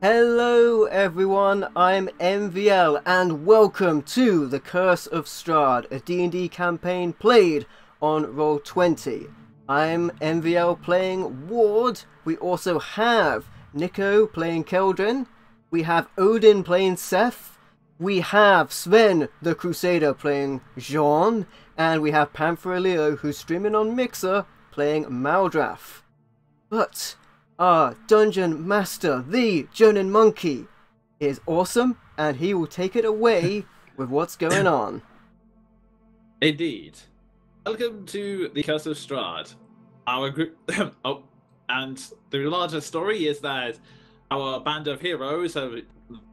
Hello everyone, I'm MVL and welcome to The Curse of Strahd, a D&D campaign played on Roll20. I'm MVL playing Ward, we also have Nico playing Keldrin, we have Odin playing Seth, we have Sven the Crusader playing Jean, and we have Panther Leo who's streaming on Mixer playing Maldrath. But our Dungeon Master, the Jonin Monkey, is awesome, and he will take it away with what's going on. Indeed. Welcome to the Curse of Strahd. Our group, and the larger story is that our band of heroes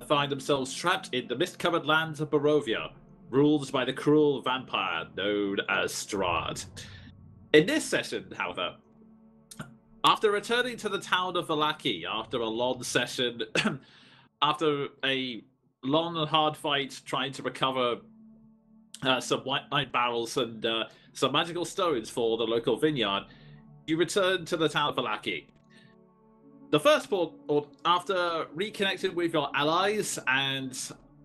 find themselves trapped in the mist-covered lands of Barovia, ruled by the cruel vampire known as Strahd. In this session, however, after returning to the town of Vallaki after a long session, after a long and hard fight trying to recover some white knight barrels and some magical stones for the local vineyard, you return to the town of Vallaki. The first port, after reconnecting with your allies and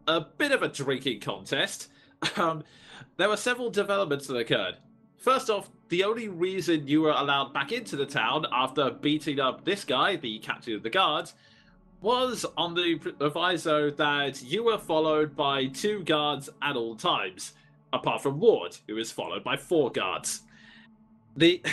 a bit of a drinking contest, there were several developments that occurred. First off, the only reason you were allowed back into the town after beating up this guy, the captain of the guards, was on the proviso that you were followed by 2 guards at all times, apart from Ward, who is followed by 4 guards. You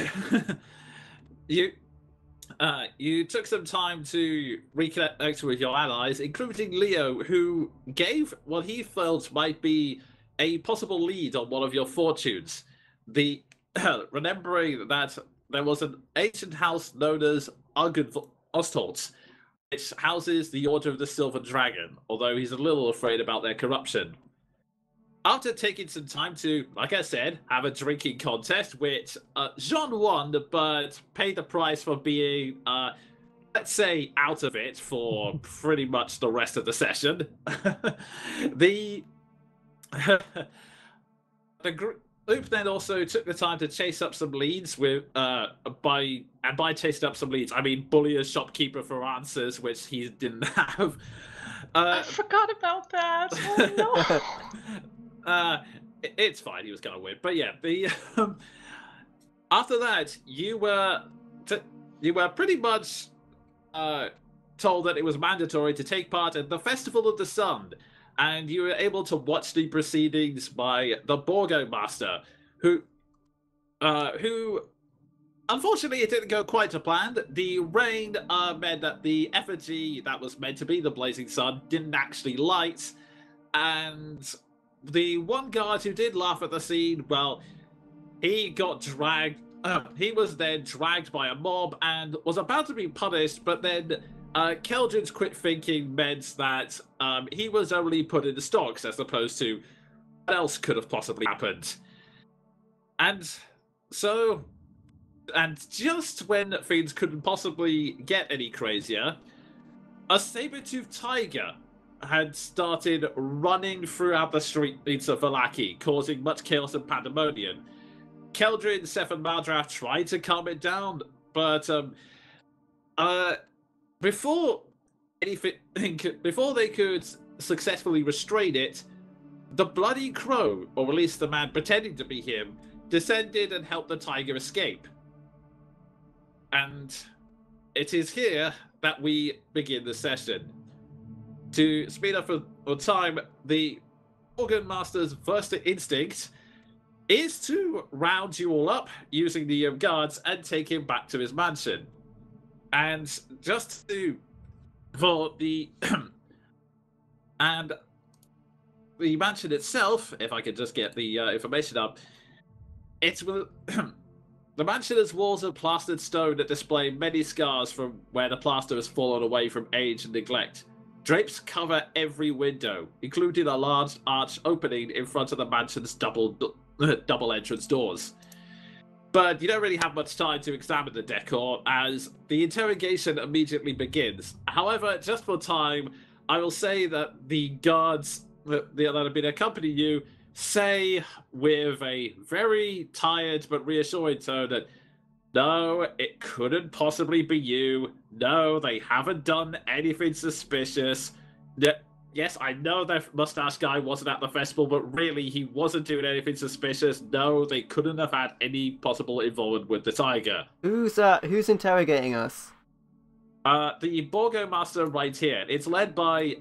took some time to reconnect with your allies, including Leo, who gave what he felt might be a possible lead on one of your fortunes. Remembering that there was an ancient house known as Ostholtz, which houses the Order of the Silver Dragon, although he's a little afraid about their corruption. After taking some time to, like I said, have a drinking contest, which Jean won, but paid the price for being, let's say, out of it for pretty much the rest of the session. The group then also took the time to chase up some leads by chasing up some leads, I mean bully a shopkeeper for answers, which he didn't have. I forgot about that. Oh no. It's fine. He was gonna win, but yeah. After that, you were pretty much told that it was mandatory to take part in the Festival of the Sun. And you were able to watch the proceedings by the Borgo Master, who unfortunately it didn't go quite to plan. The rain meant that the effigy that was meant to be the blazing sun didn't actually light, and the one guard who did laugh at the scene, well, he got dragged. He was then dragged by a mob and was about to be punished, but then Keldrin's quick thinking meant that he was only put in the stocks as opposed to what else could have possibly happened. And so, and just when things couldn't possibly get any crazier, a saber-toothed tiger had started running throughout the streets of Vallaki, causing much chaos and pandemonium. Keldrin, Seth, and Maldrath tried to calm it down, but before they could successfully restrain it, the Bloody Crow, or at least the man pretending to be him, descended and helped the tiger escape. And it is here that we begin the session. To speed up for time, the Organ Master's first instinct is to round you all up using the guards and take him back to his mansion. And just for the and the mansion itself, if I could just get the information up, it's the mansion has walls of plastered stone that display many scars from where the plaster has fallen away from age and neglect. Drapes cover every window, including a large arch opening in front of the mansion's double entrance doors. But you don't really have much time to examine the decor, as the interrogation immediately begins. However, just for time, I will say that the guards that have been accompanying you say with a very tired but reassuring tone that no, it couldn't possibly be you. No, they haven't done anything suspicious. Yes, I know that mustache guy wasn't at the festival, but really, he wasn't doing anything suspicious. No, they couldn't have had any possible involvement with the tiger. Who's interrogating us? The Burgomaster right here. It's led by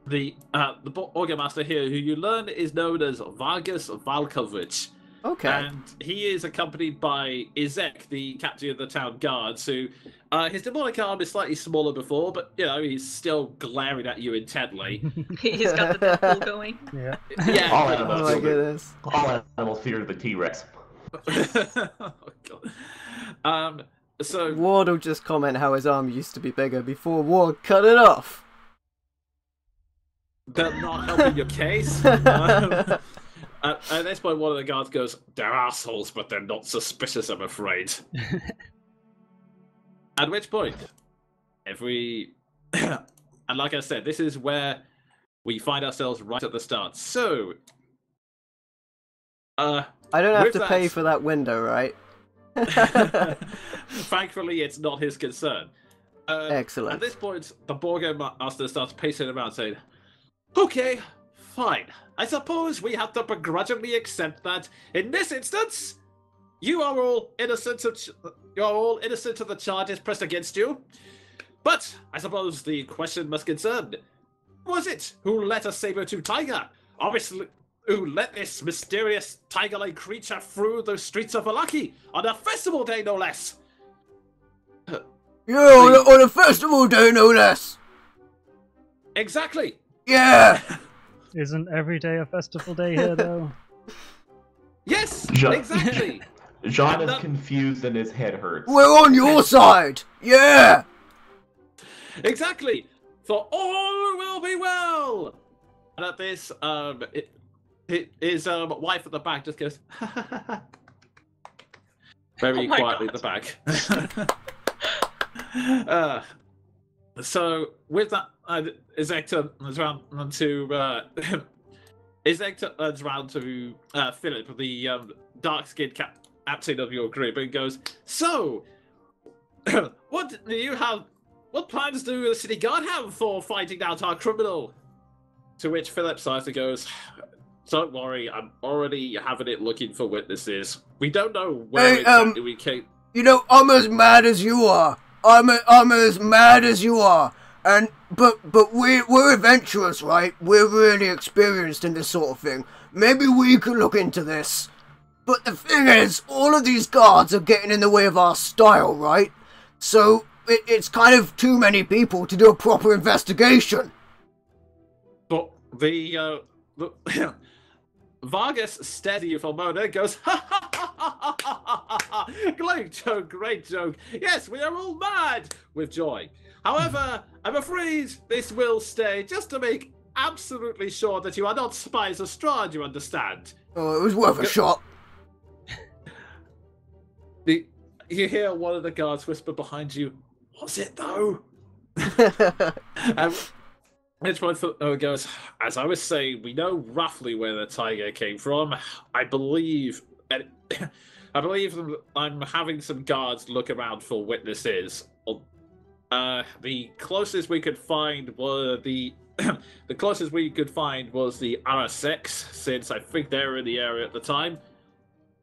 the Burgomaster here, who you learn is known as Vargas Valkovich. Okay. And he is accompanied by Izek, the captain of the town guards, who his demonic arm is slightly smaller before, but you know he's still glaring at you intently. He's got the Deadpool going. Yeah. Yeah. Oh my goodness. All animals fear the T-Rex. Oh, God. So Ward will just comment how his arm used to be bigger before Ward cut it off. That's not helping your case. At this point, one of the guards goes, "They're assholes, but they're not suspicious, I'm afraid." At which point, and like I said, this is where we find ourselves right at the start. So, I don't have with to pay for that window, right? Thankfully, it's not his concern. Excellent. At this point, the Burgomaster starts pacing around saying, "Okay, fine. I suppose we have to begrudgingly accept that, in this instance, you are all innocent of the charges pressed against you. But I suppose the question must concern, who was it who let a saber-tooth tiger? Obviously, who let this mysterious tiger-like creature through the streets of Valaki on a festival day, no less." Yeah, on a festival day, no less. Exactly. Yeah. Isn't every day a festival day here, though? Yes, Jean- exactly. Jean is confused and his head hurts. We're on your side. Yeah. Exactly. For all will be well. And at this, his wife at the back just goes very Oh my quietly God. at the back. So with that, Izek turns around to Philip, the dark-skinned captain of your group, and goes, "So, what do you have? What plans do the city guard have for finding out our criminal?" To which Philip sighs and goes, "Don't worry, I'm already having it looking for witnesses. We don't know where exactly we came." You know, I'm as mad as you are. I'm as mad as you are. But we're adventurous, right? We're really experienced in this sort of thing. Maybe we can look into this. But the thing is, all of these guards are getting in the way of our style, right? So it's kind of too many people to do a proper investigation. But the Vargas stares at you for a moment and goes, "Ha ha ha ha ha ha ha! Great joke. Yes, we are all mad with joy. However, I'm afraid this will stay just to make absolutely sure that you are not spies of Strahd, you understand." Oh, it was worth a shot. You hear one of the guards whisper behind you, "Was it though?" Which one goes, "As I was saying, we know roughly where the tiger came from. I believe I'm having some guards look around for witnesses. The closest we could find were the closest we could find was the RS6, since I think they were in the area at the time."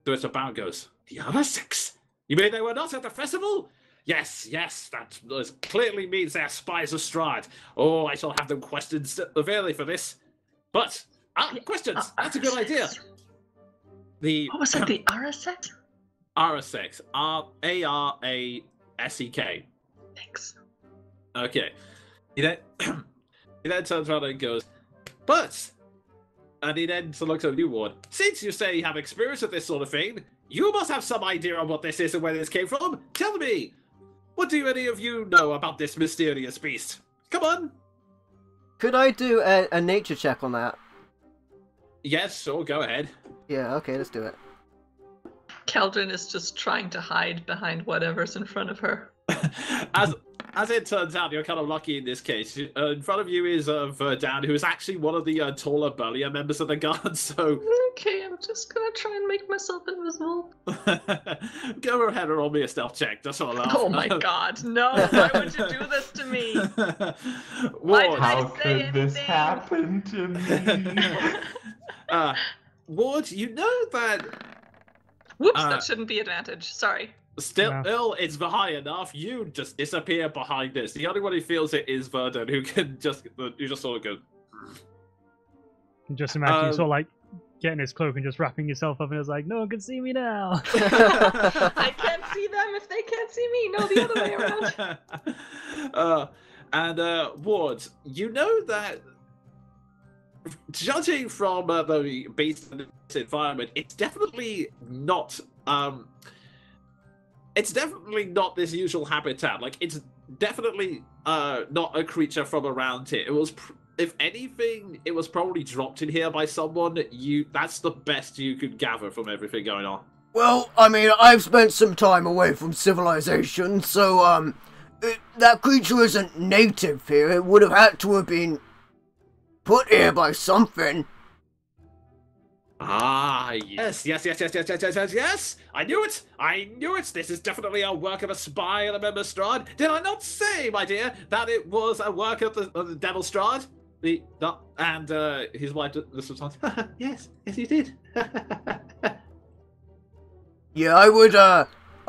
So it's about goes, "The RS6? You mean they were not at the festival? Yes, that clearly means they're spies of Strahd. Oh, I shall have them questioned severely for this. But, questions, that's a good idea." What was it, the RSX? RS6, ARASEK. Thanks. Okay. He then turns around and goes, "But," and he then looks at you, Ward, "since you say you have experience with this sort of thing, you must have some idea of what this is and where this came from. Tell me, what do any of you know about this mysterious beast? Come on." Could I do a nature check on that? Yes, sure, go ahead. Yeah, okay, let's do it. Keldrin is just trying to hide behind whatever's in front of her. as it turns out, you're kind of lucky in this case. In front of you is Verdan, who is actually one of the taller, burlier members of the guard. So Okay, I'm just gonna try and make myself invisible. go ahead and roll me a stealth check. Just for a laugh. Oh my god, no! Why would you do this to me? Why Ward, did I How say could this anything? happen to me? Ward, you know that Whoops, that shouldn't be advantage. Sorry. still it's high enough. You just disappear behind this. The only one who feels it is Verdan, who just sort of go. Just imagine you sort of like getting his cloak and just wrapping yourself up, and it's like, no one can see me now. I can't see them if they can't see me. No, the other way around. And Ward, you know that judging from the beast in this environment, it's definitely not this usual habitat. Like, it's definitely not a creature from around here. It was, if anything, it was probably dropped in here by someone. That's the best you could gather from everything going on. Well, I mean, I've spent some time away from civilization, so, that creature isn't native here. It would have had to have been put here by something. Ah, yes. I knew it. This is definitely a work of a spy and a member Strahd. Did I not say, my dear, that it was a work of the devil Strahd? And his wife, this was yes, you did. Yeah, I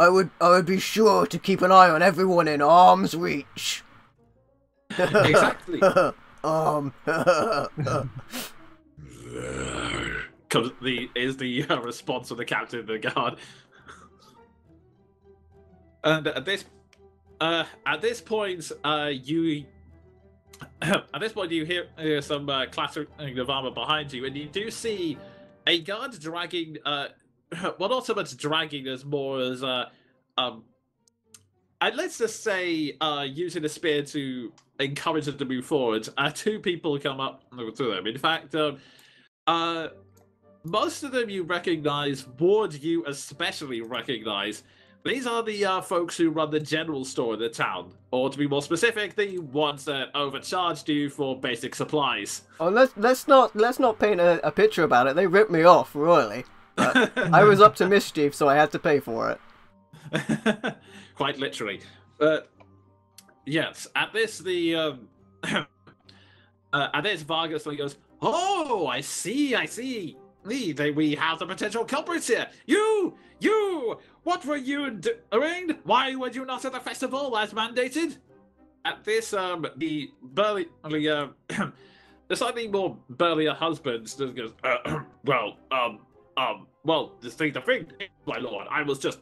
would be sure to keep an eye on everyone in arm's reach. Exactly. Is the response of the captain of the guard. And at this point, you hear some clattering of armor behind you, and you do see a guard dragging. Well, not so much dragging as more as and let's just say using a spear to encourage them to move forward. Two people come up to them. In fact, most of them you recognize. Ward, you especially recognize. These are the folks who run the general store in the town, or to be more specific, the ones that overcharged you for basic supplies. Oh, let's not paint a picture about it. They ripped me off royally. I was up to mischief, so I had to pay for it. Quite literally. Yes, at this at this Vargas goes, "Oh, I see. We have the potential culprits here. You! What were you doing? Why were you not at the festival as mandated?" At this, the burly, the slightly more burlier husband just goes, well, the thing, my lord, I was just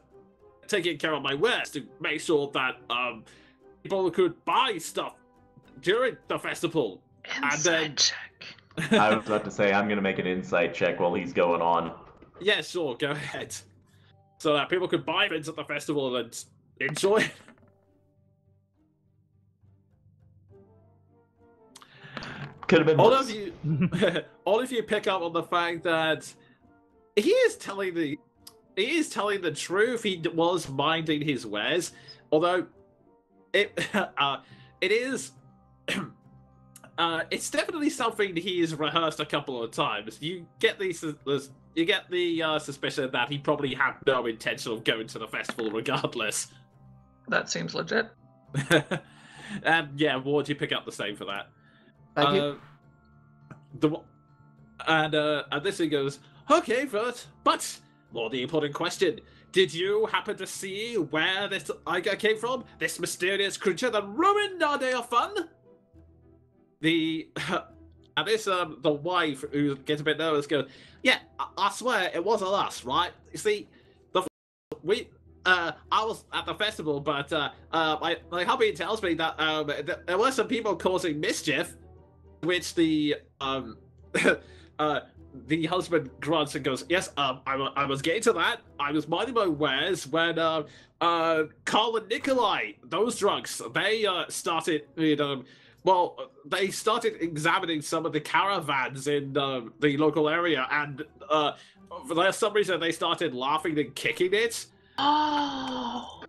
taking care of my wares to make sure that people could buy stuff during the festival. Inside check. I was about to say, I'm going to make an insight check while he's going on. Yeah, sure, go ahead. So that people could buy things at the festival and enjoy it. Could have been All worse. of you, all of you pick up on the fact that he is telling the truth. He was minding his wares, although it is. It's definitely something he's rehearsed a couple of times. You get the suspicion that he probably had no intention of going to the festival regardless. That seems legit. And yeah, Ward, you pick up the same for that. Thank you. And this he goes, "Okay, but more the important question. Did you happen to see where this Iger came from? This mysterious creature that ruined our day of fun?" The wife, who gets a bit nervous, goes, "Yeah, I swear it wasn't us, right? You see, I was at the festival, but my hubby tells me that there were some people causing mischief," which the husband grunts and goes, "Yes, I was getting to that. I was minding my wares when Carl and Nikolai, those drunks, they started, they started examining some of the caravans in the local area, and for some reason they started laughing and kicking it." Oh.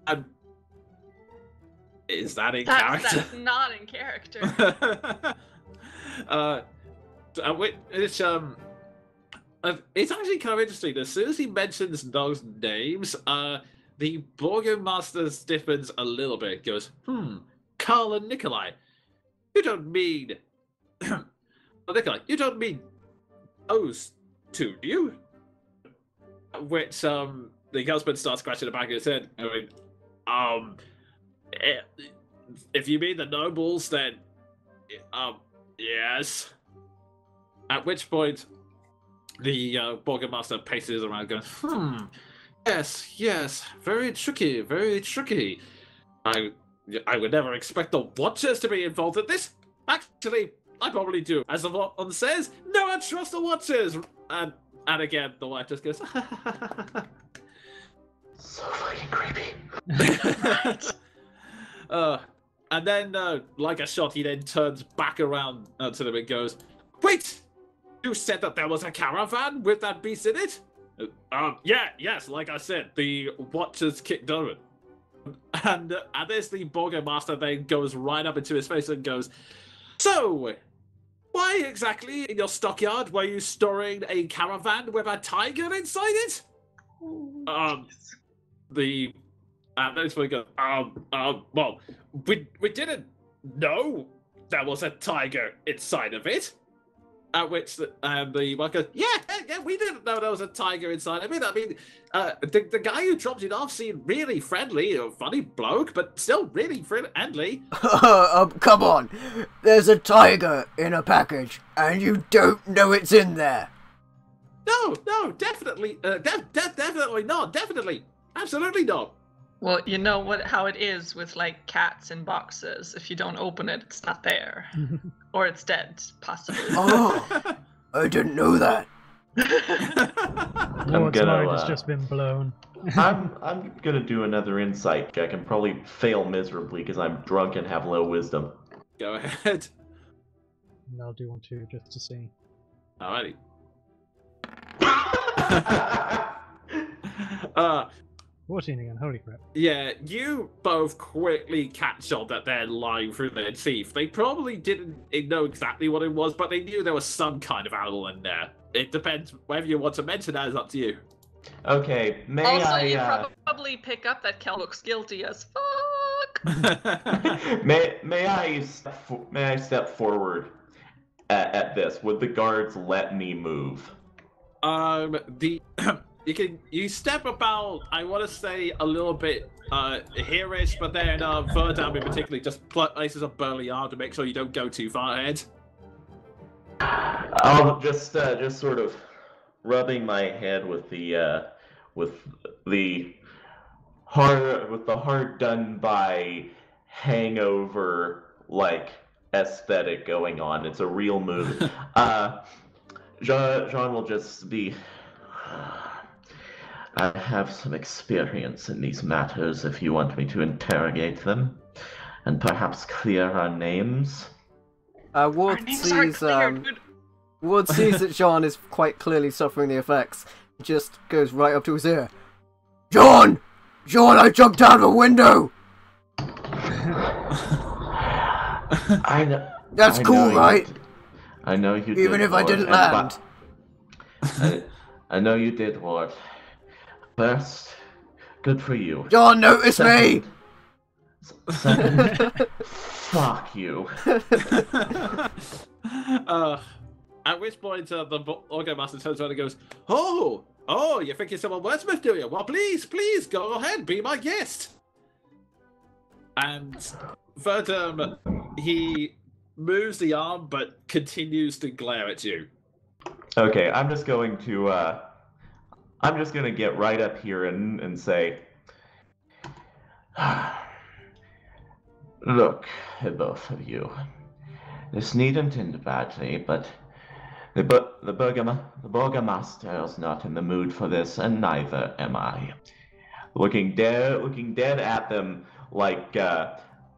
Is that in That's character? not in character. It's actually kind of interesting. As soon as he mentions those names, the Burgomaster stiffens a little bit. Goes, Carl and Nikolai. You don't mean, Nikolai. You don't mean those two, do you? Which the husband starts scratching the back of his head. I mean, if you mean the nobles, then yes. At which point, the Burgomaster paces around, going, yes, very tricky, very tricky. I would never expect the Watchers to be involved in this. Actually, I probably do. As the one says, never trust the Watchers. And again, the wife just goes, So fucking creepy. And then, like a shot, he then turns back around to them and goes, "Wait! You said that there was a caravan with that beast in it?" Yes, like I said, the Watchers kicked over. And at this, the Burgomaster then goes right up into his face and goes, "So, why exactly in your stockyard were you storing a caravan with a tiger inside it?" That's where we go, well, we didn't know there was a tiger inside of it. At which the wife goes, yeah, we didn't know there was a tiger inside of it. I mean, the guy who dropped it off seemed really friendly, a funny bloke, but still really friendly. Come on. There's a tiger in a package, and you don't know it's in there. No, definitely, definitely not, definitely, absolutely not. Well, you know how it is with like cats in boxes. If you don't open it, it's not there, or it's dead, possibly. Oh, I didn't know that. Ward's mind has just been blown. I'm gonna do another insight check and probably fail miserably because I'm drunk and have low wisdom. Go ahead. And I'll do one too, just to see. Alrighty. 14 again, holy crap. Yeah, you both quickly catch on that they're lying through their teeth. They probably didn't know exactly what it was, but they knew there was some kind of animal in there. It depends whether you want to mention that, is up to you. Okay, You probably pick up that Kel looks guilty as fuck. may I step forward at this? Would the guards let me move? You step about, I want to say, a little bit here-ish, but then Verdam in particular just places a burly arm to make sure you don't go too far ahead. I'll just sort of rubbing my head with the hard done by hangover like aesthetic going on. It's a real mood. Jean will just be. I have some experience in these matters if you want me to interrogate them, and perhaps clear our names. Ward sees that Jean is quite clearly suffering the effects. He just goes right up to his ear. Jean, I jumped out of a window. I know. That's cool, right? I know you did. Even if I didn't land. I know you did, Ward. First, good for you. John, notice me! Second, fuck you. At which point, the Burgomaster turns around and goes, Oh, you think you're someone wordsmith, do you? Well, please, go ahead, be my guest. And Verdam, he moves the arm, but continues to glare at you. Okay, I'm just going to get right up here and say, look, both of you, this needn't end badly, but the Burgomaster is not in the mood for this, and neither am I. Looking dead at them like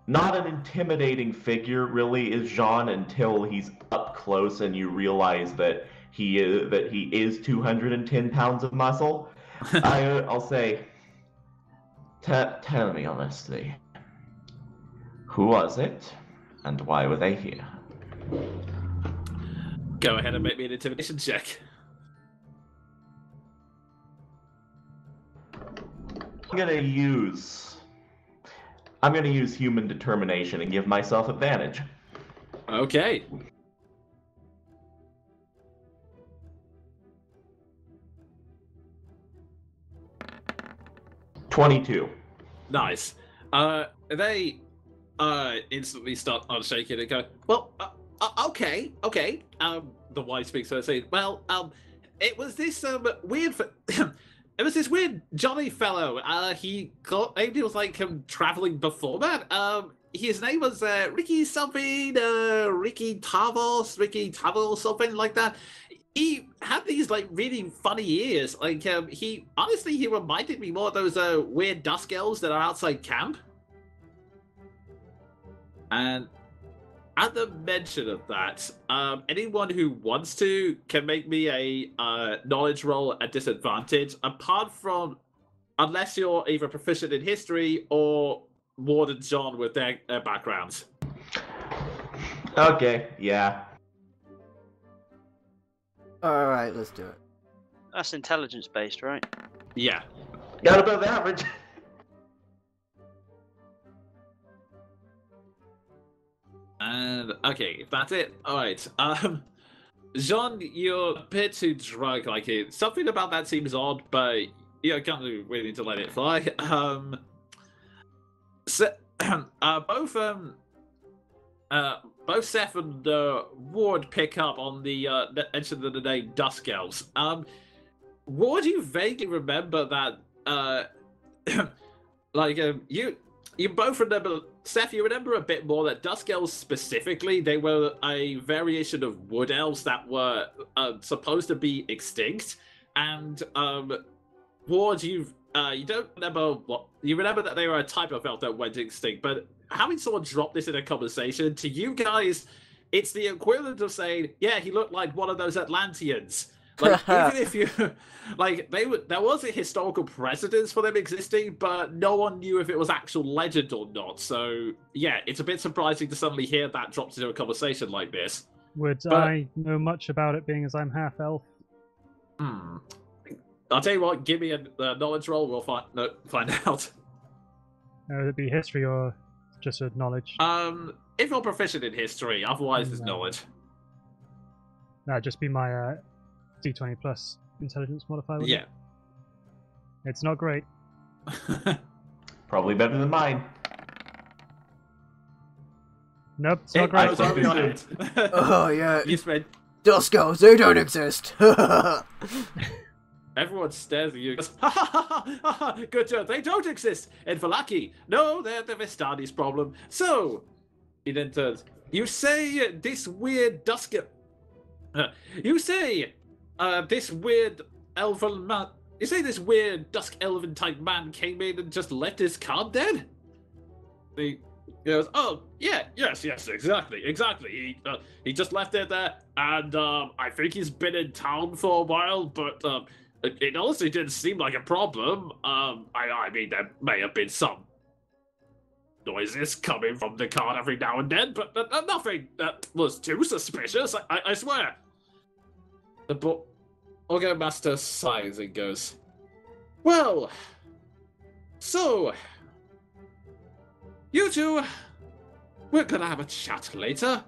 not an intimidating figure really is Jean until he's up close and you realize that he is 210 pounds of muscle. I'll say, tell me honestly, Who was it? And why were they here? Go ahead and make me an intimidation check. I'm gonna use human determination and give myself advantage. Okay. $22. Nice. They instantly start on shaking and go, well, okay. The wife speaks to her saying, well, it was this weird it was this weird Johnny fellow. He was like traveling before that. His name was Ricky something, Ricky Tavos, something like that. He had these like really funny ears. Like he reminded me more of those weird dusk elves that are outside camp. And at the mention of that, anyone who wants to can make me a knowledge roll at disadvantage, apart from unless you're either proficient in history or Ward and John with their backgrounds. Okay, yeah. Alright, let's do it. That's intelligence based, right? Yeah. Got above average. And okay, if that's it, all right. Jean, you're a bit too drunk. Like it, something about that seems odd, but you're kind of willing to let it fly. Both Seth and Ward pick up on the mention of the name Dusk Elves. Ward, you vaguely remember that, you both remember, Seth, you remember a bit more that Dusk Elves specifically, they were a variation of Wood Elves that were supposed to be extinct, and Ward, you don't remember you remember that they were a type of elf that went extinct, but having someone drop this in a conversation, to you guys, it's the equivalent of saying, yeah, he looked like one of those Atlanteans. Like, even if you, like, there was a historical precedence for them existing, but no one knew if it was actual legend or not. So, yeah, it's a bit surprising to suddenly hear that dropped into a conversation like this. Would I know much about it, being as I'm half elf? I'll tell you what, give me a knowledge roll, we'll find out. Would it be history or just a knowledge? If you're proficient in history, otherwise it's knowledge. That'd just be my D20 plus intelligence modifier. Yeah. It's not great. Probably better than mine. Nope, it's not great. Oh yeah, You spent... Dusk Elves, they don't exist. Everyone stares at you and goes, ha ha ha ha ha, good job, they don't exist. And Valaki, no, they're the Vistani's problem. So, he then turns, you say this weird dusk... you say this weird elven man... You say this weird dusk elven type man came in and just left his card dead? He goes, oh, yeah, yes, exactly. He just left it there, and I think he's been in town for a while, but it honestly didn't seem like a problem. I mean, there may have been some noises coming from the card every now and then, but nothing that was too suspicious, I swear. The Burgomaster sighs and goes, well, so, you two, we're gonna have a chat later.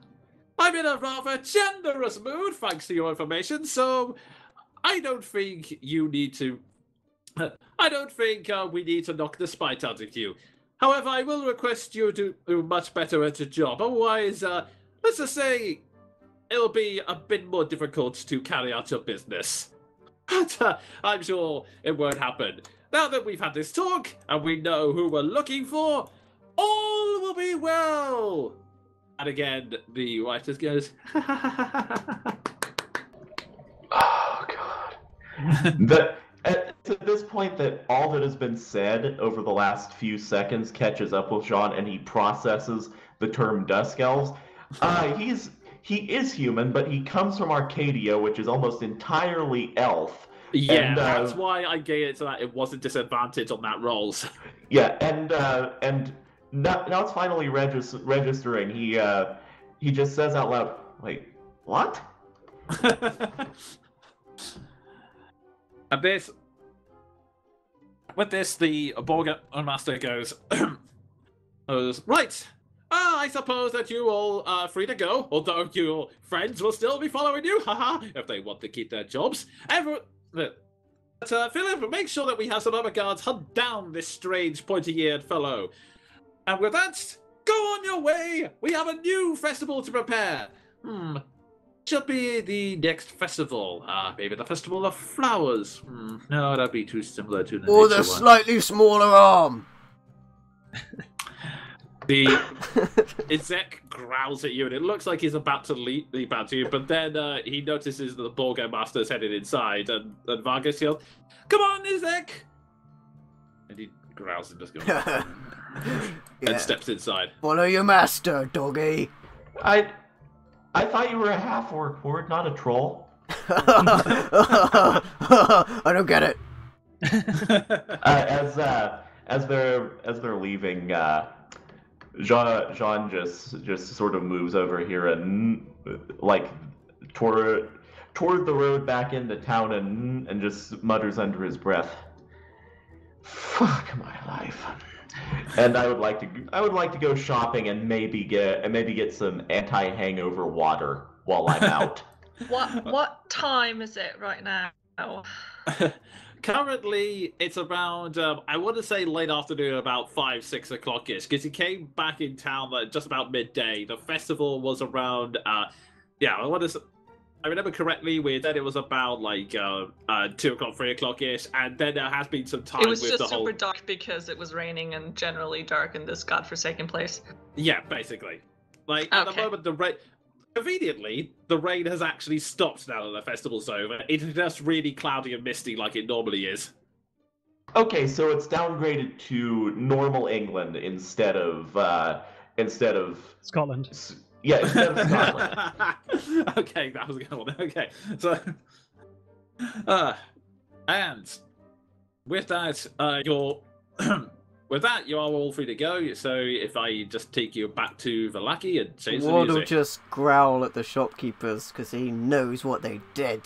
I'm in a rather generous mood, thanks to your information, so I don't think you need to... I don't think we need to knock the spite out of you. However, I will request you to do much better at your job. Otherwise, let's just say it'll be a bit more difficult to carry out your business. But I'm sure it won't happen. Now that we've had this talk, and we know who we're looking for, all will be well! And again, the writer goes, Oh, God. To this point, that all that has been said over the last few seconds catches up with Jean, and he processes the term Dusk Elves. He is human, but he comes from Arcadia, which is almost entirely elf. Yeah, and, that's why I gave it so that it wasn't disadvantage on that rolls. Yeah, and now it's finally registering. He just says out loud, "Wait, what?" And with this, the Master goes, right. I suppose that you all are free to go, although your friends will still be following you, haha, if they want to keep their jobs. Philip, make sure that we have some other guards hunt down this strange pointy-eared fellow. And with that, go on your way! We have a new festival to prepare. Should be the next festival. Maybe the Festival of Flowers. No, that'd be too similar to the Or nature the one. slightly smaller arm. The Izek growls at you, and it looks like he's about to leap at you, but then he notices that the Burgomaster's headed inside, and Vargas yells, "Come on, Izek!" And he growls and just goes, and steps inside. Follow your master, doggy. I thought you were a half-orc ward, not a troll. I don't get it. As they're leaving, Jean just sort of moves over here and like toward the road back into town and just mutters under his breath, "Fuck my life." And I would like to go shopping and maybe get some anti-hangover water while I'm out. What time is it right now? Currently, it's around, I want to say late afternoon, about 5-6 o'clock-ish, because he came back in town just about midday. The festival was around, I remember correctly, we said it was about, 2 o'clock, 3 o'clock-ish, and then there has been some time It was with just the whole... super dark because it was raining and generally dark in this godforsaken place. Yeah, basically. At the moment, conveniently, the rain has actually stopped now that the festival's over. It's just really cloudy and misty like it normally is. Okay, so it's downgraded to normal England instead of Scotland. Yeah, instead of Scotland. Okay, that was a good one. Okay, so and with that, with that, you are all free to go. So if I just take you back to Vallaki and change the Ward will music. just growl at the shopkeepers because he knows what they did.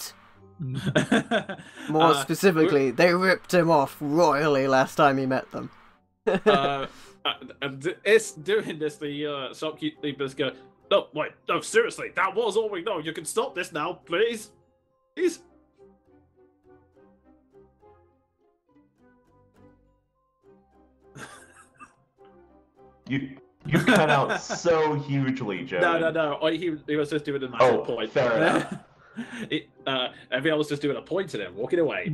More specifically, they ripped him off royally last time he met them. And it's doing this. The shopkeepers go, "No, wait, no, seriously, that was all we know. You can stop this now, please, please." You cut out so hugely, Joe. No. He was just doing a nice point. Fair enough. Everyone was just doing a point at him, walking away.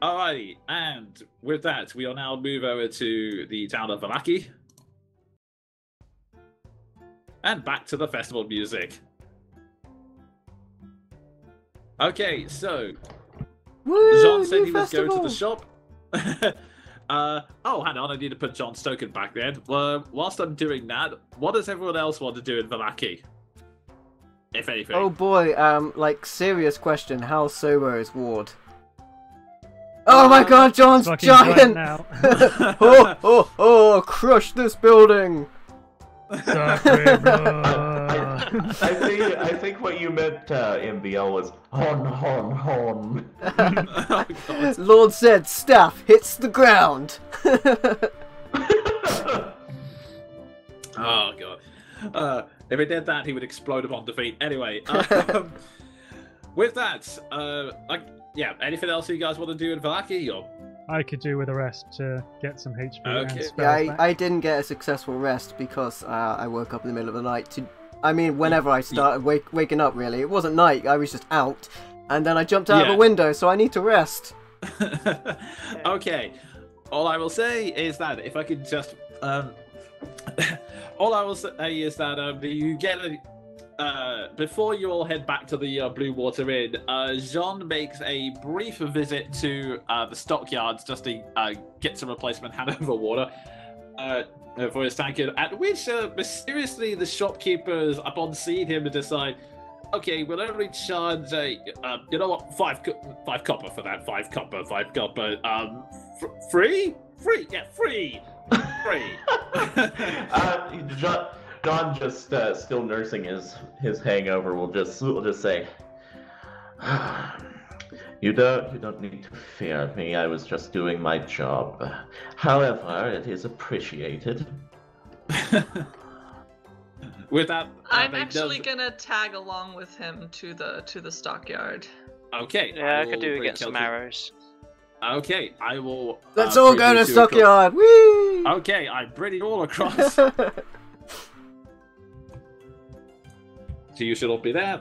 Alrighty, and with that, we'll now move over to the town of Vallaki. And back to the festival music. Okay, so Woo, John said new he was going to the festival. shop. Oh, hang on, I need to put John's token back then. Whilst I'm doing that, what does everyone else want to do in Vallaki? If anything. Oh boy, serious question. How sober is Ward? Oh my god, John's Fucking giant! now. Crush this building! I think what you meant, MBL, was hon. Oh, God. Lord said staff hits the ground! Oh, God. If he did that, he would explode upon defeat. Anyway, with that, anything else you guys want to do in Vallaki? Or... I could do with a rest to get some HP Okay. and Yeah, spells back. I didn't get a successful rest because I woke up in the middle of the night whenever I started waking up, really. It wasn't night, I was just out. And then I jumped out of a window, so I need to rest. Okay. All I will say is that if I could just... all I will say is that you get before you all head back to the Blue Water Inn, Jean makes a brief visit to the stockyards just to get some replacement Hanover water for his tankard, at which mysteriously the shopkeepers, upon seeing him, decide, okay, we'll only charge you know what, 5 copper for that, 5 copper, free? Yeah, free. Great. John just still nursing his hangover will just say, You don't need to fear me. I was just doing my job. However, it is appreciated. With that, I'm actually gonna tag along with him to the stockyard. Okay. Yeah, I could do against some arrows. Okay, I will. Let's all go to stockyard. Whee! Okay, I bring it all across. So you should all be there.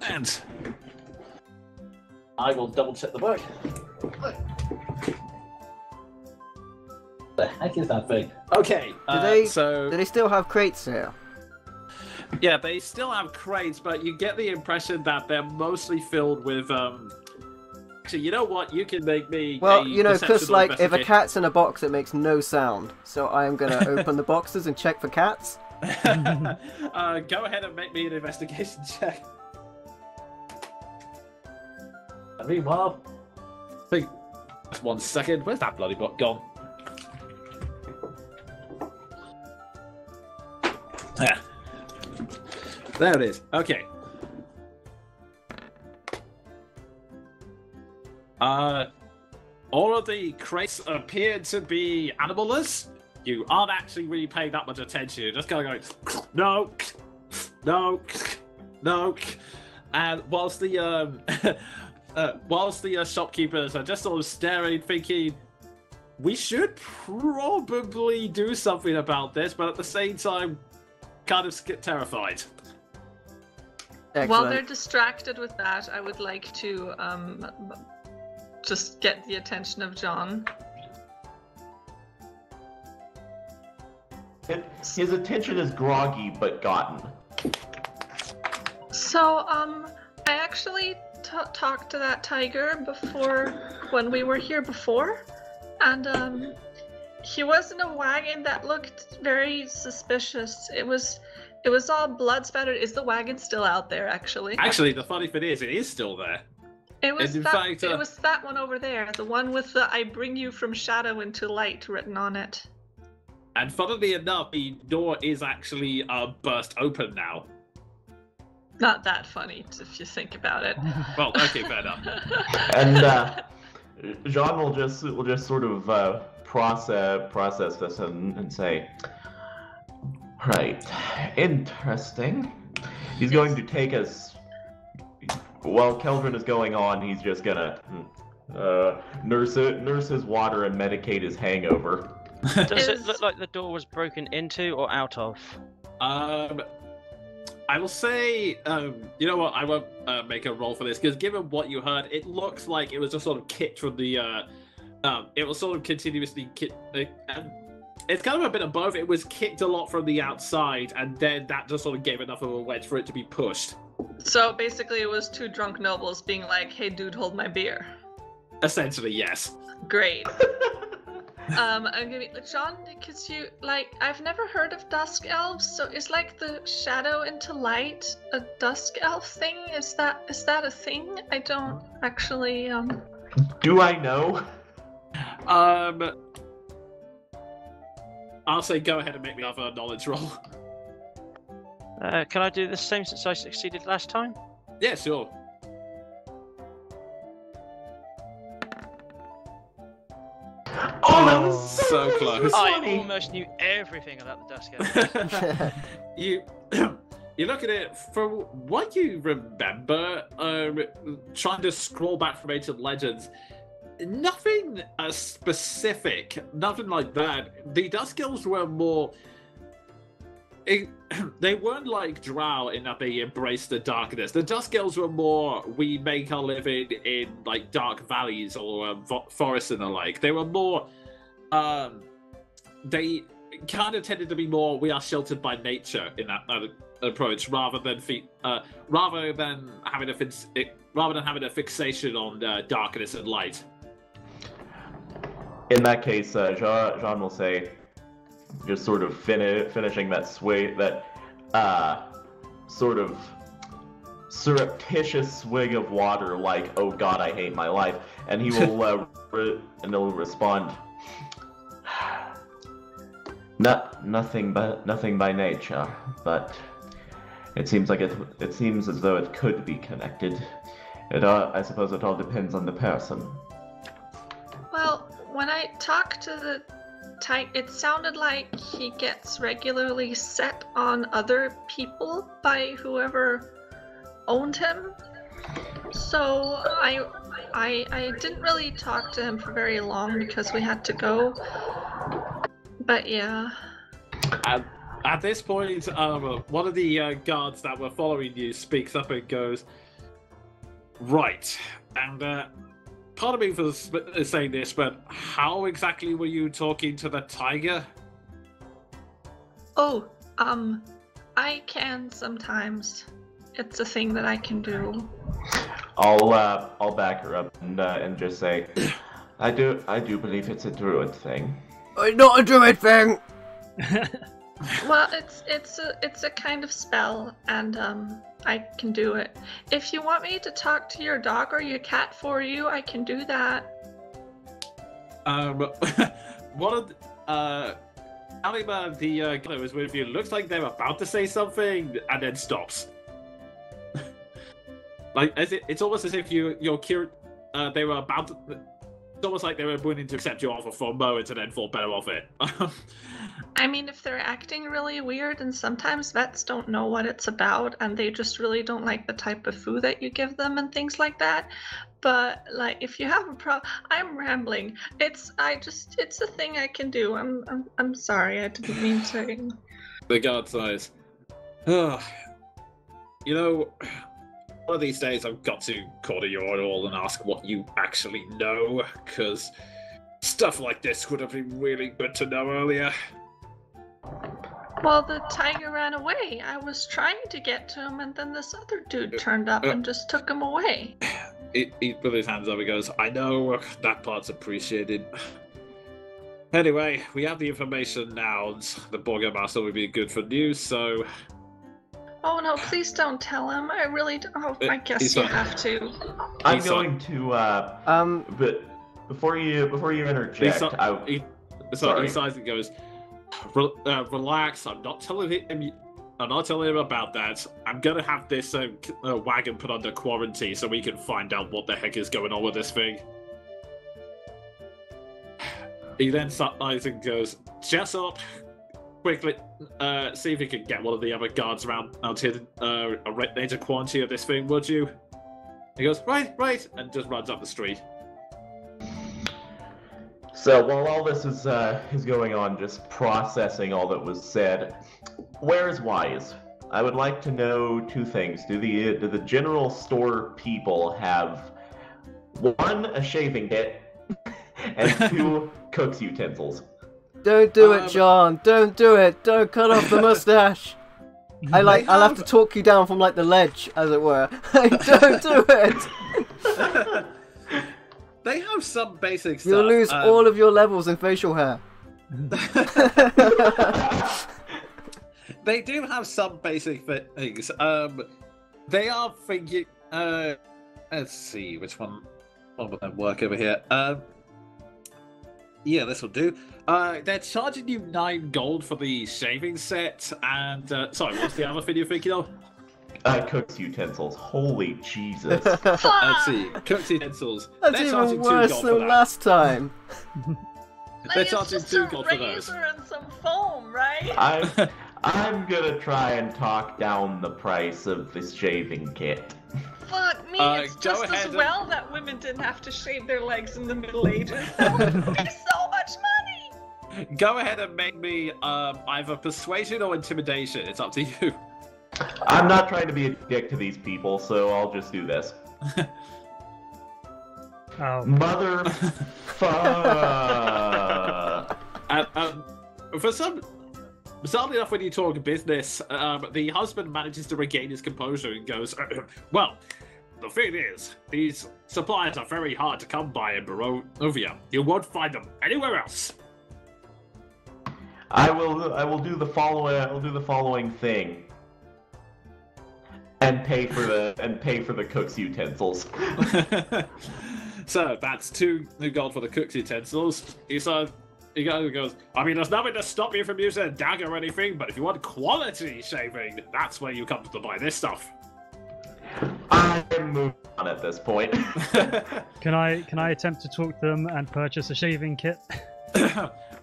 And I will double check the book. The heck is that thing? Okay, do they still have crates here? Yeah, they still have crates, but you get the impression that they're mostly filled with Actually, you know what? You can make me. Well, you know, because like if a cat's in a box, it makes no sound. So I am gonna open the boxes and check for cats. Go ahead and make me an investigation check. And meanwhile, think. Just 1 second. Where's that bloody book gone? Yeah. There it is. Okay. All of the crates appear to be animalless. You aren't actually really paying that much attention. You're just going, no, no, no. And whilst the shopkeepers are just sort of staring, thinking, we should probably do something about this, but at the same time, kind of terrified. Excellent. While they're distracted with that, I would like to just get the attention of John. His attention is groggy but gotten. So, I actually talked to that tiger before, when we were here before, and he was in a wagon that looked very suspicious. It was all blood spattered. Is the wagon still out there, actually? Actually, the funny thing is, it is still there. It was And in that. fact, It was that one over there, the one with the "I bring you from shadow into light" written on it. And funnily enough, the door is actually burst open now. Not that funny, if you think about it. Well, okay, fair enough. And Jean will just sort of process this and say, right, interesting. He's going to take us. While Keldrin is going on, he's just gonna nurse his water and medicate his hangover. Does it look like the door was broken into or out of? I will say, you know what? I won't make a roll for this because given what you heard, it looks like it was just sort of kicked from the. It was sort of continuously kicked. It's kind of a bit of both. It was kicked a lot from the outside, and then that just sort of gave enough of a wedge for it to be pushed. So basically, it was two drunk nobles being like, "Hey, dude, hold my beer." Essentially, yes. Great. I'm gonna be John, because I've never heard of dusk elves. So is like the shadow into light a dusk elf thing? Is that a thing? I don't actually. Do I know? I'll say go ahead and make me another knowledge roll. Can I do the same since I succeeded last time? Yeah, sure. Oh, that was so close. I almost knew everything about the Dusk Elves. You look at it from what you remember. Trying to scroll back from ancient legends. Nothing specific, nothing like that. The Dusk Elves were more. They weren't like Drow in that they embraced the darkness. The Dusk Elves were more, we make our living in like dark valleys or forests and the like. They were more, they kind of tended to be more, we are sheltered by nature in that approach, rather than having a fixation on darkness and light. In that case, Jean will say, just sort of finishing that sort of surreptitious swig of water, like, oh god, I hate my life, and he will and he'll respond, Nothing by nature, but it seems like it seems as though it could be connected. I suppose it all depends on the person. Well, when I talked to the type, it sounded like he gets regularly set on other people by whoever owned him. So I didn't really talk to him for very long because we had to go. But yeah. At this point, one of the guards that were following you speaks up and goes, "Right, and part of me was saying this, but how exactly were you talking to the tiger?" Oh, I can sometimes. It's a thing that I can do. I'll back her up and just say, I do believe it's a druid thing. Not a druid thing. Well, it's a kind of spell, and I can do it. If you want me to talk to your dog or your cat for you, I can do that. One of the guy who was with you looks like they're about to say something and then stops. Like it's almost as if you're curious. They were about to. It's almost like they were willing to accept your offer for a moment and then fall better off it. I mean, if they're acting really weird, and sometimes vets don't know what it's about, and they just really don't like the type of food that you give them and things like that. But like, if you have a problem, I'm rambling. It's a thing I can do. I'm sorry, I didn't mean to. The guard sighs. You know, one of these days I've got to call to your all and ask what you actually know, because stuff like this would have been really good to know earlier. Well, the tiger ran away. I was trying to get to him, and then this other dude turned up and just took him away. He put his hands up and goes, "I know, that part's appreciated. Anyway, we have the information now, and the Burgomaster would be good for news, so..." Oh no, please don't tell him. I really don't. Oh, I guess you have to. I'm going to, but before you interject, he sighs and goes, "Relax, I'm not telling him about that. I'm gonna have this wagon put under quarantine so we can find out what the heck is going on with this thing." He then sighs and goes, "Chest up. Quickly, see if you can get one of the other guards out here to arrange a quarantine of this thing, would you?" He goes, right, and just runs up the street. So while all this is going on, just processing all that was said, where is Wise? I would like to know two things. Do the general store people have, one, a shaving kit, and two, cook's utensils? Don't do it, John. Don't do it. Don't cut off the mustache. I'll have to talk you down from like the ledge, as it were. Don't do it. They have some basic stuff. You'll lose all of your levels in facial hair. They do have some basic things. They are thinking. Let's see which one would that work over here. Yeah, this will do. They're charging you 9 gold for the shaving set, and sorry, what's the other thing you're thinking of? Cook's utensils. Holy Jesus! Let's see, cook's utensils. That's they're even charging 2 worse gold than for that. last time. They're It's charging just 2 a gold for those. razor and some foam, right? I'm gonna try and talk down the price of this shaving kit. Fuck me, it's go just ahead as well that women didn't have to shave their legs in the Middle Ages. That would be so much money! Go ahead and make me either persuasion or intimidation. It's up to you. I'm not trying to be a dick to these people, so I'll just do this. Oh. Bizarrely enough, when you talk business, the husband manages to regain his composure and goes, "Well, the thing is, these supplies are very hard to come by in Barovia. You won't find them anywhere else." I will do the following thing. And pay for the cook's utensils. So that's 2 new gold for the cook's utensils. he goes, I mean, there's nothing to stop you from using a dagger or anything, but if you want quality shaving, that's where you come to buy this stuff. I'm moving on at this point. Can I attempt to talk to them and purchase a shaving kit?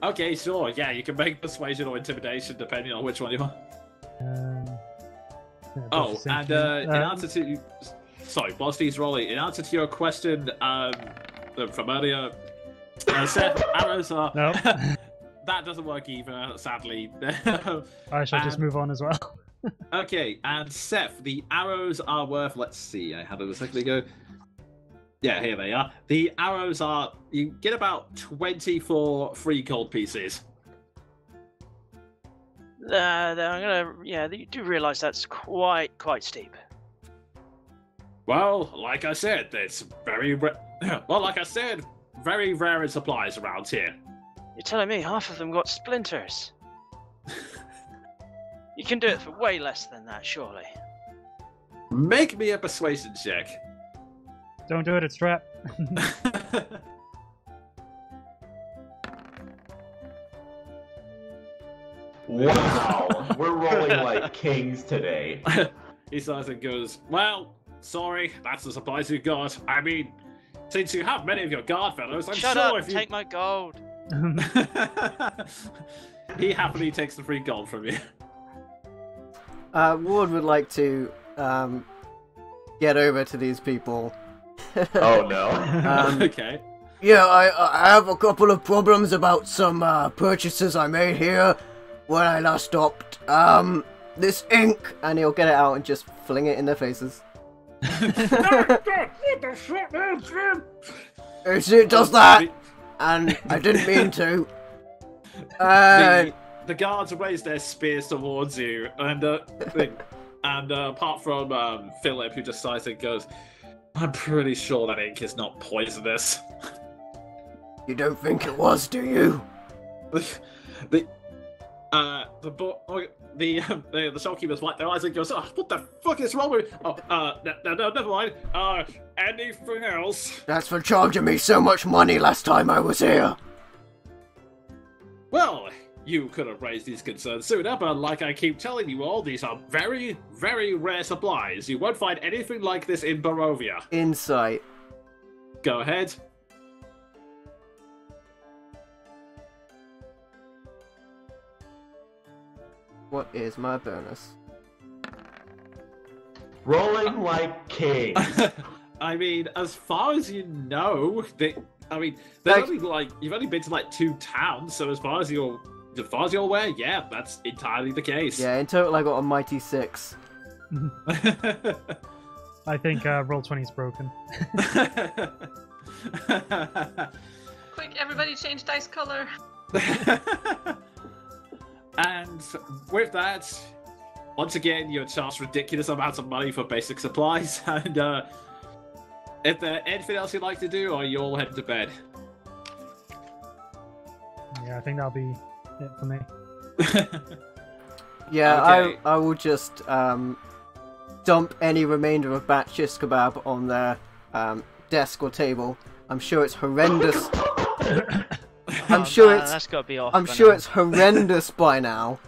Okay, sure. Yeah, you can make persuasion or intimidation depending on which one you want. Yeah, Oh, both and essentially. in answer to... Sorry, whilst he's rolling, in answer to your question from earlier, Seth, arrows are... No. That doesn't work either, sadly. I shall just move on as well. Okay, and Seth, the arrows are worth... Let's see, I had it a second ago. Yeah, here they are. The arrows are... You get about 24 free gold pieces. I'm gonna. Yeah, you do realise that's quite steep. Well, like I said, it's very... Well, like I said, very rare in supplies around here. You're telling me half of them got splinters? You can do it for way less than that, surely. Make me a persuasion check. Don't do it, it's trap. Wow, we're rolling like kings today. He sighs and goes, well, sorry, that's the supplies you got. I mean, since you have many of your guard fellows, I'm Shut sure up! if you... Take my gold. He happily takes the free gold from you. Ward would like to get over to these people. Oh no. Okay. Yeah, I have a couple of problems about some purchases I made here when I last stopped. This ink, and he'll get it out and just fling it in their faces. It does that, and I didn't mean to. The guards raise their spears towards you, and apart from Philip, who just sighs and goes, I'm pretty sure that ink is not poisonous. You don't think it was, do you? The shopkeeper's like their eyes and goes, oh, what the fuck is wrong with... Oh, no, never mind. Anything else? That's for charging me so much money last time I was here. Well, you could have raised these concerns sooner, but like I keep telling you all, these are very, very rare supplies. You won't find anything like this in Barovia. Insight. Go ahead. What is my bonus? Rolling like kings. I mean, as far as you know, you've only been to like 2 towns, so as far as you're aware, yeah, that's entirely the case. Yeah, in total I got a mighty 6. I think Roll20 is broken. Quick, everybody change dice color. And with that, once again, you're charged ridiculous amounts of money for basic supplies. And if there's anything else you'd like to do, or you all head to bed? Yeah, I think that'll be it for me. Yeah, Okay. I will just dump any remainder of bat shish kebab on their desk or table. I'm sure it's horrendous. I'm sure it's. That's got to be off. I'm by sure now. it's horrendous by now.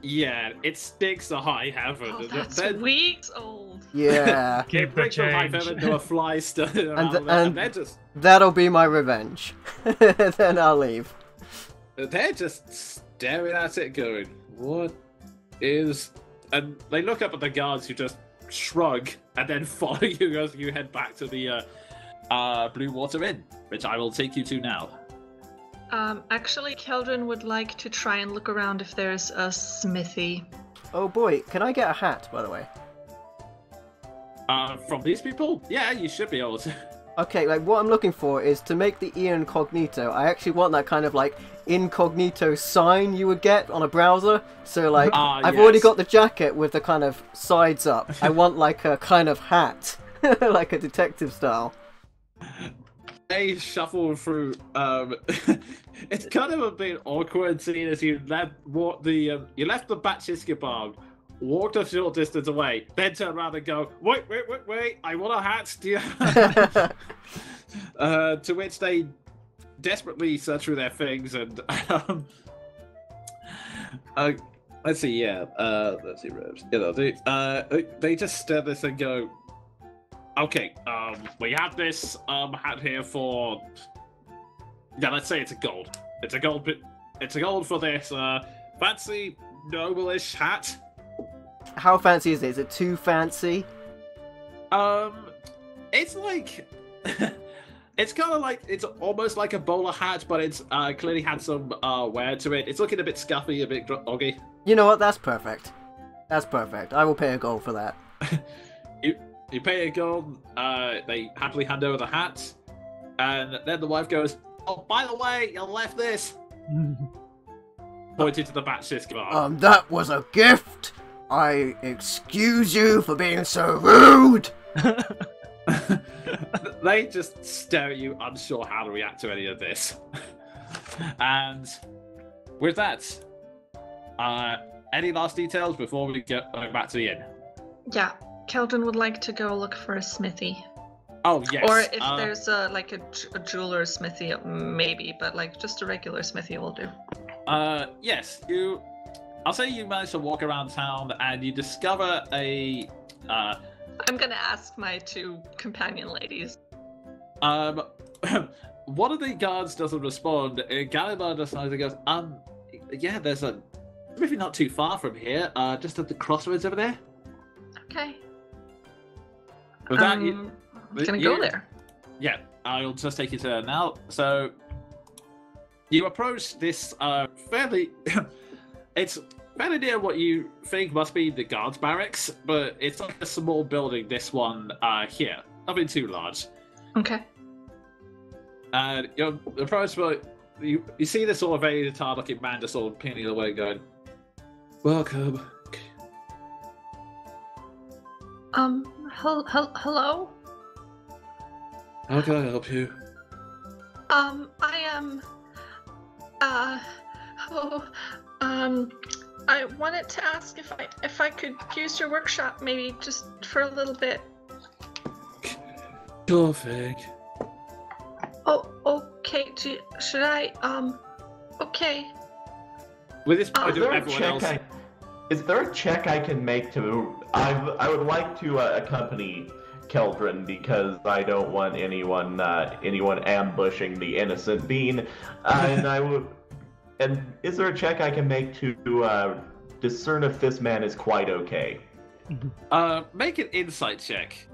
Yeah, it stinks to high heaven. Oh, that's Then weeks old. Yeah, it Keep the breaks from high change. heaven to a fly stood around And- there, and- and they're just that'll be my revenge. Then I'll leave. they're just staring at it, going, "What is?" And they look up at the guards, who just shrug and then follow you as you head back to the Blue Water Inn, which I will take you to now. Actually, Keldrin would like to try and look around if there's a smithy. Oh boy, can I get a hat, by the way? From these people? Yeah, you should be able to. Okay, like what I'm looking for is to make the incognito. I actually want that kind of like incognito sign you would get on a browser. So like, I've already yes. got the jacket with the kind of sides up. I want like a kind of hat, like a detective style. They shuffle through. It's kind of a bit awkward seeing as you left you left the Batchiska bar, walked a short distance away, then turn around and go, wait, I want a hat. Do you... To which they desperately search through their things and let's see, let's see, robes. Yeah, they just stare at this and go, okay, we have this hat here for, yeah, let's say it's a gold. It's a gold for this fancy noble-ish hat. How fancy is it? Is it too fancy? It's like it's kind of like, it's almost like a bowler hat, but it's clearly had some wear to it. It's looking a bit scuffy, a bit groggy. You know what? That's perfect. That's perfect. I will pay a gold for that. You pay a gold. They happily hand over the hat, and then the wife goes, "Oh, by the way, you left this." Pointed to the batshit bar. That was a gift. I excuse you for being so rude. They just stare at you, unsure how to react to any of this. And with that, any last details before we go back to the inn? Yeah, Keldrin would like to go look for a smithy. Oh, yes. Or if there's a jeweler's smithy, maybe, but like just a regular smithy will do. Yes, I'll say you managed to walk around town and you discover a I'm gonna ask my two companion ladies. One of the guards doesn't respond. Gallimard decides and goes, yeah, there's a maybe not too far from here, just at the crossroads over there. Okay. With that, gonna go there. Yeah, I'll just take you to now. So you approach this fairly it's fairly near what you think must be the guards barracks, but it's like a small building, this one here. Nothing too large. Okay. And you're approached by you see this sort of very retired looking man just sort of peeling away going, "Welcome." Hello? How can I help you? I am, I wanted to ask if I could use your workshop maybe just for a little bit. Sure thing. Oh, okay. Should I, okay. With this point Is there, everyone else. Is there a check I can make to? I would like to accompany Keldrin because I don't want anyone ambushing the innocent bean, and I would. And is there a check I can make to discern if this man is quite okay? Make an insight check.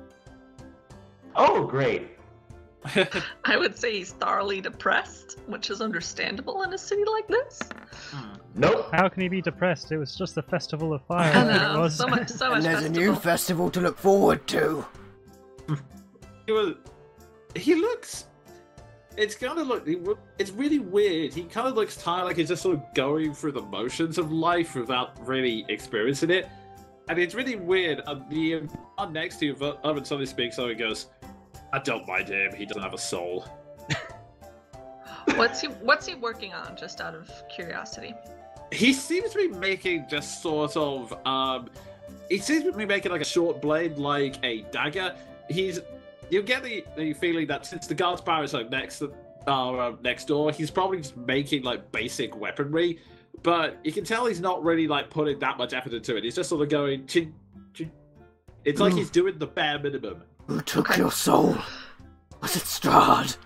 Oh, great. I would say he's thoroughly depressed, which is understandable in a city like this. Nope. How can he be depressed? It was just a festival of fire. I I think know, it was. so much And there's festival. a new festival to look forward to. He looks. It's kind of it's really weird. He kind of looks tired, like he's just sort of going through the motions of life without really experiencing it. And it's really weird. The man next to you, when somebody speaks, so he goes, "I don't mind him. He doesn't have a soul." What's he working on? Just out of curiosity. He seems to be making just sort of. He seems to be making like a short blade, like a dagger. You get the feeling that since the guards barracks like next door, he's probably just making like basic weaponry, but you can tell he's not really like putting that much effort into it. He's just sort of going, chin, chin. It's like he's doing the bare minimum. Who took your soul? Was it Strahd?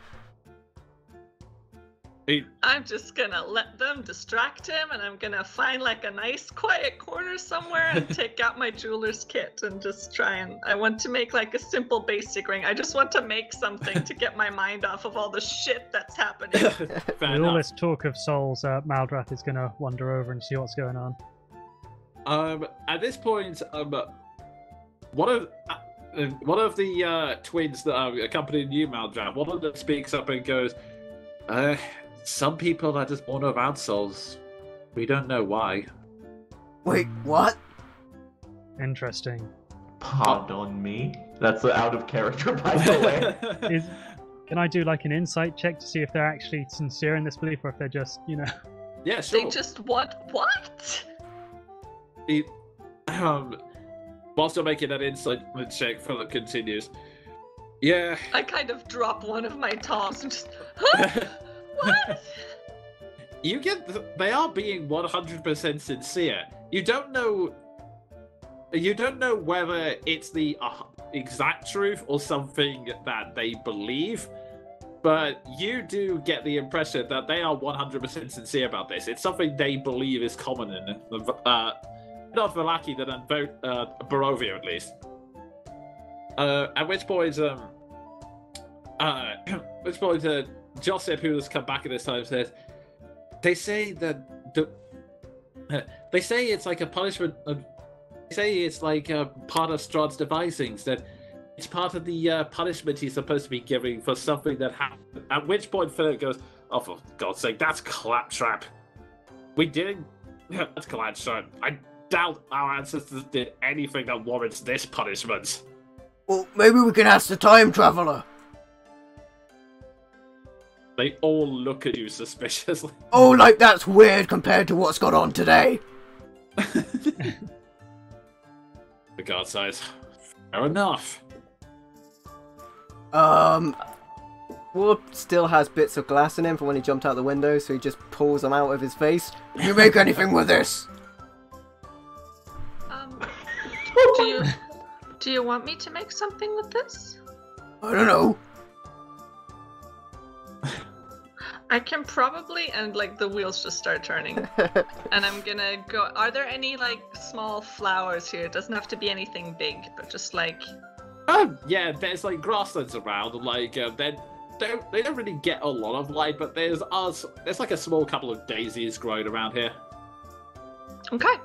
I'm just gonna let them distract him, and I'm gonna find like a nice quiet corner somewhere and take out my jeweler's kit and just try and. I want to make like a simple basic ring. I just want to make something to get my mind off of all the shit that's happening. Fair With enough. all this talk of souls, Maldrath is going to wander over and see what's going on. At this point, one of the twins that accompanied you, Maldrath, one of them speaks up and goes, some people are just born without souls. We don't know why. Wait, what? Interesting. Pardon me. That's out of character, by the way. Can I do like an insight check to see if they're actually sincere in this belief, or if they're just, Yeah, sure. They just want what? Whilst you're making that insight check, Philip continues. Yeah. I kind of drop one of my toms and just. What? You get they are being 100% sincere. You don't know whether it's the exact truth or something that they believe, but you do get the impression that they are 100% sincere about this. It's something they believe is common in not Velaki, then in Barovia at least. At which point, Joseph, who has come back at this time, says, "They say that they say it's like a punishment. They say it's like a part of Strahd's devisings, that it's part of the punishment he's supposed to be giving for something that happened." At which point Philip goes, "Oh, for God's sake, that's claptrap. We didn't. That's claptrap. I doubt our ancestors did anything that warrants this punishment." Well, maybe we can ask the time traveler. They all look at you suspiciously. Oh, like that's weird compared to what's gone on today. For God's sake, fair enough. Ward still has bits of glass in him from when he jumped out the window, so he just pulls them out of his face. Did you make anything with this? Do you want me to make something with this? I don't know. I can probably, and like the wheels just start turning. And I'm gonna go, are there any like small flowers here? It doesn't have to be anything big, but just like... Yeah, there's like grasslands around, and like they don't really get a lot of light, but there's like a small couple of daisies growing around here. Okay.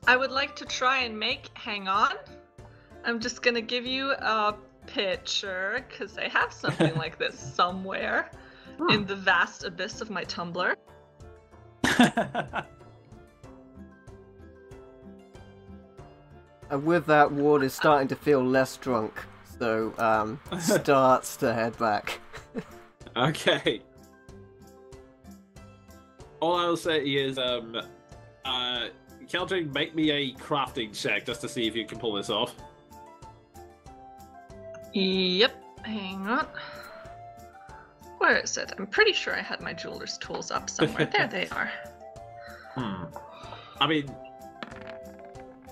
I would like to try and hang on. I'm just gonna give you a picture, because I have something like this somewhere in the vast abyss of my Tumblr. And with that, Ward is starting to feel less drunk, so starts to head back. Okay. All I'll say is, Keldring, make me a crafting check just to see if you can pull this off. Yep, hang on. Where is it? I'm pretty sure I had my jeweler's tools up somewhere. There they are. I mean,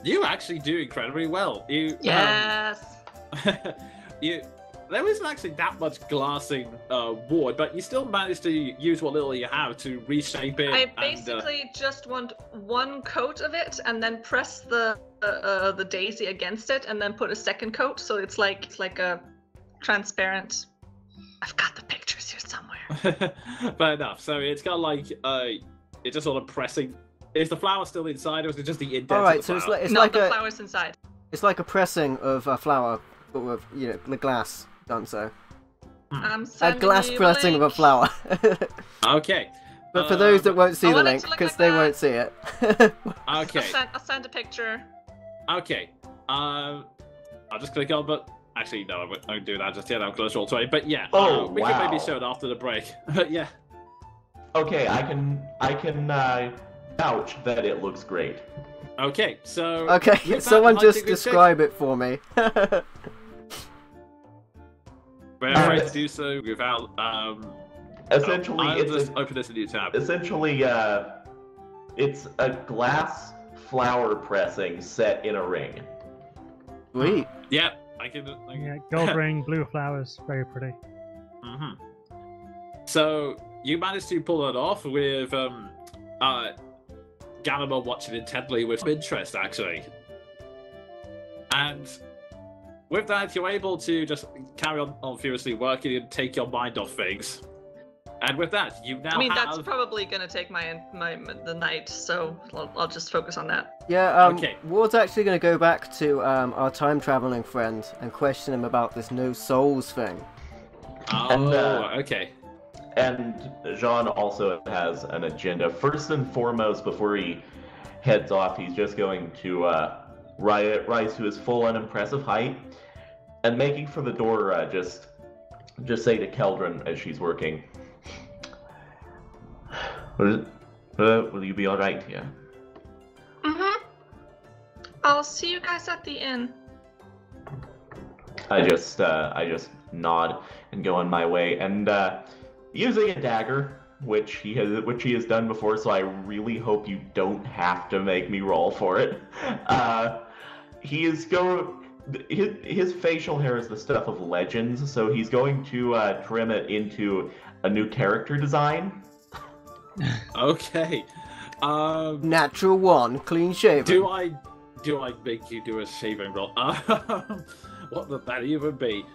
you actually do incredibly well. Yes. There isn't actually that much glassing wood, but you still managed to use what little you have to reshape it. I basically just want one coat of it, and then press the daisy against it, and then put a second coat, so it's like a transparent. I've got the pictures here somewhere. Fair enough. So it's got like it's just sort of pressing. Is the flower still inside, or is it just the indent? Alright, of the so flower? it's No, like the a flower's inside. it's like a pressing of a flower, but with the glass done so. I'm A sending glass you pressing of a link. flower. Okay. But for those that won't see I the want it link, to look because like they that. won't see it. Okay. I'll send a picture. Okay. I'll just click on, but actually no, I won't do that just yet. I'm close to all 20. But yeah, we can maybe show it after the break. But yeah. Okay, I can vouch that it looks great. Okay, so Okay, with someone that, just hunting check, describe it for me. we're afraid to do so without Essentially, I'll it's just open this a new tab. essentially it's a glass flower pressing set in a ring. Sweet. Yeah, I can. Yeah, gold ring, blue flowers, very pretty. Mm-hmm. So you managed to pull it off with Ganima watching intently with interest, actually. And with that, you're able to just carry on furiously working and take your mind off things. And with that, you now I mean, have... that's probably gonna take the night, so I'll just focus on that. Yeah, Okay. Ward's actually going to go back to our time traveling friend and question him about this no souls thing. Oh, And, okay. And Jean also has an agenda. First and foremost, before he heads off, he's just going to rise to his full unimpressive height, and making for the door, just say to Keldrin as she's working, will you be alright here? Mm-hmm. I'll see you guys at the inn. I just nod and go on my way, and using a dagger, which he has done before, so I really hope you don't have to make me roll for it. He is his facial hair is the stuff of legends, so he's going to trim it into a new character design. Okay. Natural 1, clean shaven. Do I make you do a shaving roll? What would that even be?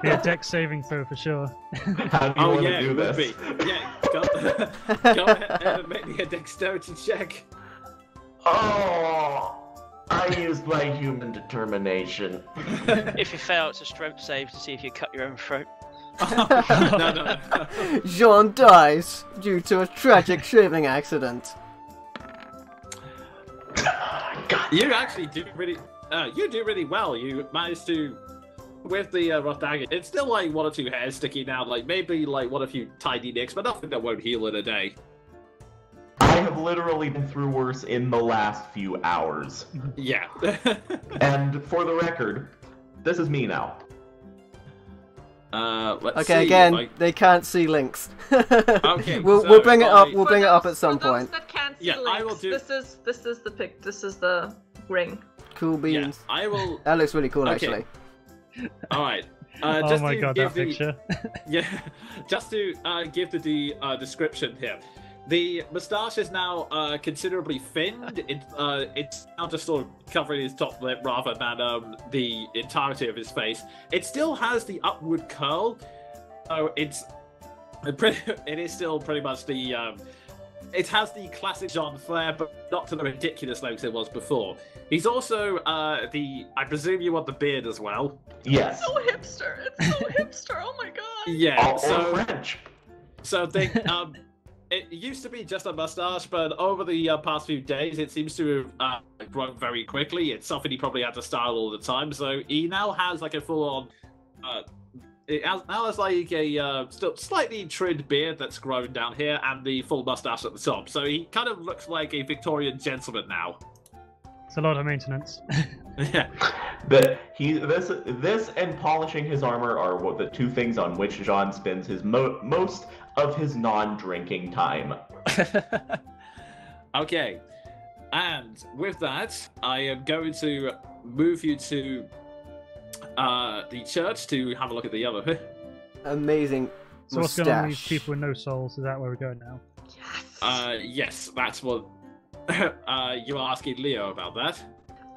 Yeah, dex saving throw for sure. How do you want to do this? Yeah, go ahead and make me a dexterity check. Oh, I used my human determination. If you fail, it's a stroke save to see if you cut your own throat. No. Jean dies due to a tragic shaving accident. You actually do really, you do really well. You managed to, with the rough dagger, it's still like 1 or 2 hairs sticking out, like maybe like 1 or few tiny nicks, but nothing that won't heal in a day. I have literally been through worse in the last few hours. Yeah. And for the record, this is me now. Let's Okay, see, again, they can't see links. Okay, we'll bring it up. like- We'll bring it up at some For those point. that can't see Yeah, I will links, do- This is the pic. This is the ring. Cool Yeah, beans. I will. That looks really cool, Okay. actually. All right. Oh Just my to god, give that picture. Yeah, just to give the description here. The moustache is now considerably thinned. It's now just sort of covering his top lip rather than the entirety of his face. It still has the upward curl, so it is still pretty much the. It has the classic Jean flair, but not to the ridiculous length it was before. He's also I presume you want the beard as well. Yes. So hipster. It's so hipster. Oh my god. Yeah. Or So. French. So it used to be just a mustache, but over the past few days, it seems to have grown very quickly. It's something he probably had to style all the time. So he now has like a full-on. Now has like a still slightly trimmed beard that's grown down here, and the full mustache at the top. So he kind of looks like a Victorian gentleman now. It's a lot of maintenance. Yeah. This and polishing his armor are the 2 things on which Jean spends his most of his non-drinking time. Okay. And with that, I am going to move you to the church to have a look at the other. Amazing. So what's going on with these Mustache. people with no souls? Is that where we're going now? Yes. Yes, that's what you are asking Leo about that.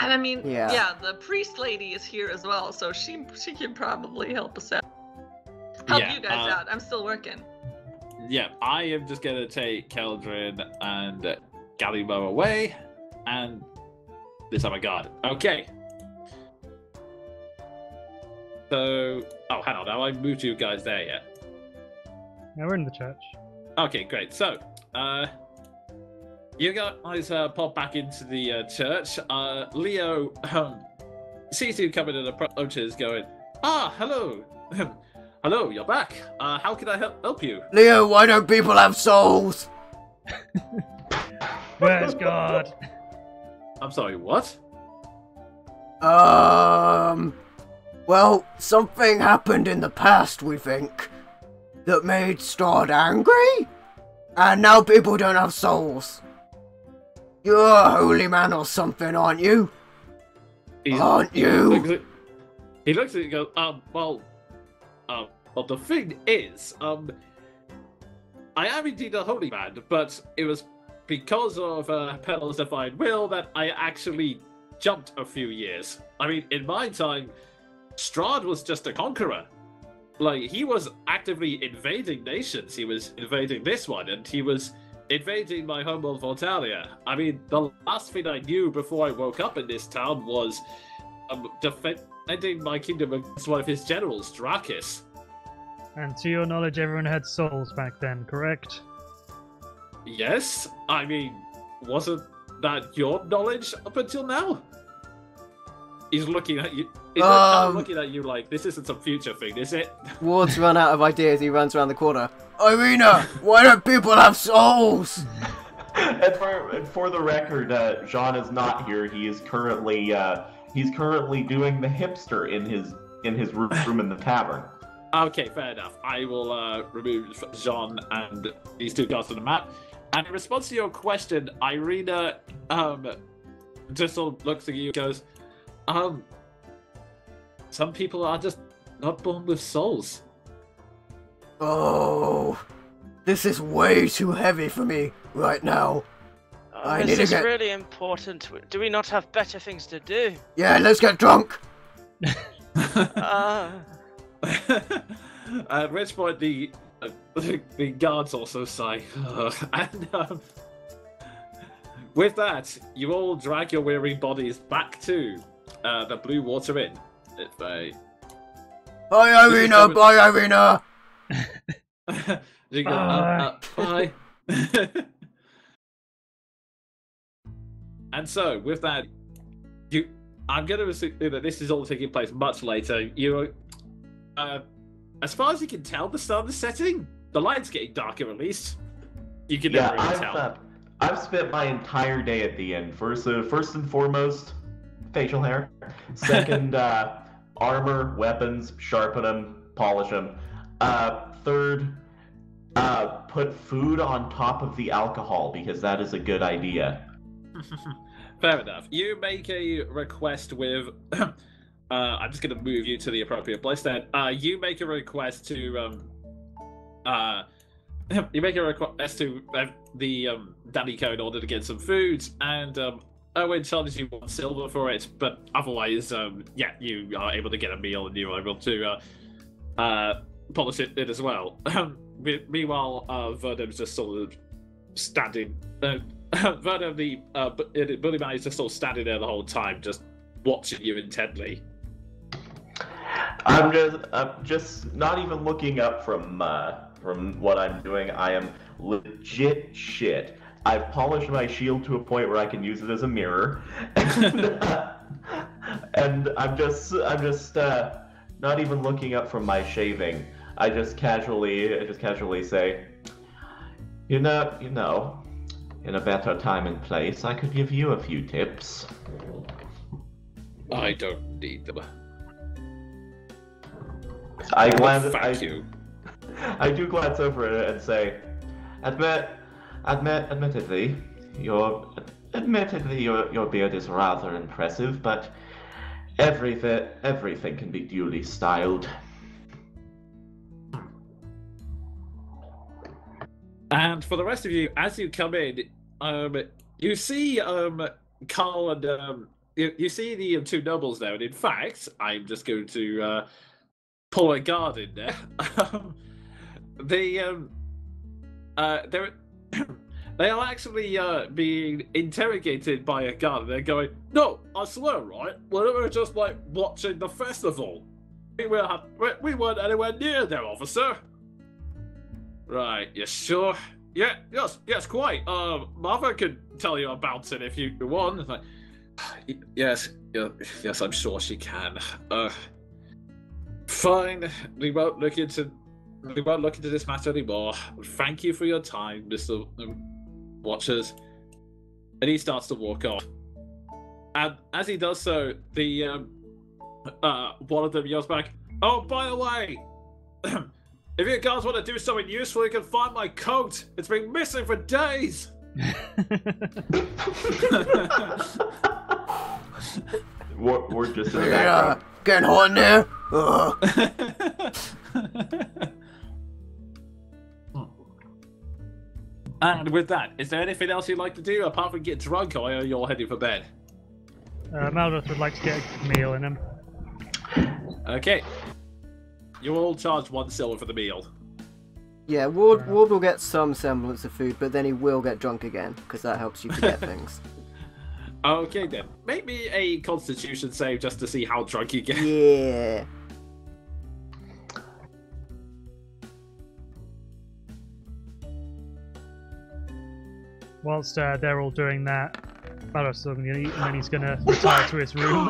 And I mean, Yeah. yeah, the priest lady is here as well, so she can probably help us out. Help Yeah, you guys out. I'm still working. Yeah, I am just gonna take Keldrin and Galimo away, and this time I got it. Okay. So, hang on, have I moved you guys there yet? Yeah, we're in the church. Okay, great. So, you guys pop back into the church. Leo sees you coming and approaches, going, hello. Hello, you're back. How can I help you? Leo, why don't people have souls? Where's God? I'm sorry, what? Well, something happened in the past, we think, that made Strahd angry? And now people don't have souls. You're a holy man or something, aren't you? Aren't you? He looks at it and goes, well, the thing is, I am indeed a holy man, but it was because of Petal's divine will that I actually jumped a few years. I mean, in my time, Strahd was just a conqueror. Like, he was actively invading nations. He was invading this one, and he was invading my home of Voltalia. I mean, the last thing I knew before I woke up in this town was defending my kingdom against one of his generals, Drakis. And to your knowledge, everyone had souls back then, correct? Yes? I mean, wasn't that your knowledge up until now? He's looking at you. He's kind of looking at you like, this isn't some future thing, is it? Ward's run out of ideas, he runs around the corner. Irina, why don't people have souls? And for the record, Jean is not here. He is currently doing the hipster in his room in the tavern. Okay, fair enough. I will remove Jean and these two guards from the map. And in response to your question, Irina just sort of looks at you and goes, some people are just not born with souls. Oh, this is way too heavy for me right now. Is this really important? Do we not have better things to do? Yeah, let's get drunk. At which point the guards also sigh. And with that, you all drag your weary bodies back to the Blue Water Inn. It's very... Bye, Irina. Bye, Irina. You go, bye. And so, with that, I'm going to assume that this is all taking place much later. As far as you can tell, the sun is setting. The light's getting darker, at least. You can never really tell. I've spent my entire day at the inn. First and foremost, facial hair. Second, armor, weapons, sharpen them, polish them. Third, put food on top of the alcohol, because that is a good idea. Fair enough. You make a request with... I'm just going to move you to the appropriate place then. You make a request to... you make a request to the Dannyco in order to get some food, and Owen charges you 1 silver for it, but otherwise, yeah, you are able to get a meal and you're able to polish it in as well. Meanwhile, Verdum's just sort of standing... Verdum, the bully man, is just sort of standing there the whole time, just watching you intently. I'm just not even looking up from what I'm doing. I am legit shit. I've polished my shield to a point where I can use it as a mirror, and I'm just not even looking up from my shaving. I just casually say, you know, in a better time and place, I could give you a few tips. I don't need them. Thank you. I do glance over it and say, admittedly, your beard is rather impressive, but everything can be duly styled. And for the rest of you, as you come in, you see Carl and you see the two nobles there, and in fact, I'm just going to pull a guard in there. They are actually being interrogated by a guard, and they're going, "No, I swear, right? We're just like watching the festival. We weren't anywhere near there, officer." Right, you sure? Yeah, yes, quite. Mother could tell you about it if you want. It's like, yes, I'm sure she can. Fine. We won't look into this matter anymore. Thank you for your time, Mr. Watchers. And he starts to walk off. And as he does so, the one of them yells back, "Oh, by the way, if you guys want to do something useful, you can find my coat. It's been missing for days." We're just in the background. Getting hot in there. And with that, is there anything else you'd like to do apart from get drunk, or are you all heading for bed? Maldoth would like to get a meal in him. Okay. You all charge 1 silver for the meal. Yeah, Ward will get some semblance of food, but then he will get drunk again, because that helps you forget things. Okay then. Make me a constitution save just to see how drunk you get. Yeah. Whilst they're all doing that, Maldoth's going to eat, and then he's going to retire to his room.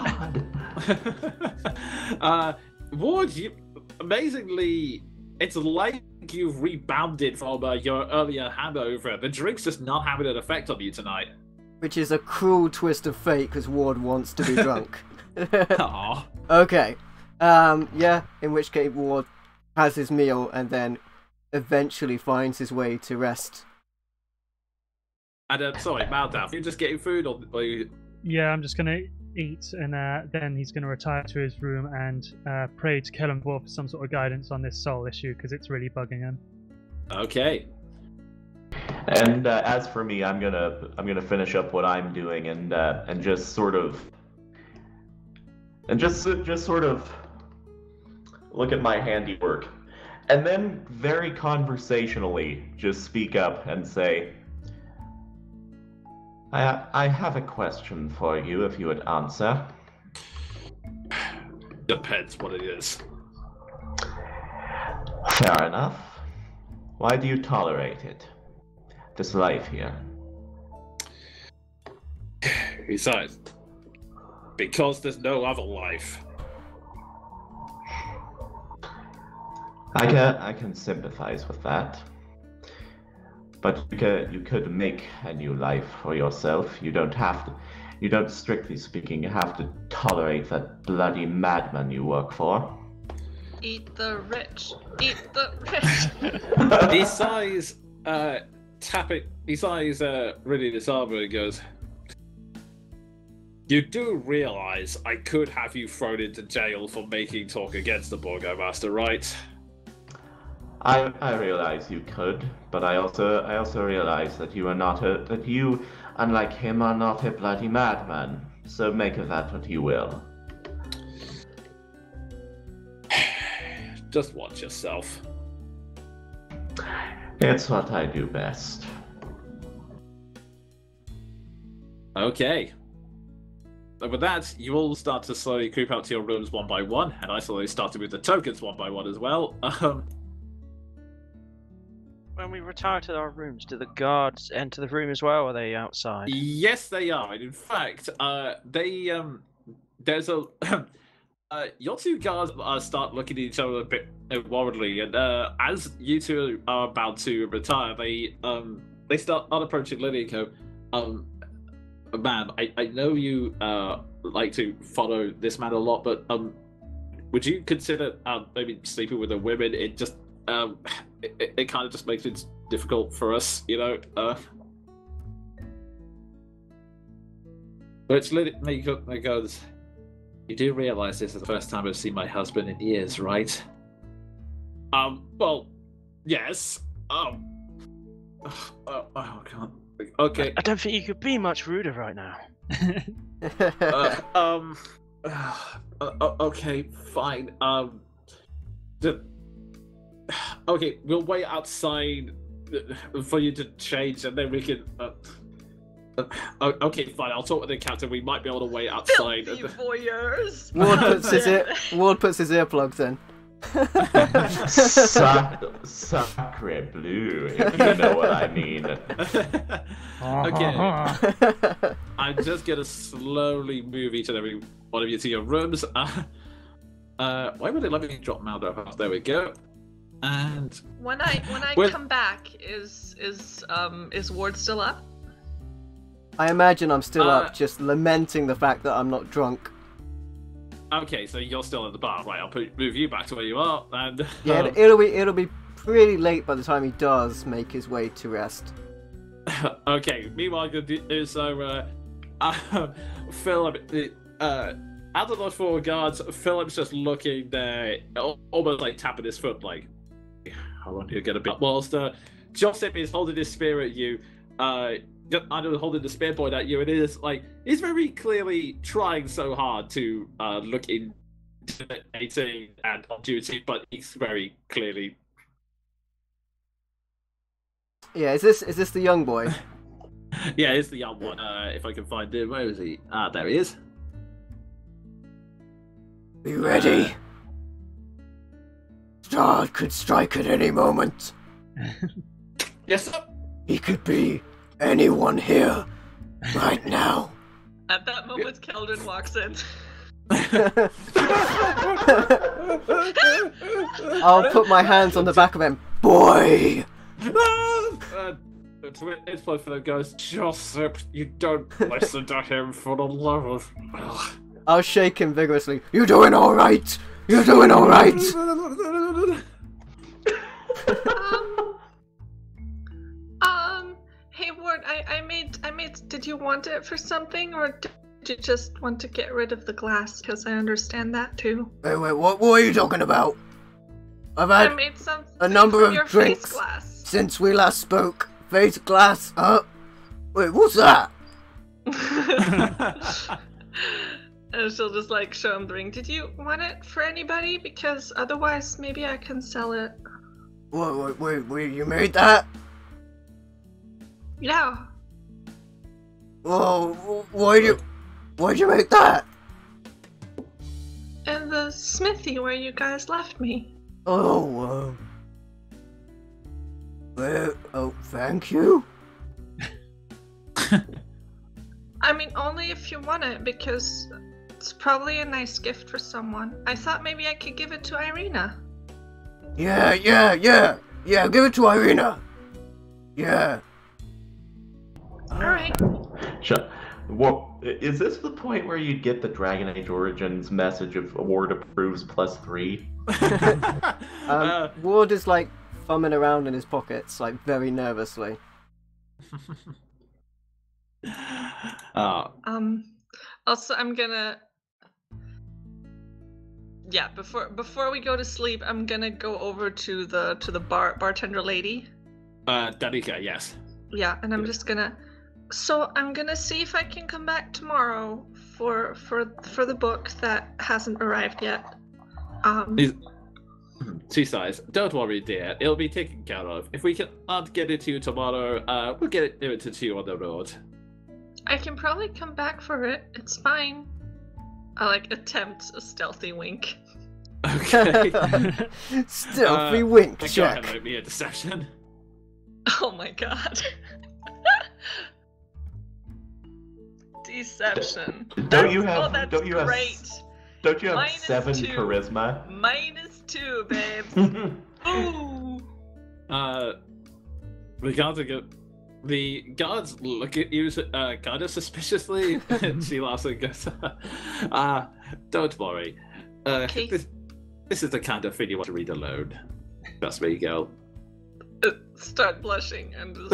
Ward, amazingly, it's like you've rebounded from your earlier hangover. The drink's just not having an effect on you tonight. Which is a cruel twist of fate, because Ward wants to be drunk. Aww. Okay. Yeah, in which case Ward has his meal, and then eventually finds his way to rest. And sorry, Maldown, you just getting food, or you... Yeah, I'm just gonna eat, and then he's gonna retire to his room and pray to Kellenborg for some sort of guidance on this soul issue, because it's really bugging him. Okay. And as for me, I'm gonna finish up what I'm doing and just sort of look at my handiwork, and then very conversationally just speak up and say, I have a question for you, if you would answer. Depends what it is. Fair enough. Why do you tolerate it? This life here? Besides, because there's no other life. I can sympathize with that. But you could make a new life for yourself. You don't, strictly speaking, have to tolerate that bloody madman you work for. Eat the rich. Eat the rich. He sighs, really this armor and goes, you do realize I could have you thrown into jail for making talk against the Burgomaster, right? I realize you could, but I also realize that you, unlike him, are not a bloody madman. So make of that what you will. Just watch yourself. It's what I do best. Okay. So with that, you all start to slowly creep out to your rooms one by one, and I slowly start to move the tokens one by one as well. When we retire to our rooms, do the guards enter the room as well, or are they outside? Yes, they are. And in fact, there's a your two guards start looking at each other a bit worriedly, and as you two are about to retire, they start approaching Lily and go, ma'am, I know you like to follow this man a lot, but would you consider maybe sleeping with the women? It just it kind of just makes it difficult for us, you know. But it's Lily goes, you do realize this is the first time I've seen my husband in years, right? Well, yes. I can't. Okay. I don't think you could be much ruder right now. Okay, fine. Okay, we'll wait outside for you to change, and then we can. Okay, fine. I'll talk with the captain. We might be able to wait outside. Filthy voyeurs. Ward puts his earplugs in. Sacre bleu, if you know what I mean. Okay. I'm just gonna slowly move each and every one of you to your rooms. Why would it let me drop Maldo off? There we go. And when I come back, is Ward still up? I imagine I'm still up, just lamenting the fact that I'm not drunk. Okay, so you're still at the bar, right? I'll move you back to where you are, and yeah, it'll be pretty late by the time he does make his way to rest. Okay. Meanwhile, I'm gonna do so. Philip, out of the four guards, Philip's just looking there, almost like tapping his foot, like, I want you to get a bit. Whilst Joseph is holding his spear at you, holding the spear point at you, and it is like he's very clearly trying so hard to look intimidating and on duty, but he's very clearly. Yeah, is this the young boy? Yeah, it's the young one. If I can find him, where is he? There he is. Be ready. Strahd could strike at any moment. Yes, sir. He could be anyone here right now. At that moment, Keldrin walks in. I'll put my hands on the back of him. Boy! It's for the guys. Joseph, you don't listen to him for the love of. I'll shake him vigorously. You doing all right? You doing all right? Hey Ward, I made. Did you want it for something, or did you just want to get rid of the glass? Because I understand that too. Wait, what are you talking about? I've I had made some a number from of your drinks face glass. since we last spoke. Face glass, wait, what's that? And she'll just like show him the ring. Did you want it for anybody? Because otherwise, maybe I can sell it. Wait, you made that? Yeah. Whoa, why'd you make that? In the smithy where you guys left me. Oh, thank you. I mean, only if you want it, because it's probably a nice gift for someone. I thought maybe I could give it to Irina. Yeah, give it to Irina. Yeah. Alright. Sure. Well, is this the point where you get the Dragon Age Origins message of award approves +3? Ward is like thumbing around in his pockets, like very nervously. Also, I'm gonna. Yeah, before we go to sleep, I'm gonna go over to the bartender lady. Danica, yes. Yeah, and I'm just gonna. So I'm gonna see if I can come back tomorrow for the book that hasn't arrived yet. She sighs. Don't worry, dear. It'll be taken care of. If we can't get it to you tomorrow, we'll get it to you on the road. I can probably come back for it. It's fine. I like attempt a stealthy wink. Okay. Stealthy wink Go check. ahead, make me a deception. Oh my god. Deception. Don't you Oh, have? that's Don't you have? great. Don't you have -2. 7 charisma? -2, babes. Ooh. The guards look at you kind of suspiciously, and she laughs and goes, don't worry. Okay. This is the kind of thing you want to read alone. Trust me, girl. Start blushing and just,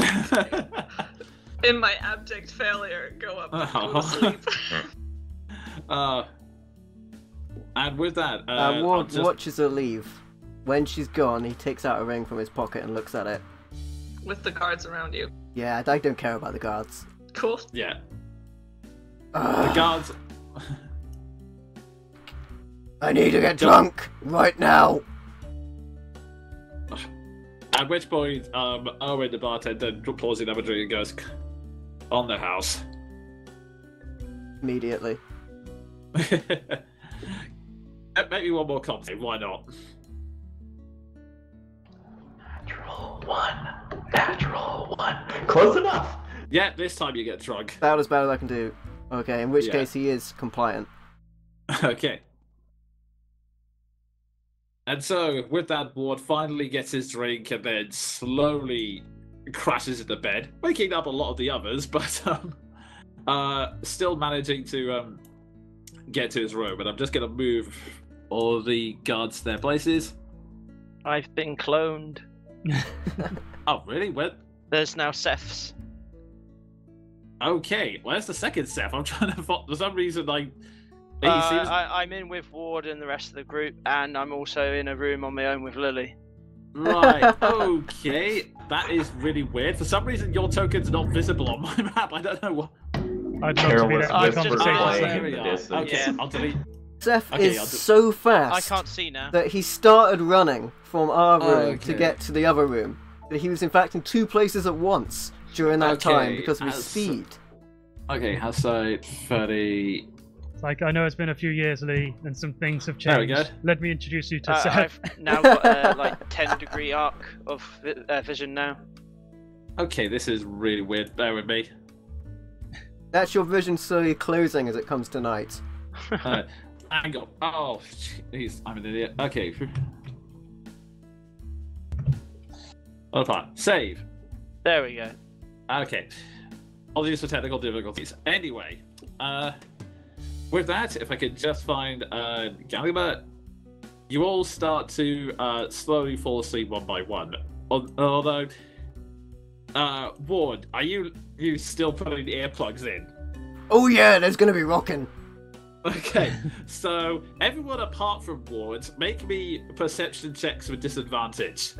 in my abject failure, go up and go to sleep. And with that, Ward watches her leave. When she's gone, he takes out a ring from his pocket and looks at it. With the guards around you. Yeah, I don't care about the guards. Cool. Yeah. The guards. I need to get drunk right now. At which point, Owen, the bartender, pours another drink and goes, on the house. Immediately. Maybe one more cocktail, why not? Natural one. Close enough. Yeah, this time you get drunk. About as bad as I can do. Okay, in which Yeah. case he is compliant. Okay. And so, with that, Ward finally gets his drink and then slowly crashes into bed, waking up a lot of the others, but still managing to get to his room. And I'm just going to move all the guards to their places. I've been cloned. Oh, really? Where? There's now Seths. Okay, where's the second Seth? I'm trying to for some reason, like... I'm in with Ward and the rest of the group, and I'm also in a room on my own with Lily. Right, okay. That is really weird. For some reason, your token's not visible on my map. I don't know what... I'd love to be Careless there. I can't whisper see playing it. there we in the are. distance. Okay, Yeah. I'll delete... Seth Okay, is I'll do- so fast I can't see now. that he started running from our room to Okay. get to the other room. But he was in fact in 2 places at once during that time Okay, because of his as- speed. Okay, hindsight 30... It's like, I know it's been a few years, Lee, and some things have There we changed. go. Let me introduce you to Seth. I've now got a 10-degree arc of vision now. Okay, this is really weird. Bear with me. That's your vision slowly closing as it comes to night. Hang on. Oh, jeez, I'm an idiot. Okay. Hold on. Save. There we go. Okay. Apologies for technical difficulties. Anyway, with that, if I could just find Gallimer, you all start to slowly fall asleep one by one. Although, Ward, are you still putting the earplugs in? Oh yeah, there's gonna be rocking. Okay, so everyone apart from Ward, make me perception checks with disadvantage.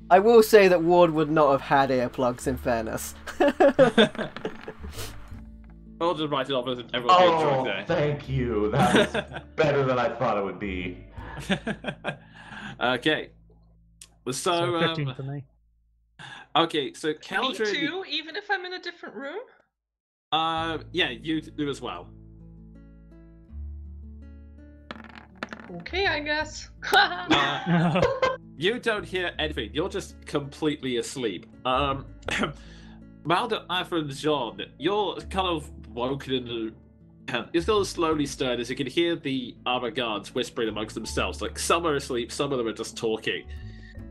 I will say that Ward would not have had earplugs, in fairness. I'll just write it off as everyone being drunk there. Thank you. That was better than I thought it would be. Okay. So 15 for me. okay, so Me countering too, even if I'm in a different room? yeah, you do as well. Okay, I guess. You don't hear anything. You're just completely asleep. Malda, Arthur, and John, you're kind of woken in the... You're still slowly stirred as you can hear the armor guards whispering amongst themselves. Like, some are asleep, some of them are just talking.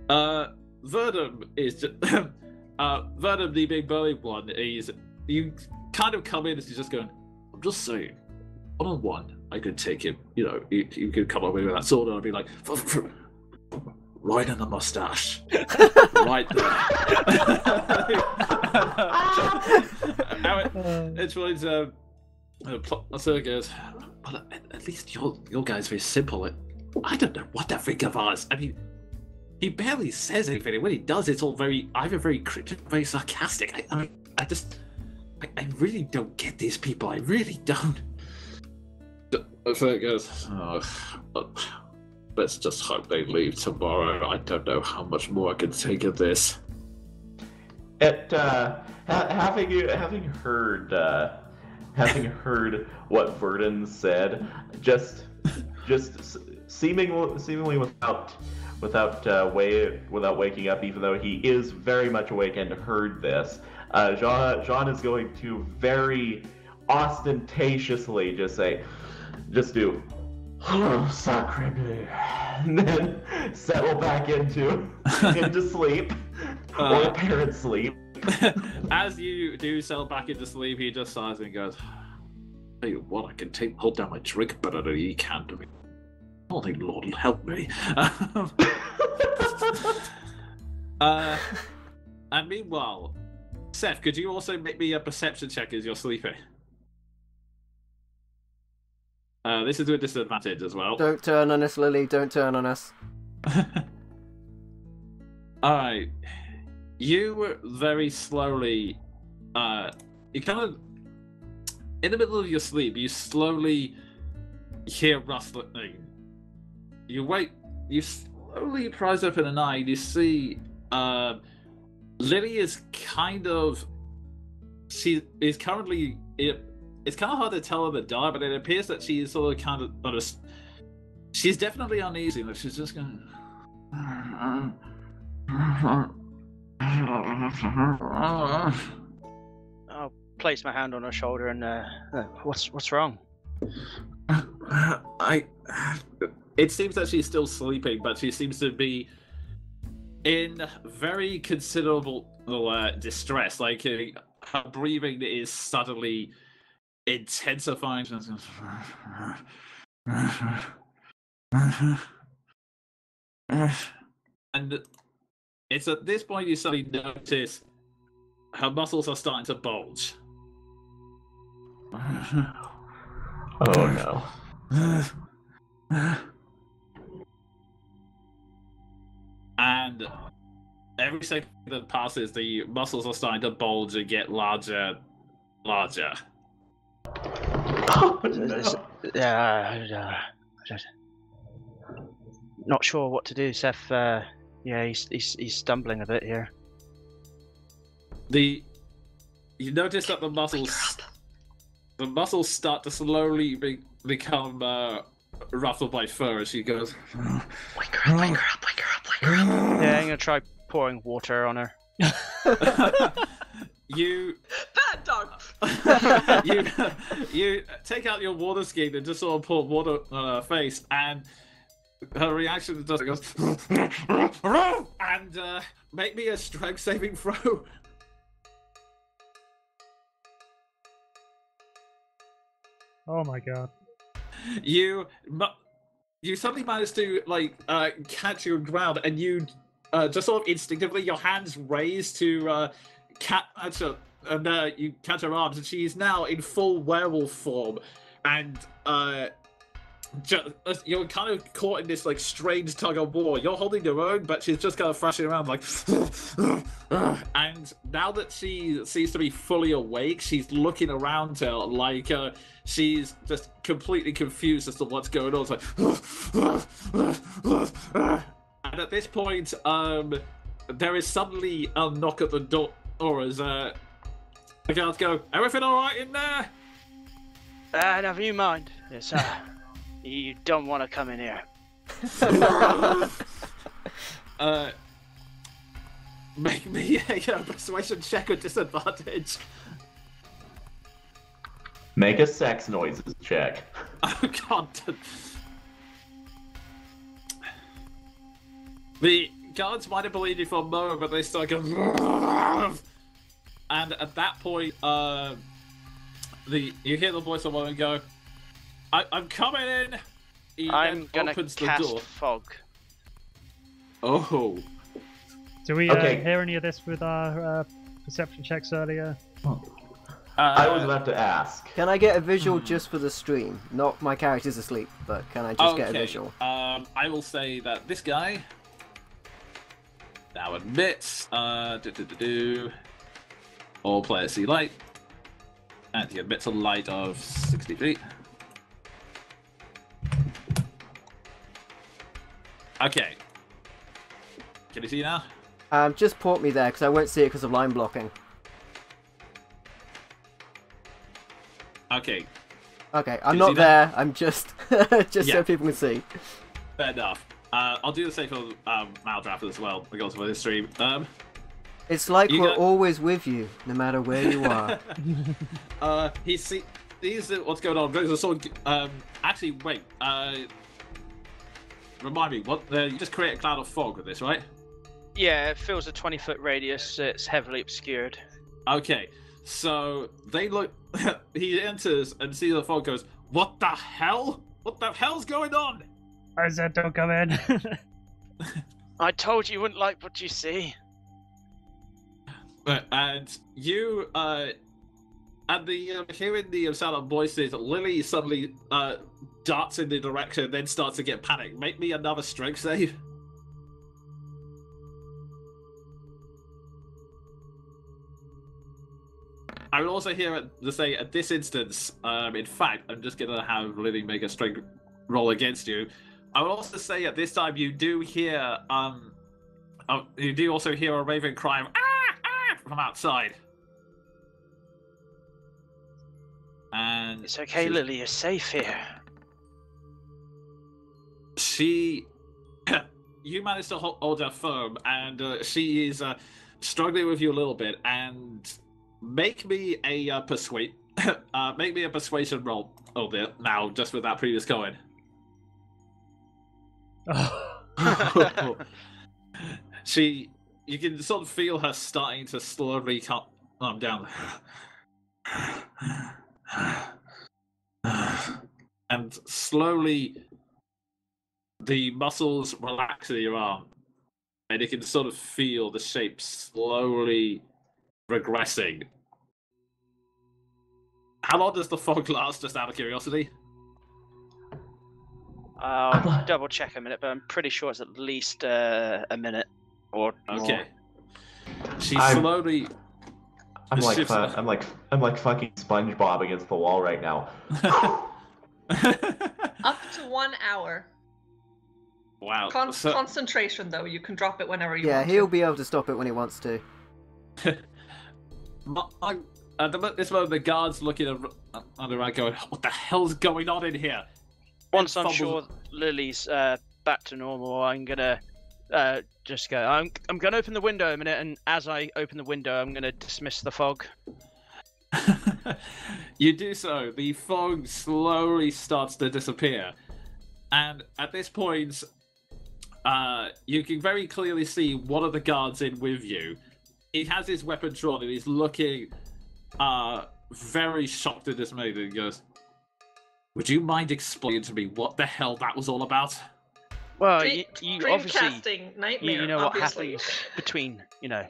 Verdum is just... Verdum, the big burly one, you kind of come in as he's just going, I'm just saying, one-on-one, I could take him. You know, you could come up with that sword and I'd be like... Right in the mustache. Right there. It's always so it goes, well, at least your guy's very simple. I don't know what to think of us. I mean, he barely says anything, and when he does, it's all either very cryptic, very sarcastic. I really don't get these people. I really don't. So it goes, let's just hope they leave tomorrow. I don't know how much more I can take of this. Having heard what Verdun said, just seemingly without waking up, even though he is very much awake and heard this, Jean is going to very ostentatiously just do. Oh, sacre bleu. And then settle back into sleep, or apparent sleep. As you do settle back into sleep, he just sighs and goes, tell you what, I can hold down my drink better than he can do. I don't think Lord will help me. And meanwhile, Seth, could you also make me a perception check as you're sleeping? This is with disadvantage as well. Don't turn on us, Lily. Don't turn on us. Alright. You very slowly... you kind of... In the middle of your sleep, you slowly hear rustling. You wait... You slowly prise open an eye and you see... Lily is kind of... She is currently... It's kind of hard to tell in the dark, but it appears that she's sort of she's definitely uneasy. Like she's just going. I'll place my hand on her shoulder and what's wrong? It seems that she's still sleeping, but she seems to be in very considerable distress. Like her breathing is suddenly intensifying. And it's at this point you suddenly notice her muscles are starting to bulge. Oh no. And every second that passes, the muscles are starting to bulge and get larger. Oh, no. Not sure what to do, Seth. He's stumbling a bit here. You notice that the muscles start to slowly become ruffled by fur as she goes. Wake her up. Yeah, I'm gonna try pouring water on her. You Bad dog! you take out your water skin and just sort of pour water on her face, and her reaction just goes and make me a strength saving throw. Oh my god. You you suddenly manage to catch your ground, and you just sort of instinctively, your hands raised to catch her, and you catch her arms, and she is now in full werewolf form, and you're kind of caught in this strange tug of war. You're holding your own, but she's just kind of thrashing around and now that she seems to be fully awake, she's looking around her like she's just completely confused as to what's going on. It's and at this point, there is suddenly a knock at the door as the guards go, "Everything all right in there?" Never you mind. It's you don't want to come in here. Make me a persuasion check with disadvantage. Make a sex noises check. Oh god. The guards might have believed you for a moment, but they start going. And at that point, you hear the voice of one and go, I'm coming in. I'm gonna opens cast the door. fog. Oh. Do we Okay. hear any of this with our perception checks earlier? I was about to ask. Can I get a visual just for the stream? Not my character's asleep, but can I just get a visual? I will say that this guy now admits all players see light, and he admits a light of 60 feet. Okay. Can you see now? Just port me there, because I won't see it because of line blocking. Okay. Okay, I'm you not see there. I'm just just so Yeah. people can see. Fair enough. I'll do the same for Maldraffer as well, because of this stream. It's like You we're got- always with you, no matter where you are. He's what's going on. There's a sort of, actually, wait. Remind me, you just create a cloud of fog with this, right? Yeah, it fills a 20-foot radius. It's heavily obscured. Okay, so they look. He enters and sees the fog. Goes, "What the hell? What the hell's going on?" I said don't come in. I told you wouldn't like what you see. And you, and hearing the sound of voices, Lily suddenly darts in the direction, then starts to get panicked. Make me another strength save. I will also hear it to say at this instance, in fact, I'm just gonna have Lily make a strength roll against you. I will also say at this time you do hear you do also hear a raven cry of, "Ah! from outside. And It's okay, Lily. You're safe here. You managed to hold her firm, and she is struggling with you a little bit. And make me a persuasion roll. Oh, there now, just with that previous going. You can sort of feel her starting to slowly calm down. And slowly the muscles relax in your arm, and you can sort of feel the shape slowly regressing. How long does the fog last, just out of curiosity? I'll double check a minute, but I'm pretty sure it's at least a minute or Okay. more. She I'm- slowly. I'm like shifts- I'm like fucking SpongeBob against the wall right now. Up to 1 hour. Wow. Concentration, though. You can drop it whenever you Yeah, want he'll to. be able to stop it when he wants to. At this moment, the guards looking around, going, "What the hell's going on in here?" Once I'm Fumbles- sure Lily's back to normal, I'm gonna just go. I'm gonna open the window a minute, and as I open the window, I'm gonna dismiss the fog. You do so. The fog slowly starts to disappear, and at this point, you can very clearly see one of the guards in with you. He has his weapon drawn, and he's looking very shocked and dismayed. And he goes, would you mind explaining to me what the hell that was all about? Well, you obviously Dreamcasting nightmare. you know obviously. what happens between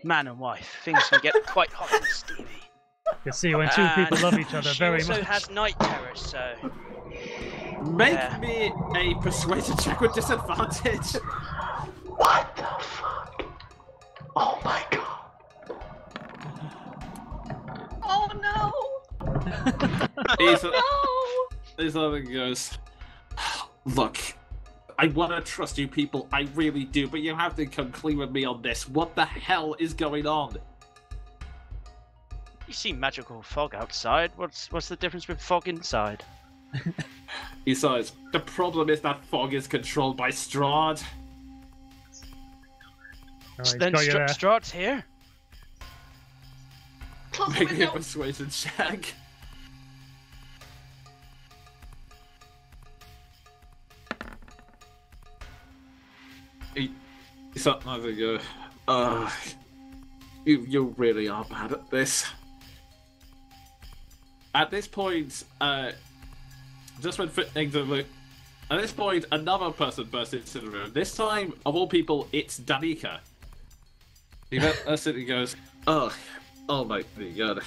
man and wife. Things can get quite hot and steamy. You see, when two people love each other she very also much. has night terrors, so Make me a persuasion check with disadvantage. What the fuck? Oh my god. Oh no! He's other goes, look, I want to trust you people, I really do, but you have to come clean with me on this. What the hell is going on? you see magical fog outside. What's the difference with fog inside? He says, the problem is that fog is controlled by Strahd. Oh, he's Then got you there. Strahd's here. Close the Make me a window. persuasion check. He's up there and go, you really are bad at this. At this point, just when things are at this point, another person bursts into the room. This time, of all people, it's Danica. He bursts in and goes, oh my god.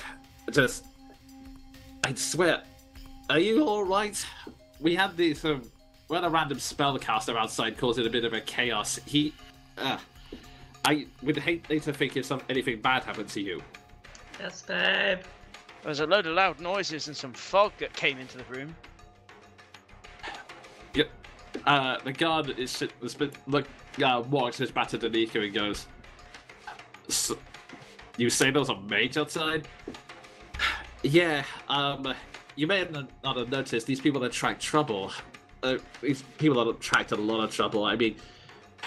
I swear, are you alright? We had this, we had a random spellcaster outside causing a bit of a chaos. I would hate to think if anything bad happened to you. Yes, babe. There was a load of loud noises and some fog that came into the room. Yep. The guard walks his back to Danica and goes, so, you say there was a mage outside? Yeah, you may not have noticed, these people attract trouble. These people that attract a lot of trouble. I mean,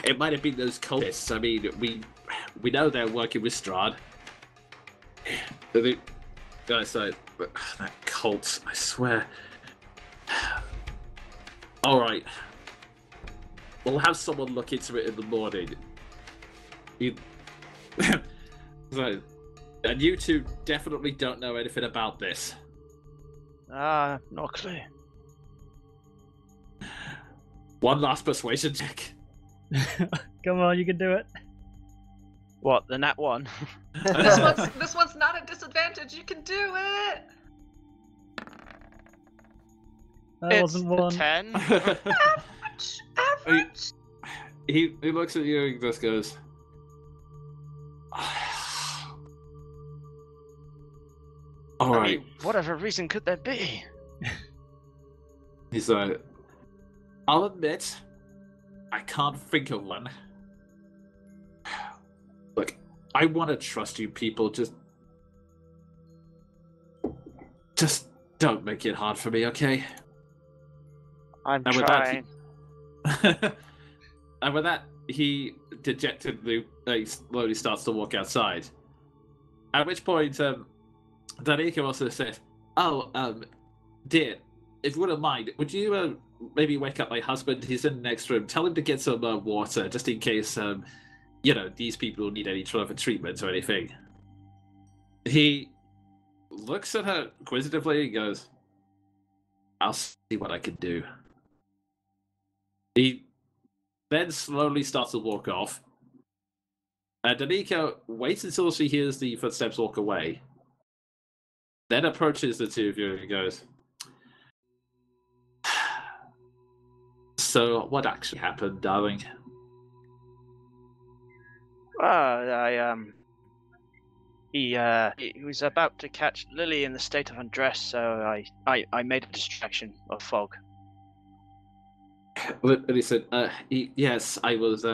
it might have been those cultists. I mean, we know they're working with Strahd. The guy said, that cult, I swear. Alright. We'll have someone look into it in the morning. So, and you two definitely don't know anything about this. No clue. One last persuasion check. Come on, you can do it. What, the nat one? This one's not a disadvantage. You can do it. That It's wasn't a one. 10. Average. He looks at you and just goes, I alright. mean, whatever reason could there be? He's like, I'll admit, I can't think of one. Look, I want to trust you people, just don't make it hard for me, okay? I'm And with trying. And with that, he dejectedly slowly starts to walk outside. At which point, Danica also says, dear, if you wouldn't mind, would you maybe wake up my husband? He's in the next room. Tell him to get some water, just in case, these people need any sort of treatment or anything. He looks at her inquisitively and goes, I'll see what I can do. He then slowly starts to walk off. And Danica waits until she hears the footsteps walk away. Then approaches the two of you and goes, so what actually happened, darling? He was about to catch Lily in the state of undress, so I made a distraction of fog. And he said, yes, I was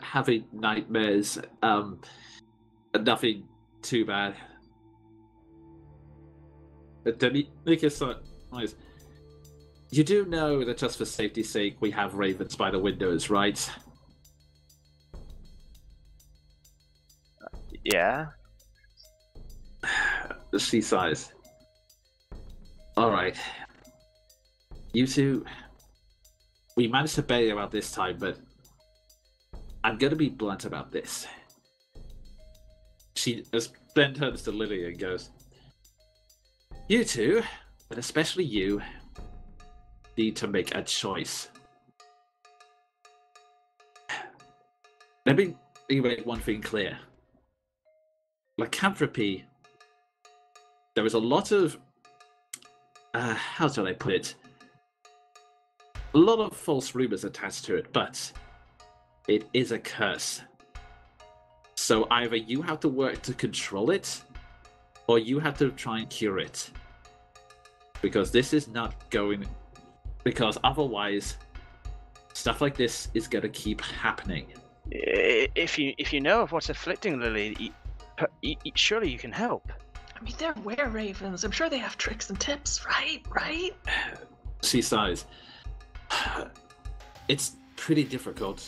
having nightmares. Nothing too bad. Danica says, you do know that just for safety's sake, we have ravens by the windows, right? Yeah. She sighs. Alright. You two, we managed to bail out this time, but I'm going to be blunt about this. She then turns to Lily and goes, you two, but especially you, need to make a choice. Let me make one thing clear. Lycanthropy, there is a lot of, how shall I put it? A lot of false rumors attached to it, but it is a curse. So either you have to work to control it, or you have to try and cure it. Because this is not going... Because otherwise, stuff like this is going to keep happening. If you know of what's afflicting Lily, surely you can help. I mean, they're were-ravens. I'm sure they have tricks and tips, right? Right? She sighs. It's pretty difficult.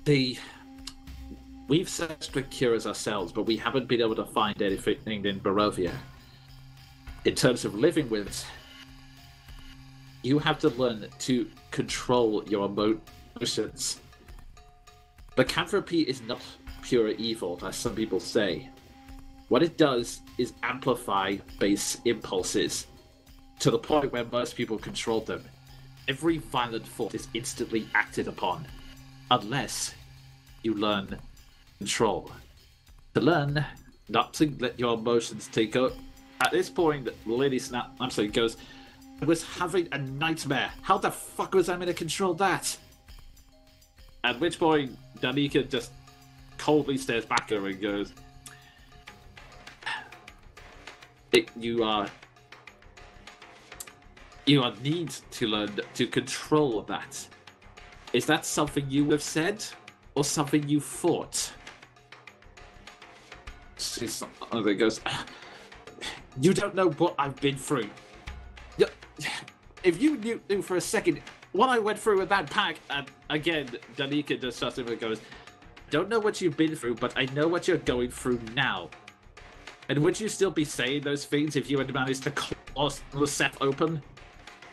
We've searched for cures ourselves, but we haven't been able to find anything in Barovia. In terms of living with it, you have to learn to control your emotions. Lycanthropy is not pure evil, as some people say. What it does is amplify base impulses to the point where most people control them. Every violent thought is instantly acted upon, unless you learn control. To learn not to let your emotions take over. At this point, Lily goes, I was having a nightmare. How the fuck was I meant to control that? At which point, Danica just coldly stares back at her and goes, You need to learn to control that. Is that something you have said, or something you thought? She goes, you don't know what I've been through. If you knew for a second what I went through with that pack, and again, Danica just shuts him and goes, don't know what you've been through, but I know what you're going through now. And would you still be saying those things if you had managed to close Seth open?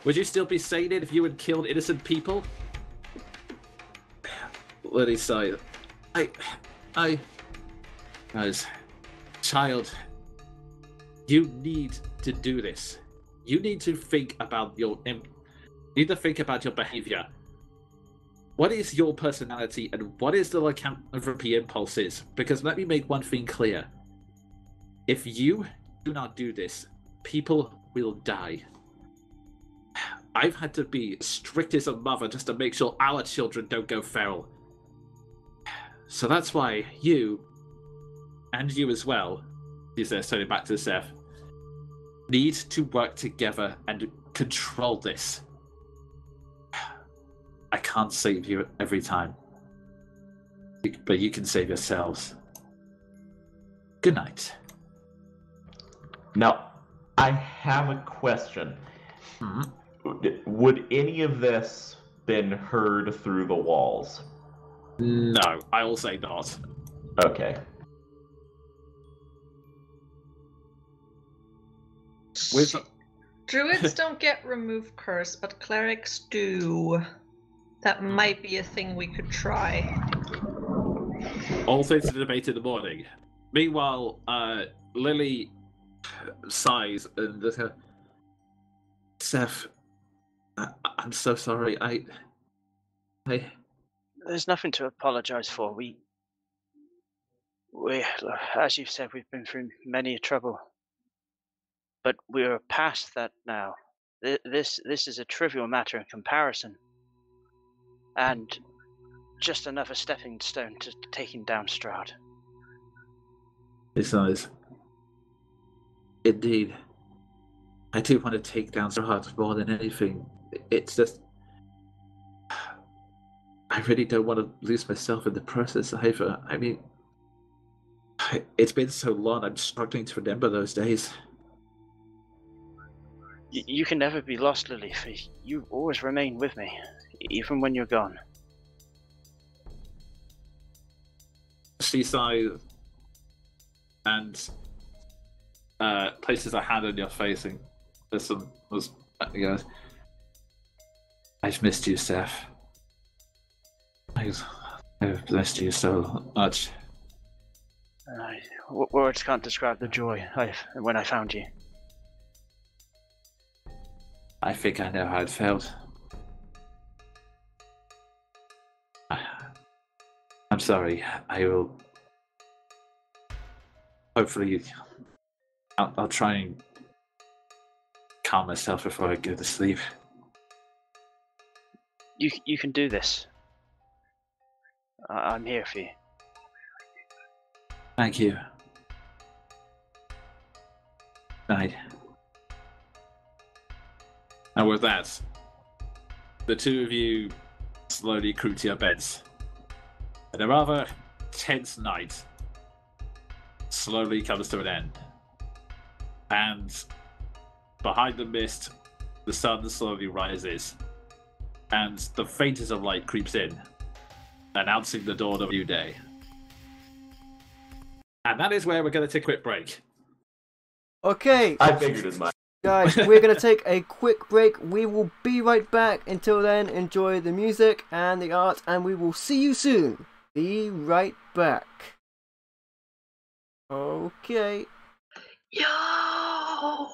Would you still be saying it if you had killed innocent people? Lily sighed. As child, you need to do this. You need to think about your behavior. What is your personality and what is the lycanthropy impulses? Because let me make one thing clear. If you do not do this, people will die. I've had to be strict as a mother just to make sure our children don't go feral. So that's why you, and you as well, he says, turning back to Seth, need to work together and control this. I can't save you every time, but you can save yourselves. Good night. Now, I have a question. Mm-hmm. Would any of this been heard through the walls? No, I will say not. Okay. Druids don't get remove curse, but clerics do. That might be a thing we could try. All things to debate in the morning. Meanwhile, Lily sighs and just goes, Seth, I'm so sorry. I. There's nothing to apologize for. We, as you've said, we've been through many a trouble, but we're past that now. This is a trivial matter in comparison, and just another stepping stone to taking down Strahd. Besides, indeed, I do want to take down Strahd more than anything. It's just, I really don't want to lose myself in the process either. I mean, it's been so long, I'm struggling to remember those days. You can never be lost, Lily, for you always remain with me, even when you're gone. She sighs and places a hand on your face and goes, I've missed you, Seth. I've missed you so much. Words can't describe the joy when I found you. I think I know how it felt. I'm sorry. I will. Hopefully, I'll try and calm myself before I go to sleep. You can do this. I'm here for you. Thank you. Night. And with that, the two of you slowly creep to your beds. And a rather tense night slowly comes to an end. And behind the mist, the sun slowly rises. And the faintest of light creeps in, announcing the dawn of a new day. And that is where we're going to take a quick break. Okay. I figured as much. Guys, we're going to take a quick break. We will be right back. Until then, enjoy the music and the art, and we will see you soon. Be right back. Okay. Yo!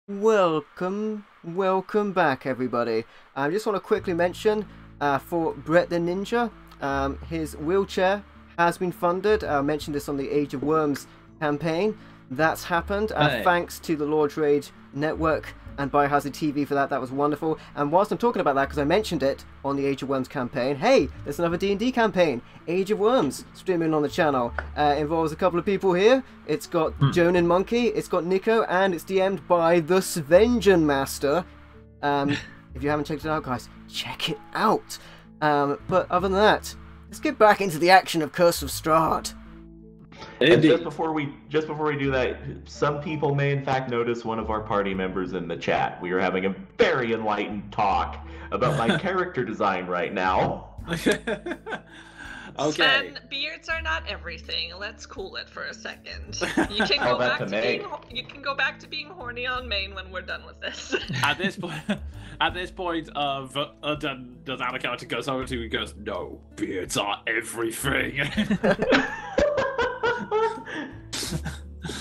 Welcome back, everybody. I just want to quickly mention for Brett the Ninja, his wheelchair has been funded. I mentioned this on the Age of Worms campaign. That's happened. Hey. Thanks to the Lord Rage Network and Biohazard TV for that. That was wonderful. And whilst I'm talking about that, because I mentioned it on the Age of Worms campaign, hey, there's another D&D campaign, Age of Worms, streaming on the channel. Involves a couple of people here. It's got Joan and Monkey, it's got Nico, and it's DM'd by the Svengen Master. If you haven't checked it out, guys, check it out. But other than that, let's get back into the action of Curse of Strahd. And just before we do that, some people may in fact notice one of our party members in the chat. We are having a very enlightened talk about my character design right now. Okay. And beards are not everything. Let's cool it for a second. You can go back to being horny on main when we're done with this. At this point, the other character goes over to you and goes, "No, beards are everything."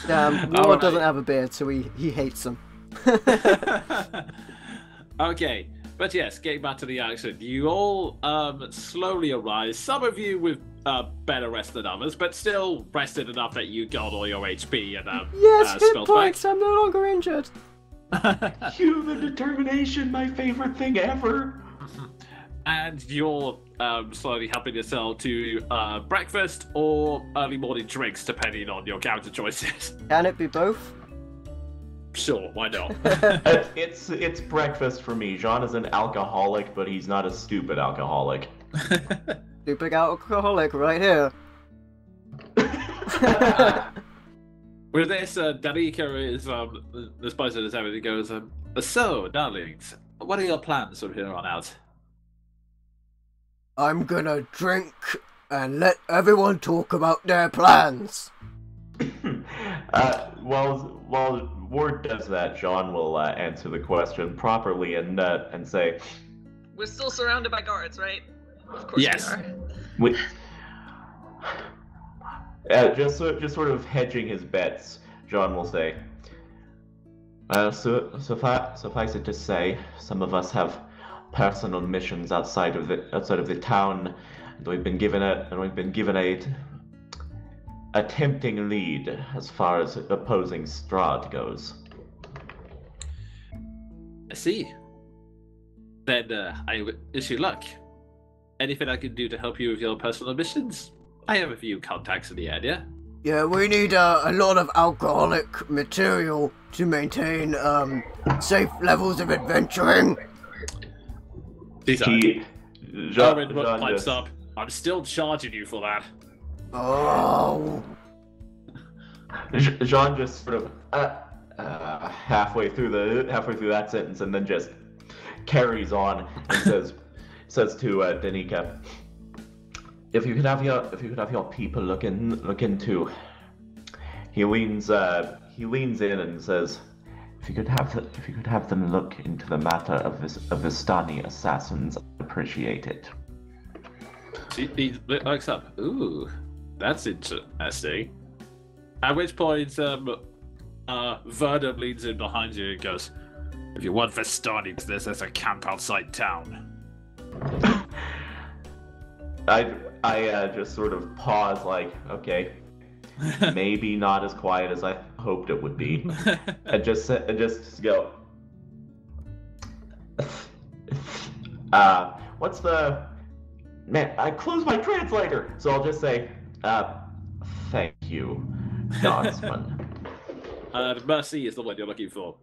Ward doesn't have a beard, so he hates them. Okay, but yes, getting back to the action, you all slowly arise. Some of you with better rest than others, but still rested enough that you got all your HP and yes, hit spells points. back. I'm no longer injured. Human determination, my favorite thing ever. And you're slowly helping yourself to breakfast or early morning drinks, depending on your character choices. Can it be both? Sure, why not? It's breakfast for me. Jean is an alcoholic, but he's not a stupid alcoholic. Stupid alcoholic right here. With this, Danica is the spice of everything goes. So, darlings, what are your plans from here on out? I'm gonna drink and let everyone talk about their plans. While Ward does that, John will answer the question properly and say, We're still surrounded by guards, right? Of course Yes. we are. just sort of hedging his bets, John will say, suffice it to say, some of us have personal missions outside of the town, and we've been given a tempting lead as far as opposing Strahd goes. I see. Then I wish you luck. Anything I can do to help you with your personal missions? I have a few contacts in the area. Yeah, we need a lot of alcoholic material to maintain safe levels of adventuring. John pipes up. I'm still charging you for that. Oh. Jean just sort of halfway through that sentence, and then just carries on and says to Danica, if you could have your people look into. He leans in and says, if you could have them look into the matter of Vistani assassins, I'd appreciate it. He looks up. Ooh, that's interesting. At which point, Verdum leans in behind you and goes, if you want Vistani business, there's a camp outside town. I just sort of pause, like, okay, maybe not as quiet as I hoped it would be, and just go, what's the, man, I closed my translator, so I'll just say, thank you, Dogsman. Mercy is the one you're looking for.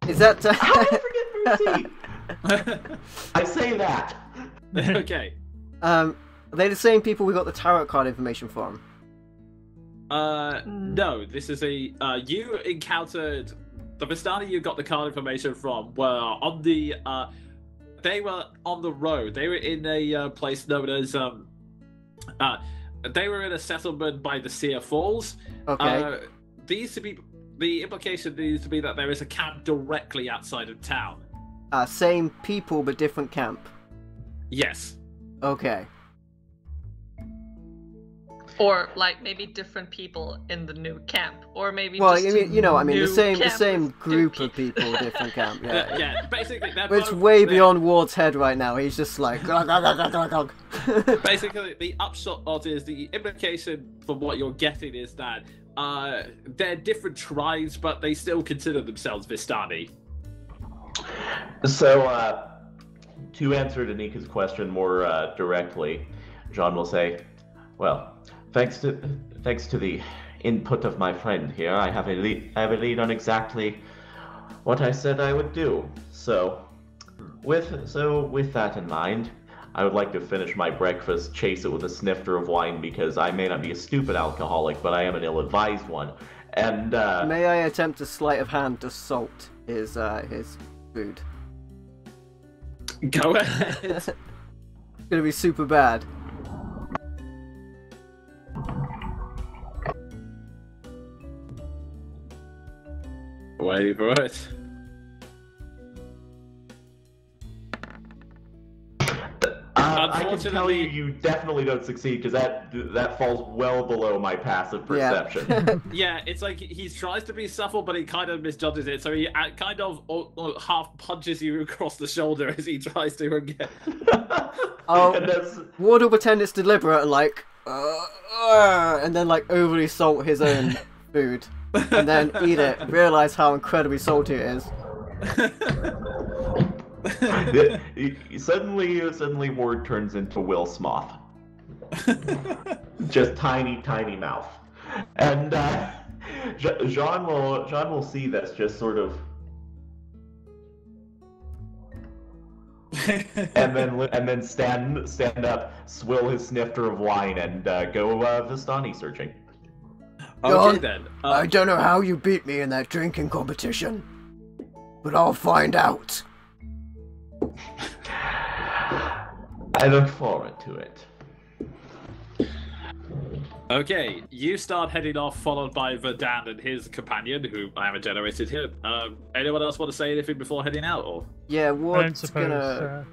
Is that... How did I forget Mercy? I say that. Okay. Are they the same people we got the tarot card information from? No, this is you encountered the Vistani you got the card information from were on the they were on the road. They were in a place known as they were in a settlement by the Seer Falls. Okay. The implication needs to be that there is a camp directly outside of town. Same people but different camp. Yes. Okay. Or like maybe different people in the new camp, or maybe Well, just I mean, you know, I mean, the new same camp with group new of people, different camp. Yeah. Yeah, basically, they're It's both, way they're- beyond Ward's head right now. He's just like. Basically, the upshot of it is the implication from what you're getting is that they're different tribes, but they still consider themselves Vistani. So, to answer Danika's question more directly, John will say, "Well, thanks to the input of my friend here, I have a lead on exactly what I said I would do. So, with that in mind, I would like to finish my breakfast, chase it with a snifter of wine, because I may not be a stupid alcoholic, but I am an ill-advised one. And May I attempt a sleight of hand to salt his food? Go ahead. It's gonna be super bad. Wait for it. I can tell you, you definitely don't succeed, because that falls well below my passive perception. Yeah, it's like he tries to be subtle, but he kind of misjudges it. So he kind of half punches you across the shoulder as he tries to again. Ward will pretend it's deliberate and like, and then like overly salt his own food, and then eat it. Realize how incredibly salty it is. Suddenly Ward turns into Will Smoth. Just tiny mouth. And Jean will see this, just sort of, and then stand up, swill his snifter of wine, and go Vistani searching. Okay then. I don't know how you beat me in that drinking competition, but I'll find out. I look forward to it. Okay, you start heading off, followed by Verdun and his companion, who I haven't generated here. Anyone else want to say anything before heading out, or? Yeah, Ward's gonna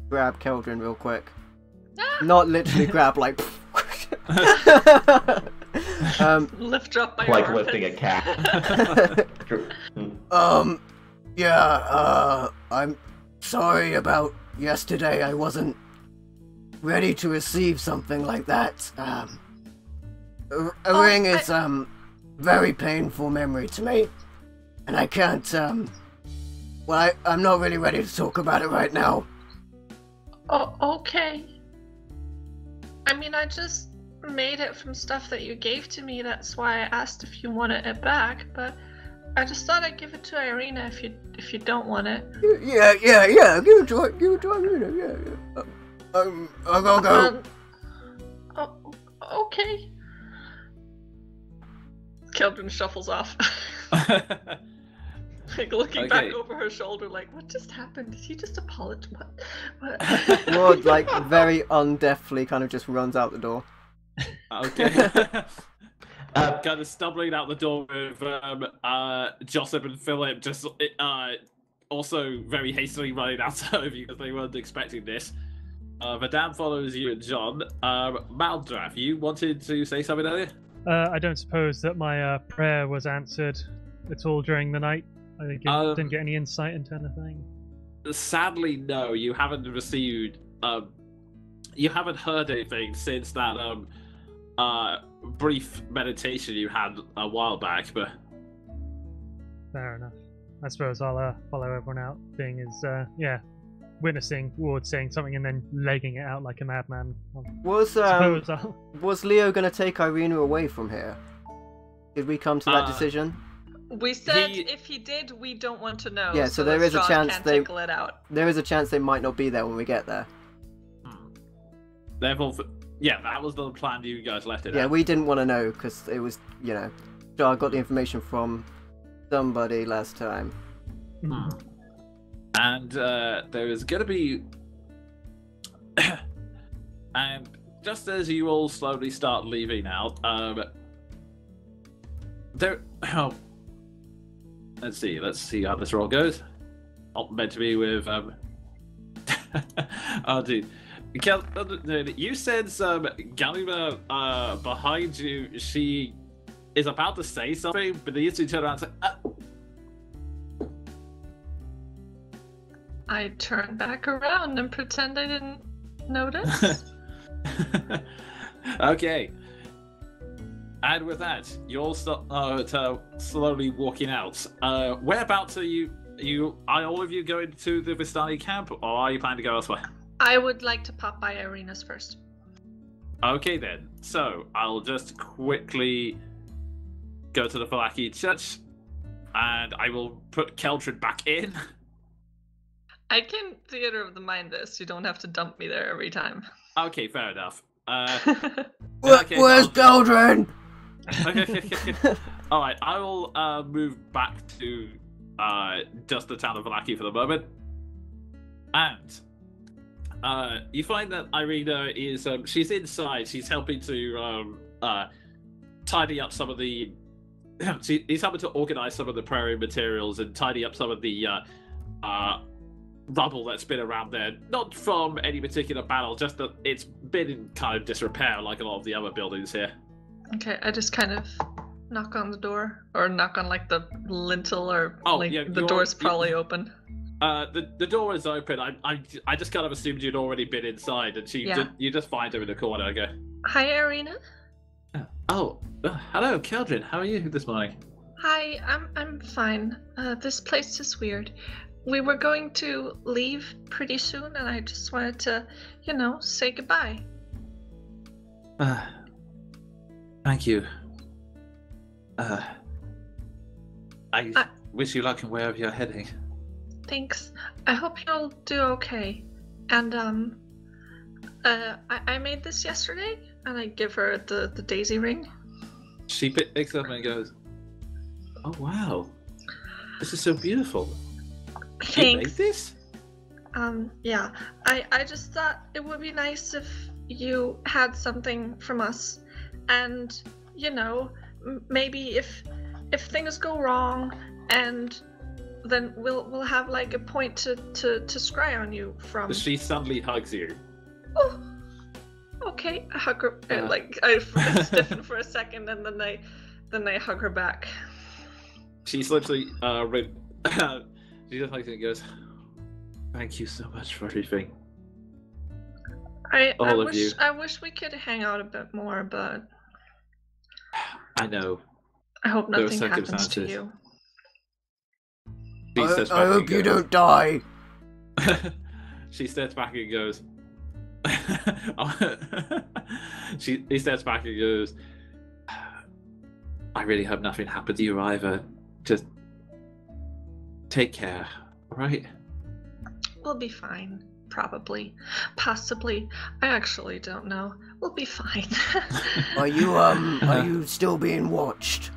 grab Keldrin real quick. Not literally grab, like. Lift up my like armpits. lifting a cat. Yeah, I'm sorry about yesterday. I wasn't ready to receive something like that. A ring is, very painful memory to me. And I can't, well, I'm not really ready to talk about it right now. Oh, okay. I mean, I just made it from stuff that you gave to me. That's why I asked if you wanted it back, but I just thought I'd give it to Irina if you don't want it. Yeah. Give it to Irina. Yeah. I'll go. Okay. Keldrin shuffles off. Like looking back over her shoulder, like, what just happened? Did he just apologize? What? Ward, like, very undeftly kind of just runs out the door. Okay. Kind of stumbling out the door with Joseph and Philip just also very hastily running outside of you because they weren't expecting this. Verdun follows you and John. Maldraff, you wanted to say something earlier? I don't suppose that my prayer was answered at all during the night. I think you didn't get any insight into anything. Sadly, no. You haven't received. You haven't heard anything since that brief meditation you had a while back. But fair enough. I suppose I'll follow everyone out, being as witnessing Ward saying something and then legging it out like a madman. Was Leo gonna take Irina away from here? Did we come to that decision? We said if he did, we don't want to know. Yeah, so there is a chance they tickle it out. There is a chance they might not be there when we get there. Therefore, yeah, that was the plan you guys left it. Yeah, at. we didn't want to know because it was, I got the information from somebody last time. And there is going to be, and just as you all slowly start leaving out, let's see how this roll goes. Not meant to be with oh dude, You said Galima behind you. She is about to say something, but the instant you turn around and say, I turn back around and pretend I didn't notice. Okay. And with that, you're slowly walking out. Whereabouts are you? Are all of you going to the Vistani camp, or are you planning to go elsewhere? I would like to pop by Irina's first. Okay then. So I'll just quickly go to the Falaki church, and I will put Keldrin back in. I can theater of the mind this. You don't have to dump me there every time. Okay, fair enough. Where's Keldrin? All right, I will move back to just the town of Valaki for the moment, and you find that Irina is she's inside. She's helping to tidy up some of the. He's helping to organize some of the prairie materials and tidy up some of the rubble that's been around there. Not from any particular battle, just that it's been in kind of disrepair, like a lot of the other buildings here. Okay, I just kind of knock on the door, or knock on like the lintel, or the door's probably open. The door is open. I just kind of assumed you'd already been inside, and you just find her in the corner. Okay. Hi, Irina. Oh, hello, Keldrin. How are you this morning? Hi, I'm fine. This place is weird. We were going to leave pretty soon, and I just wanted to, say goodbye. Thank you. I wish you luck in wherever you're heading. Thanks. I hope you'll do okay. And I made this yesterday, and I give her the daisy ring. She picks up and goes, "Oh wow, this is so beautiful." Thanks. You made this? Yeah. I just thought it would be nice if you had something from us, and maybe if things go wrong, and then we'll have like a point to scry on you from. She suddenly hugs you. Oh, okay. I hug her. I stiffen for a second, and then I hug her back. She's literally she just hugs you and goes, "Thank you so much for everything." I wish we could hang out a bit more, but I know. I hope nothing happens to you. I hope you don't die. She steps back and goes. He steps back and goes. I really hope nothing happened to you either. Just take care, all right? We'll be fine. Probably. Possibly. I actually don't know. We'll be fine. Are you still being watched?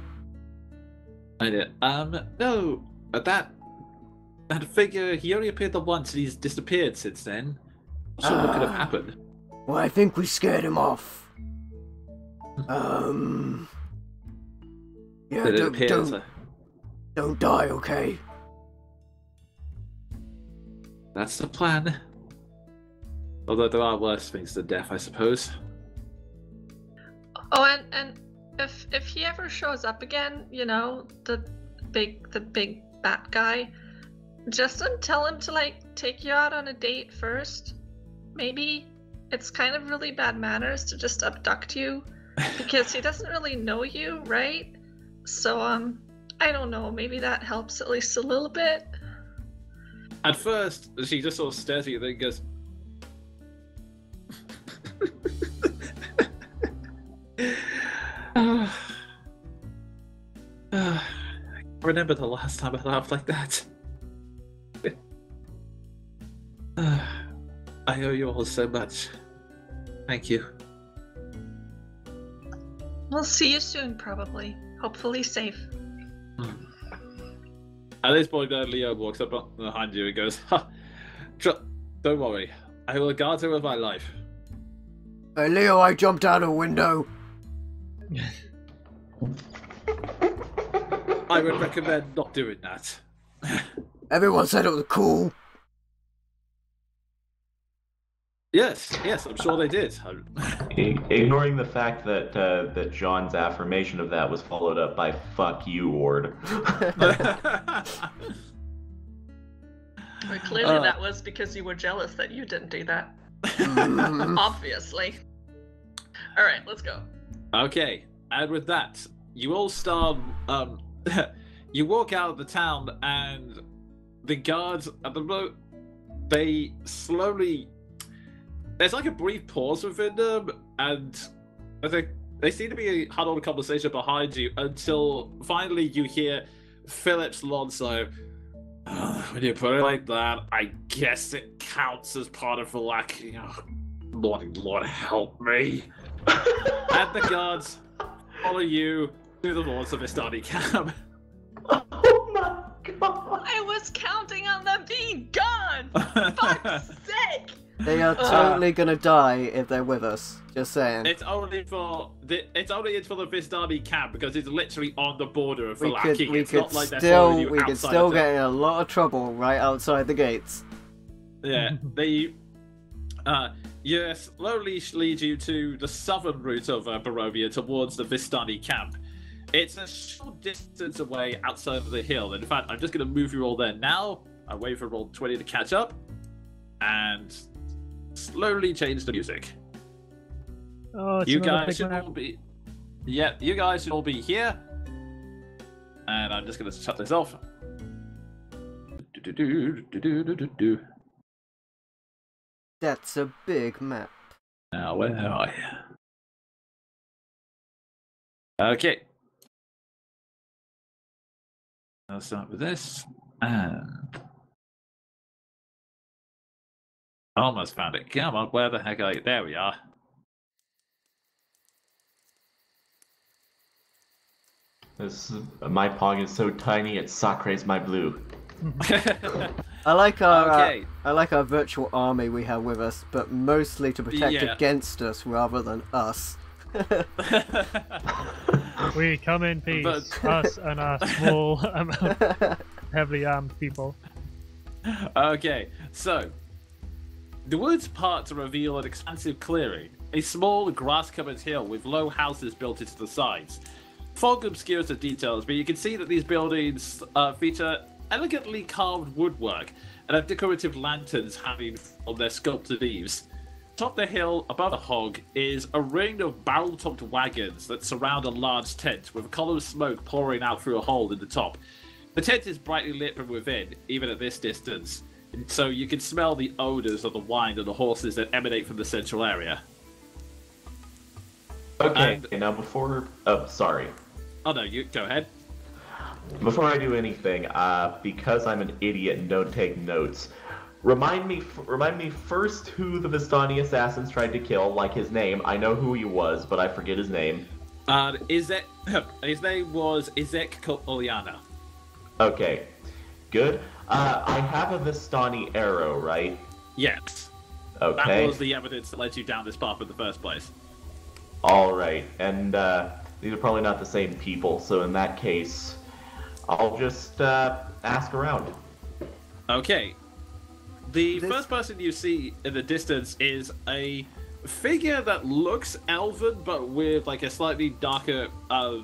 I did. No. That figure, he only appeared the once and he's disappeared since then. Not sure what could have happened. Well, I think we scared him off. Yeah, don't die, okay? That's the plan. Although there are worse things than death, I suppose. Oh, and if he ever shows up again, the big bat guy, just tell him to take you out on a date first. Maybe it's kind of really bad manners to just abduct you, because he doesn't really know you, right? So I don't know. Maybe that helps at least a little bit. At first, she just sort of stares at you, then goes. I remember the last time I laughed like that. I owe you all so much. Thank you. We'll see you soon, probably. Hopefully safe. At this point, Leo walks up behind you and goes, "Don't worry. I will guard her with my life." Hey, Leo, I jumped out a window. I would recommend not doing that. Everyone said it was cool. Yes, I'm sure they did. Ignoring the fact that that John's affirmation of that was followed up by "fuck you, Ward." Well, clearly that was because you were jealous that you didn't do that. Obviously. Alright, let's go. Okay, and with that, you all start. You walk out of the town, and the guards at the they slowly. There's like a brief pause within them, and I think they seem to be huddled conversation behind you until finally you hear Philip's Lonzo. When you put it like that, I guess it counts as part of the lacking. Oh, Lord help me. And the guards follow you through the walls of Vistani camp. Oh my god! I was counting on them being gone! Fuck's sake! They are totally gonna die if they're with us. Just saying. It's only for the Vistani camp because it's literally on the border of the We lacking. could It's not like they're following you we could outside still of the- get in a lot of trouble right outside the gates. Yeah, they slowly lead you to the southern route of Barovia towards the Vistani camp. It's a short distance away outside of the hill. In fact, I'm just going to move you all there now. I wait for roll 20 to catch up, and slowly change the music. Oh, it's You another guys big should map. all be. Yeah, you guys should all be here. And I'm just going to shut this off. That's a big map. Now, where am I? Okay. I'll start with this. And. Almost found it. Come on, where the heck are you? There we are. My pong is so tiny it sacres my blue. I like our Okay. I like our virtual army we have with us, but mostly to protect Yeah. against us rather than us. We come in peace, But- us and our small, heavily armed people. Okay, so the woods part to reveal an expansive clearing, a small grass-covered hill with low houses built into the sides. Fog obscures the details, but you can see that these buildings feature elegantly carved woodwork and have decorative lanterns hanging from their sculpted eaves. Atop the hill, above the hog, is a ring of barrel-topped wagons that surround a large tent, with a column of smoke pouring out through a hole in the top. The tent is brightly lit from within, even at this distance, so you can smell the odors of the wine and the horses that emanate from the central area. Okay, And- now before... Oh, sorry. Oh no, you go ahead. Before I do anything, because I'm an idiot and don't take notes, remind me first who the Vistani assassins tried to kill, like his name. I know who he was, but I forget his name. His name was Izek Oliana. Okay, good. I have a Vistani arrow, right? Yes. Okay. That was the evidence that led you down this path in the first place. All right, and these are probably not the same people, so in that case, I'll just ask around. Okay. The This- first person you see in the distance is a figure that looks elven, but with like a slightly darker, a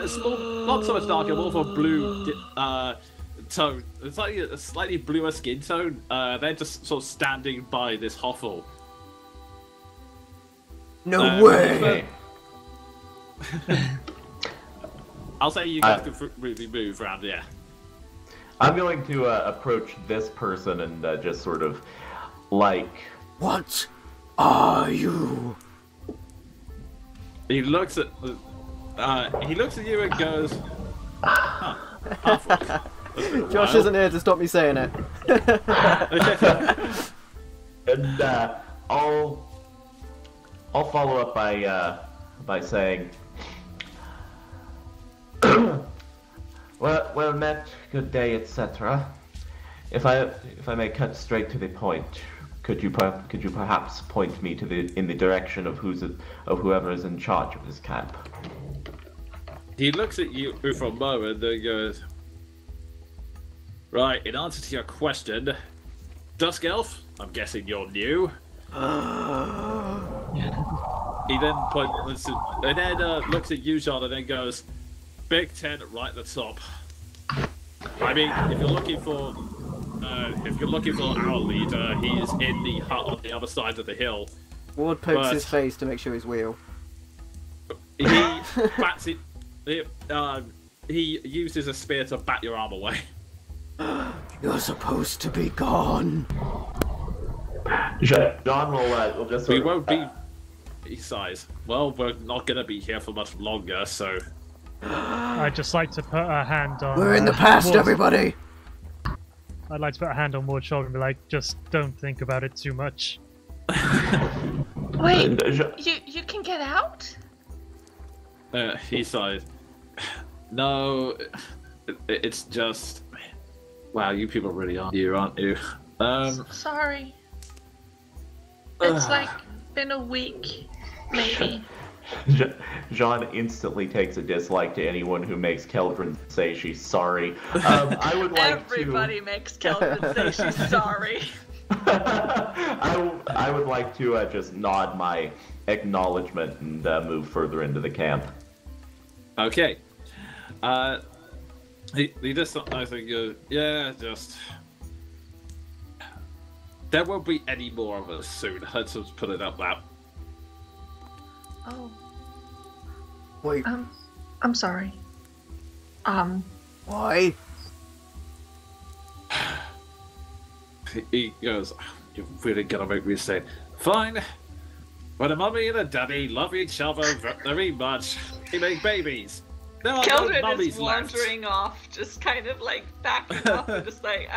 small, not so much darker, more of a blue tone. It's like a slightly bluer skin tone. They're just sort of standing by this hovel. No way! Okay. I'll say you guys can really move around, yeah. I'm going to approach this person and just sort of, like... What are you? He looks at you and goes, huh, half-orc. Josh isn't here to stop me saying it. And I'll follow up by saying, well met, good day, etc. If I may cut straight to the point, could you perhaps point me in the direction of whoever is in charge of this camp? He looks at you for a moment and goes, right, in answer to your question, Dusk Elf, I'm guessing you're new. He then looks at you, John, and then goes, Big Tent right at the top. I mean, if you're looking for our leader, he's in the hut on the other side of the hill. Ward pokes his face to make sure he's real. He bats it. He uses a spear to bat your arm away. You're supposed to be gone. John will just. We won't be. He sighs. Well, we're not gonna be here for much longer, so. I'd just like to put a hand on. We're in the past, Ward's... everybody. I'd like to put a hand on Ward's shoulder and be like, just don't think about it too much. Wait, you can get out? He sighed. No, it's just. Wow, you people really are you, aren't you? Sorry. It's like been a week, maybe. Jean instantly takes a dislike to anyone who makes Keldrin say she's sorry. I would like Everybody makes Keldrin say she's sorry. I would like to just nod my acknowledgement and move further into the camp. Okay. He just, I think, yeah, just. There won't be any more of us soon. Let's just put it up that. Oh. Wait. I'm sorry. Why? He goes, you're really gonna make me say, fine. When a mummy and a daddy love each other very much, they make babies. There are no Keldrin mummies is wandering left. off, just kind of like backing off and just like,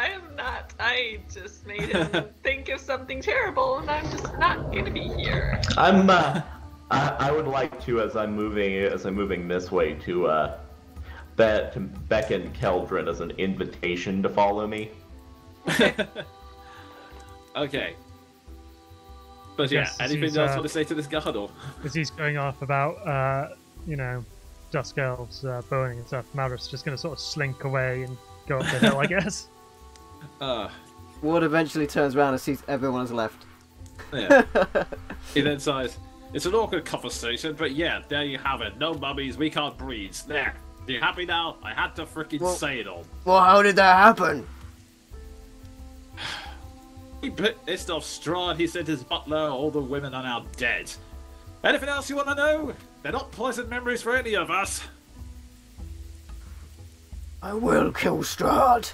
I just made him think of something terrible and I'm just not gonna be here. I would like to, as I'm moving this way, to beckon Keldrin as an invitation to follow me. Okay. But yeah, Yes, anything else you want to say to this guard, or? As he's going off about, Dusk Elves boning and stuff, Malrus just going to sort of slink away and go up the hill, I guess. Ward eventually turns around and sees everyone has left. Yeah. He then sighs, it's an awkward conversation, but yeah, there you have it. No mummies, we can't breathe. There. Are you happy now? I had to freaking say it all. Well, how did that happen? He pissed off Strahd, he sent his butler, all the women are now dead. Anything else you want to know? They're not pleasant memories for any of us. I will kill Strahd.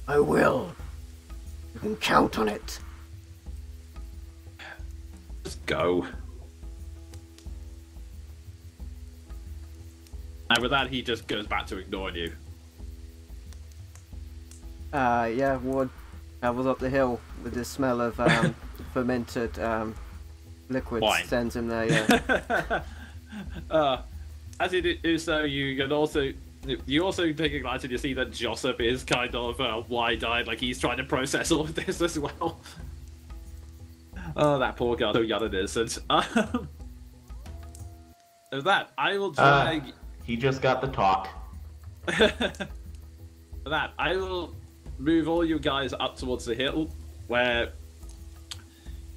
I will. You can count on it. Just go. And with that, he just goes back to ignoring you. Yeah, Ward travels up the hill with the smell of fermented liquid. Wine. Sends him there, yeah. As you do so, you also take a glance and you see that Joseph is kind of wide-eyed, like he's trying to process all of this as well. Oh, that poor guy, so young and innocent. With that, I will drag. He just got the talk. With that, I will move all you guys up towards the hill, where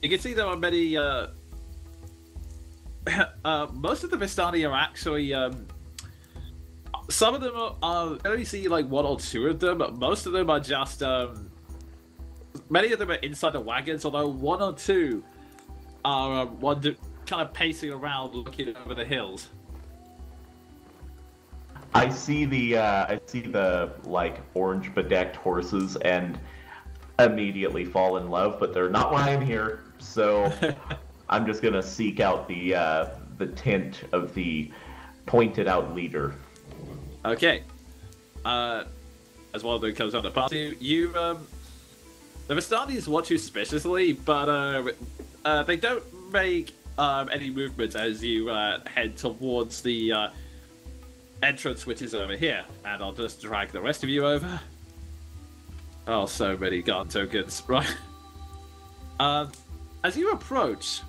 you can see there are many. Most of the Vistani are actually. Some of them are. I only see like one or two of them. But most of them are just. Many of them are inside the wagons, although one or two are kind of pacing around, looking over the hills. I see the like orange bedecked horses and immediately fall in love, but they're not why I'm here. So I'm just gonna seek out the tent of the pointed out leader. Okay. As one of them comes on the party, the Vistanis watch you suspiciously, but they don't make any movement as you head towards the entrance, which is over here. And I'll just drag the rest of you over. Oh, so many guard tokens, right? As you approach,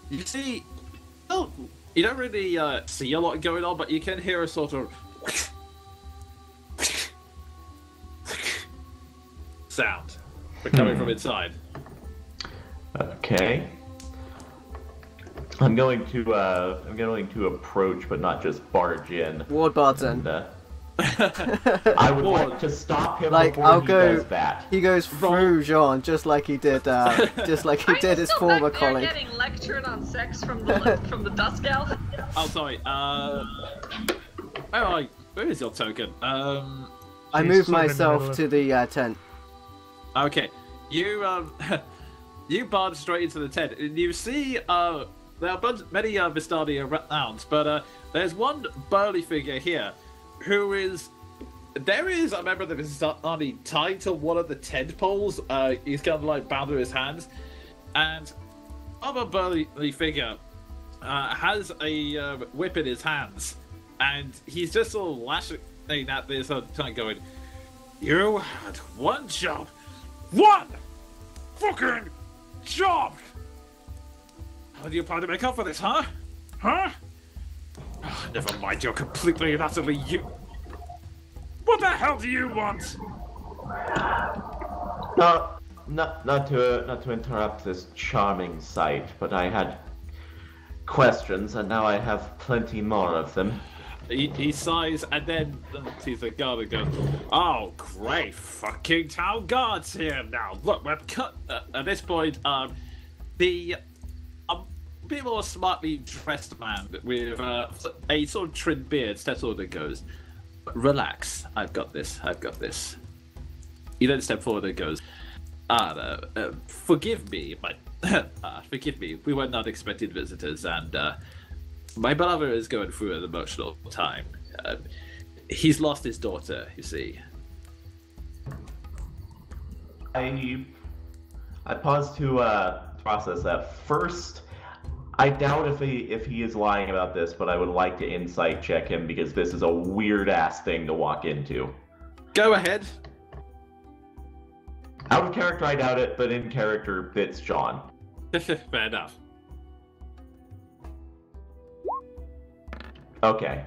you see, you don't really see a lot going on, but you can hear a sort of sound, but coming from inside. Okay. I'm going to approach, but not just barge in. Ward bards in. And, I would like to stop him Like, before I'll he go. does that. He goes through Jean, just like he did. Just like he did his former back there colleague. getting lectured on sex from the Dusk Elf. Oh, sorry. Where is your token? I She's moved sort of in the myself middle of- to the tent. Okay, you you barge straight into the tent, and you see there are many Vistani around, but there's one burly figure here, who is there is a member of the Vistani tied to one of the tent poles. He's kind of like bound to his hands, and other burly figure has a whip in his hands, and he's just sort of lashing at this time, going, "You had one job." One fucking job! How do you plan to make up for this, huh? Huh? Oh, never mind, you're completely and utterly you. What the hell do you want? Not to interrupt this charming sight, but I had questions, and now I have plenty more of them. He sighs and then sees the guard and goes, "Oh, great fucking town guards here now. Look, we're cut." At this point, the bit more smartly dressed man with a sort of trimmed beard steps forward and goes, "Relax, I've got this. He then steps forward and goes, "Forgive me, forgive me. We were not expected visitors, and my brother is going through an emotional time. He's lost his daughter, you see." I pause to process that. First, I doubt if he is lying about this, but I would like to insight check him because this is a weird ass thing to walk into. Go ahead. Out of character, I doubt it, but in character, it's John. Fair enough. Okay.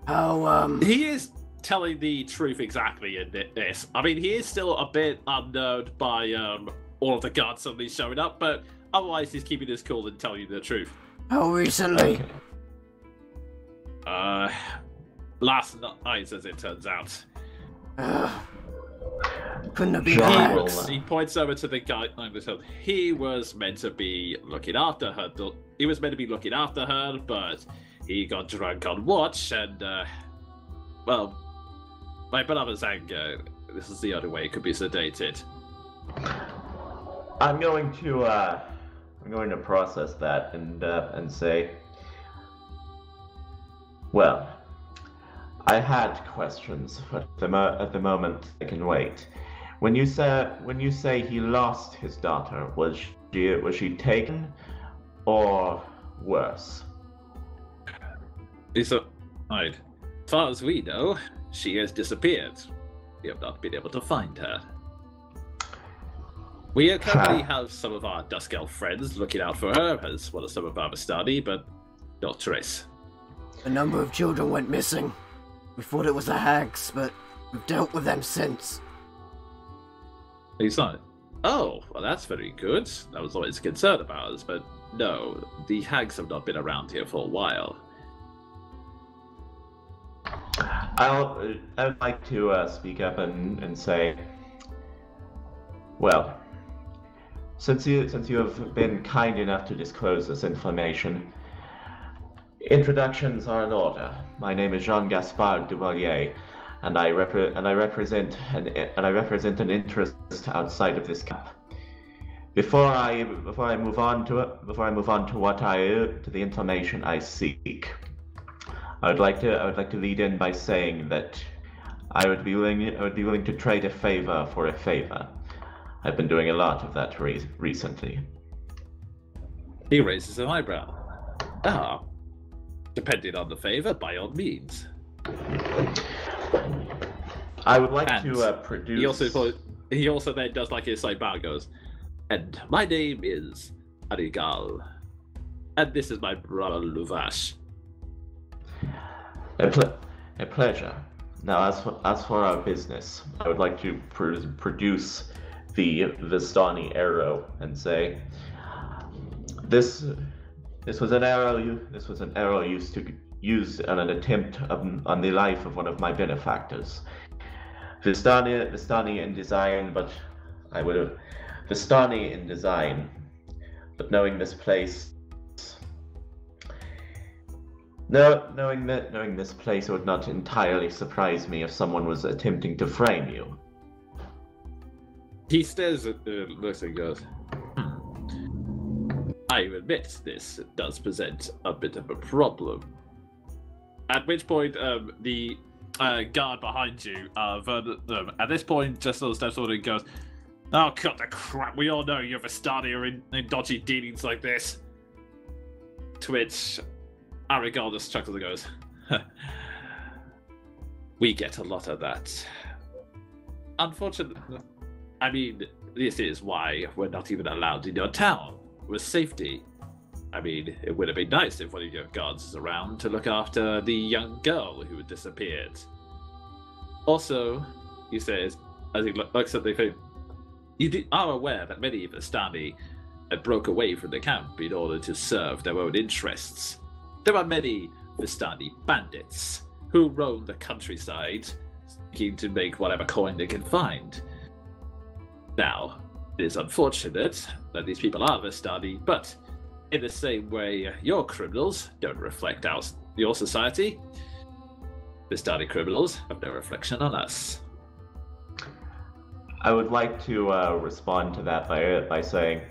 Oh, He is telling the truth exactly in this. I mean, he is still a bit unnerved by all of the guards suddenly showing up, but otherwise he's keeping his cool and telling you the truth. how recently? Last night, as it turns out. Couldn't have been John worse. He points over to the guy. He was meant to be looking after her. He was meant to be looking after her, but he got drunk on watch, and well, my brother's anger. This is the only way it could be sedated. I'm going to process that and say, well, I had questions, but at the moment I can wait. When you say he lost his daughter, was she taken, or worse? As far as we know, she has disappeared. We have not been able to find her. We currently have some of our Dusk Elf friends looking out for her, as well as some of our Vistani, but no trace. A number of children went missing. We thought it was the hags, but we've dealt with them since. He's not. Oh, well, that's very good. That was always a concern of ours, but no, the hags have not been around here for a while. I'd like to speak up and say, well, since you have been kind enough to disclose this information, introductions are in order. My name is Jean-Gaspard Duvalier, and I represent an interest outside of this camp. Before I move on to the information I seek, I would like to lead in by saying that I would be willing to trade a favor for a favor. I've been doing a lot of that recently. He raises an eyebrow. Ah, depending on the favor, by all means. I would like And to produce. He also then does like his side bow and goes, "And my name is Arigal, and this is my brother Luvash." A pleasure. Now, as for our business, I would like to produce the Vistani arrow and say, This was an arrow used on an attempt on the life of one of my benefactors. Vistani in design, but Vistani in design, but knowing this place, knowing this place, it would not entirely surprise me if someone was attempting to frame you. He stares at looks and goes, I admit this does present a bit of a problem. At which point, the guard behind you, at this point, just sort of steps forward and goes, oh, cut the crap, we all know you're Vistani are in dodgy dealings like this. To which Arigal just chuckles and goes, we get a lot of that. Unfortunately, I mean, this is why we're not even allowed in your town with safety. I mean, it would have been nice if one of your guards is around to look after the young girl who had disappeared. Also, he says, as he looks at the thing, you are aware that many of the Vistani had broke away from the camp in order to serve their own interests. There are many Vistani bandits who roam the countryside, seeking to make whatever coin they can find. Now, it is unfortunate that these people are Vistani, but in the same way your criminals don't reflect your society, Vistani criminals have no reflection on us. I would like to respond to that by saying,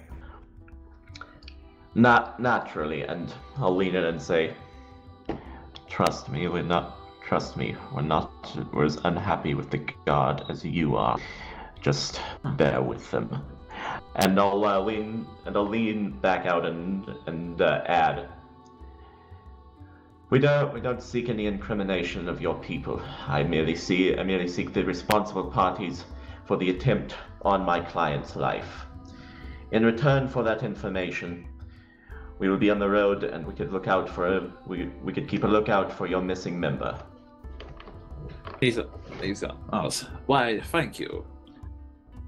not naturally, and I'll lean in and say, trust me, we're not as unhappy with the guard as you are. Just bear with them. And I'll lean back out and add, we don't seek any incrimination of your people. I merely seek the responsible parties for the attempt on my client's life. In return for that information, we will be on the road, and we could keep a lookout for your missing member. He's us. Why, thank you.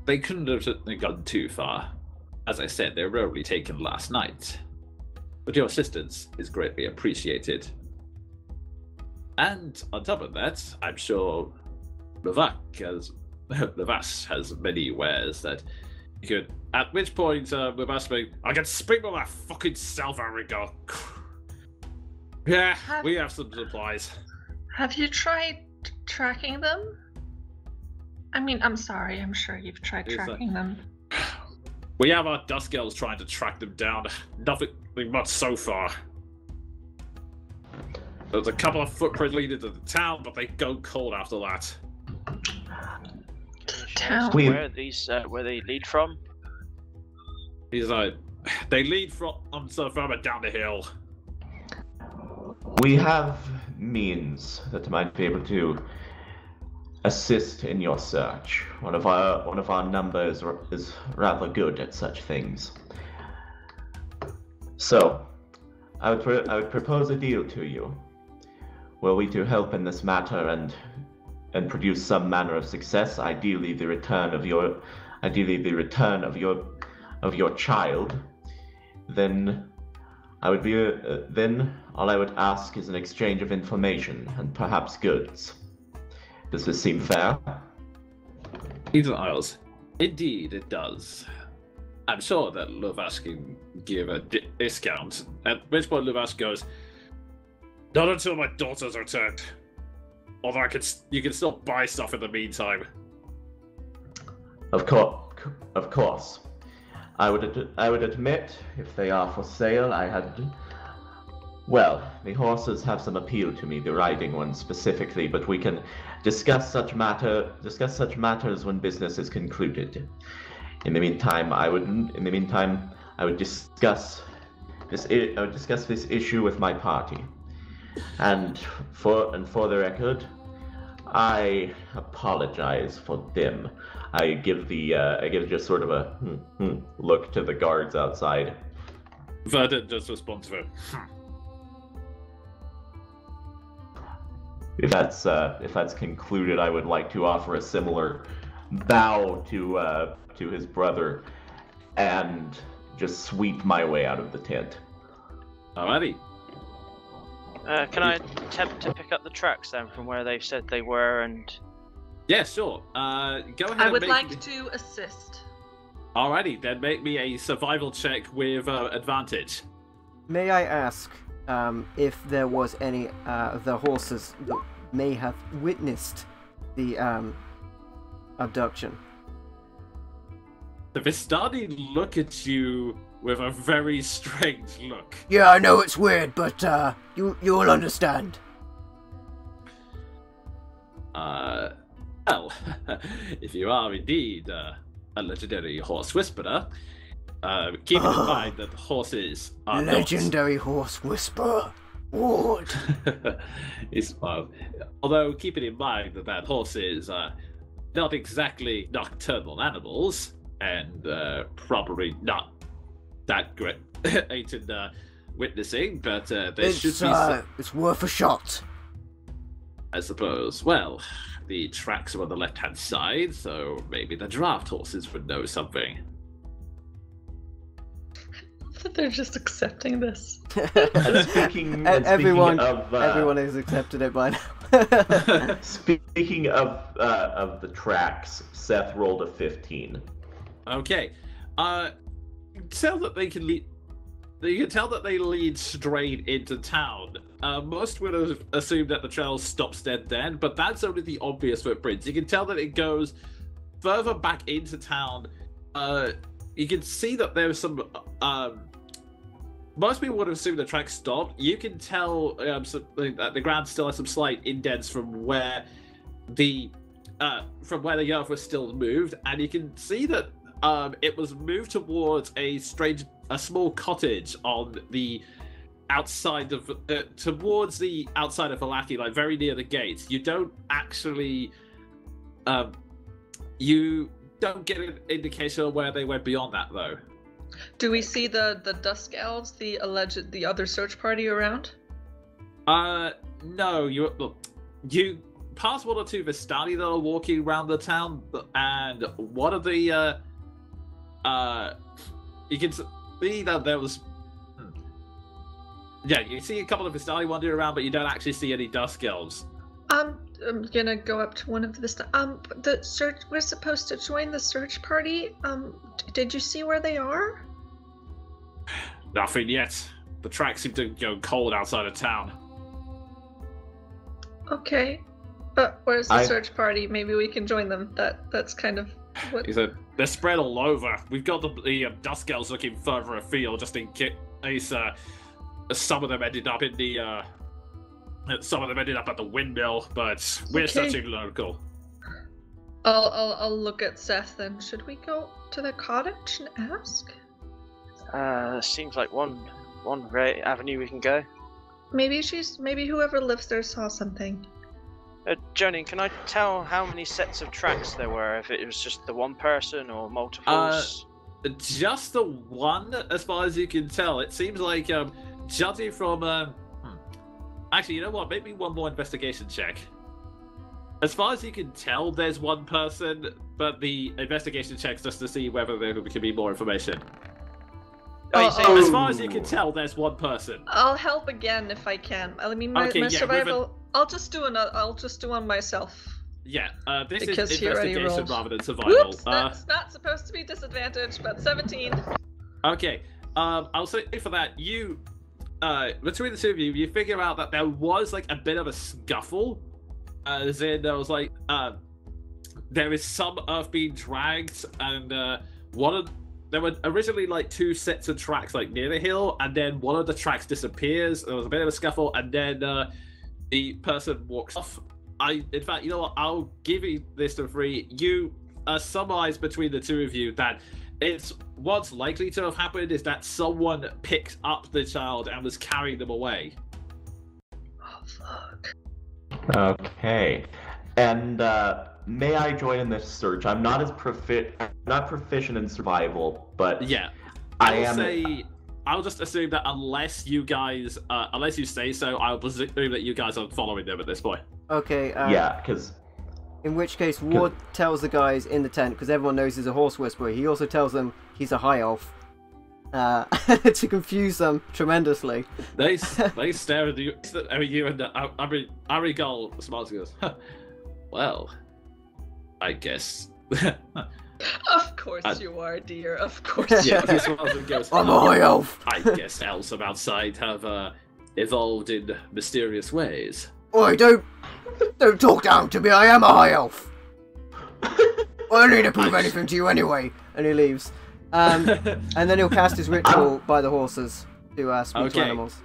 They couldn't have gone too far. As I said, they were only taken last night. But your assistance is greatly appreciated. And on top of that, I'm sure Lavash has many wares that you could. At which point, Lavash may, I can speak with my fucking self, Arigal. Yeah, we have some supplies. Have you tried tracking them? I mean, I'm sorry, I'm sure you've tried tracking them. We have our dust girls trying to track them down. Nothing much so far. There's a couple of footprints leading to the town, but they go cold after that. Town. Where they lead from? He's like, they lead from so further down the hill. We have means that might be able to assist in your search. One of our numbers is rather good at such things. So, I would propose a deal to you. Were we to help in this matter and produce some manner of success, ideally the return of your child, then all I would ask is an exchange of information and perhaps goods. Does this seem fair? He's Isles. Indeed, it does. I'm sure that Lavash can give a discount. At which point Lavash goes, not until my daughter's returned. Although you can still buy stuff in the meantime. Of course. I would admit, if they are for sale, the horses have some appeal to me, the riding ones specifically, but we can discuss such matters when business is concluded. In the meantime, I would discuss this issue with my party. And for the record, I apologize for them. I give just sort of a look to the guards outside. Verdant just responds to it. If that's concluded, I would like to offer a similar bow to his brother and just sweep my way out of the tent. Alrighty. Can I attempt to pick up the tracks then from where they said they were and... Yeah, sure. Go ahead. I would and like to assist. Alrighty, then make me a survival check with advantage. May I ask if there was any of the horses that may have witnessed the abduction? The Vistani look at you with a very strange look. Yeah, I know it's weird, but you'll understand. Well, if you are indeed a legendary horse whisperer, keep in mind that horses are legendary horse whisperer. Ward. He smiled. Although keeping in mind that horses are not exactly nocturnal animals, and probably not that great in witnessing, but there should be it's worth a shot. I suppose. Well, the tracks are on the left-hand side, so maybe the draft horses would know something. They're just accepting this. Everyone has accepted it by now. Speaking of the tracks, Seth rolled a 15. Okay. Tell that they can lead. You can tell that they lead straight into town. Most would have assumed that the trail stops dead then, but that's only the obvious footprints. You can tell that it goes further back into town. You can see that there's some. Most people would have assumed the track stopped. You can tell that the ground still has some slight indents from where the earth was still moved, and you can see that it was moved towards a small cottage on the outside of towards the outside of Valaki, like very near the gate. You don't actually you don't get an indication of where they went beyond that, though. Do we see the Dusk Elves, the other search party around? No. You pass one or two Vistani that are walking around the town, and one of the you can see that there was. Yeah, you see a couple of Vistani wandering around, but you don't actually see any Dusk Elves. I'm gonna go up to one of the search. We're supposed to join the search party. Did you see where they are? Nothing yet. The tracks seem to go cold outside of town. Okay, but where's the search party? Maybe we can join them. That's kind of what. He said they're spread all over. We've got the Dusk Elves looking further afield, just in case. Some of them ended up in the. Some of them ended up at the windmill, but we're searching local. I'll look at Seth then. Should we go to the cottage and ask? Seems like one right avenue we can go. Maybe whoever lives there saw something. Joni, can I tell how many sets of tracks there were? If it was just the one person or multiples? Just the one, as far as you can tell. It seems like judging from actually, you know what? Maybe one more investigation check. As far as you can tell, there's one person, but the investigation check's just to see whether there can be more information. As far as you can tell, there's one person. I'll help again if I can. I mean, my survival. I'll just do one myself. Yeah, this because is investigation rather than survival. Whoops, that's not supposed to be disadvantage, but 17. Okay, I'll say for that, you, between the two of you, you figure out that there was like a bit of a scuffle, as in there was like, there is some earth being dragged, and there were originally like two sets of tracks like near the hill, and then one of the tracks disappears. There was a bit of a scuffle, and then the person walks off. In fact, you know what? I'll give you this for free. You summarize between the two of you that it's what's likely to have happened is that someone picked up the child and was carrying them away. Oh fuck. Okay, and may I join in this search? I'm not proficient in survival, but yeah, I'll just assume that unless you guys, unless you say so, I'll assume that you guys are following them at this point. Okay. Yeah, because In which case, Ward tells the guys in the tent, because everyone knows he's a horse whisperer, he also tells them he's a high elf. To confuse them tremendously. They stare at you. I mean, you and Arigal smiles and goes, huh, well, I guess. Of course you are, dear. Of course. Yeah, he smiles and goes, I'm a high elf. I guess elves from outside have evolved in mysterious ways. Oi, don't talk down to me. I am a high elf. I don't need to prove anything to you anyway. And he leaves. And then he'll cast his ritual by the horses to speak to animals.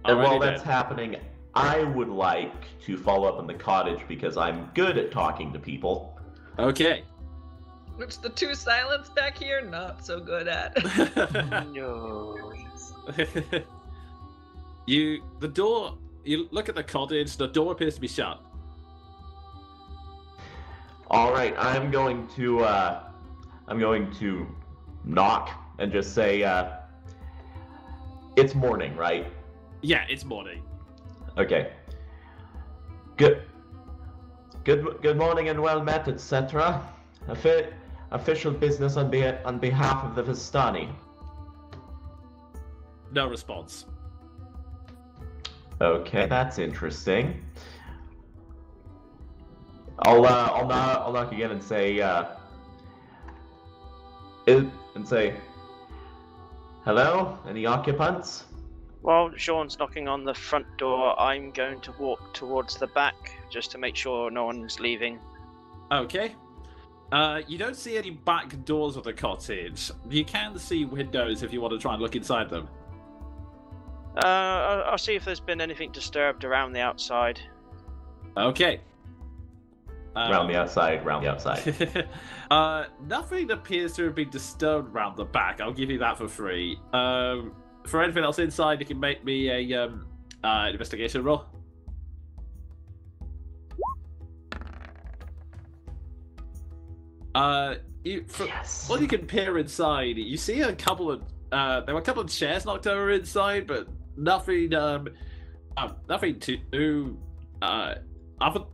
And while that's happening, I would like to follow up in the cottage because I'm good at talking to people. Okay. Which the two silents back here not so good at. No. You look at the cottage, the door appears to be shut. Alright, I'm going to knock and just say, it's morning, right? Yeah, it's morning. Okay. Good morning and well met, etc. Official business on behalf of the Vistani. No response. Okay, that's interesting. I'll knock again and say, hello? Any occupants? While Jean's knocking on the front door, I'm going to walk towards the back just to make sure no one's leaving. Okay. You don't see any back doors of the cottage. You can see windows if you want to try and look inside them. I'll see if there's been anything disturbed around the outside. Okay. Round the outside. Nothing appears to have been disturbed around the back. I'll give you that for free. For anything else inside, you can make me a investigation roll. Yes. When you can peer inside, you see a couple of there were a couple of chairs knocked over inside, but nothing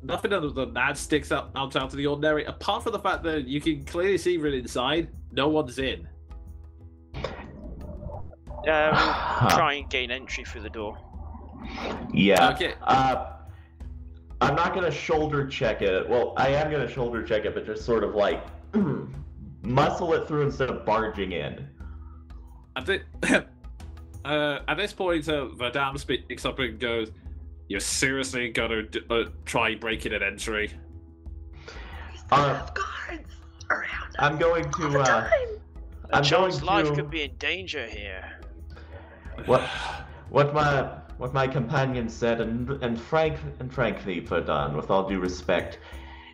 nothing other than that sticks out of the ordinary. Apart from the fact that you can clearly see right inside, no one's in. Try and gain entry through the door. Yeah. Okay. I'm not gonna shoulder check it. Well, I am gonna shoulder check it, but just sort of like muscle it through instead of barging in. At this point, Verdam speaks up and goes, "You're seriously gonna try breaking an entry?" Have guards around. I'm going to. John's life could be in danger here. What my companion said, and frankly, Verdun, with all due respect,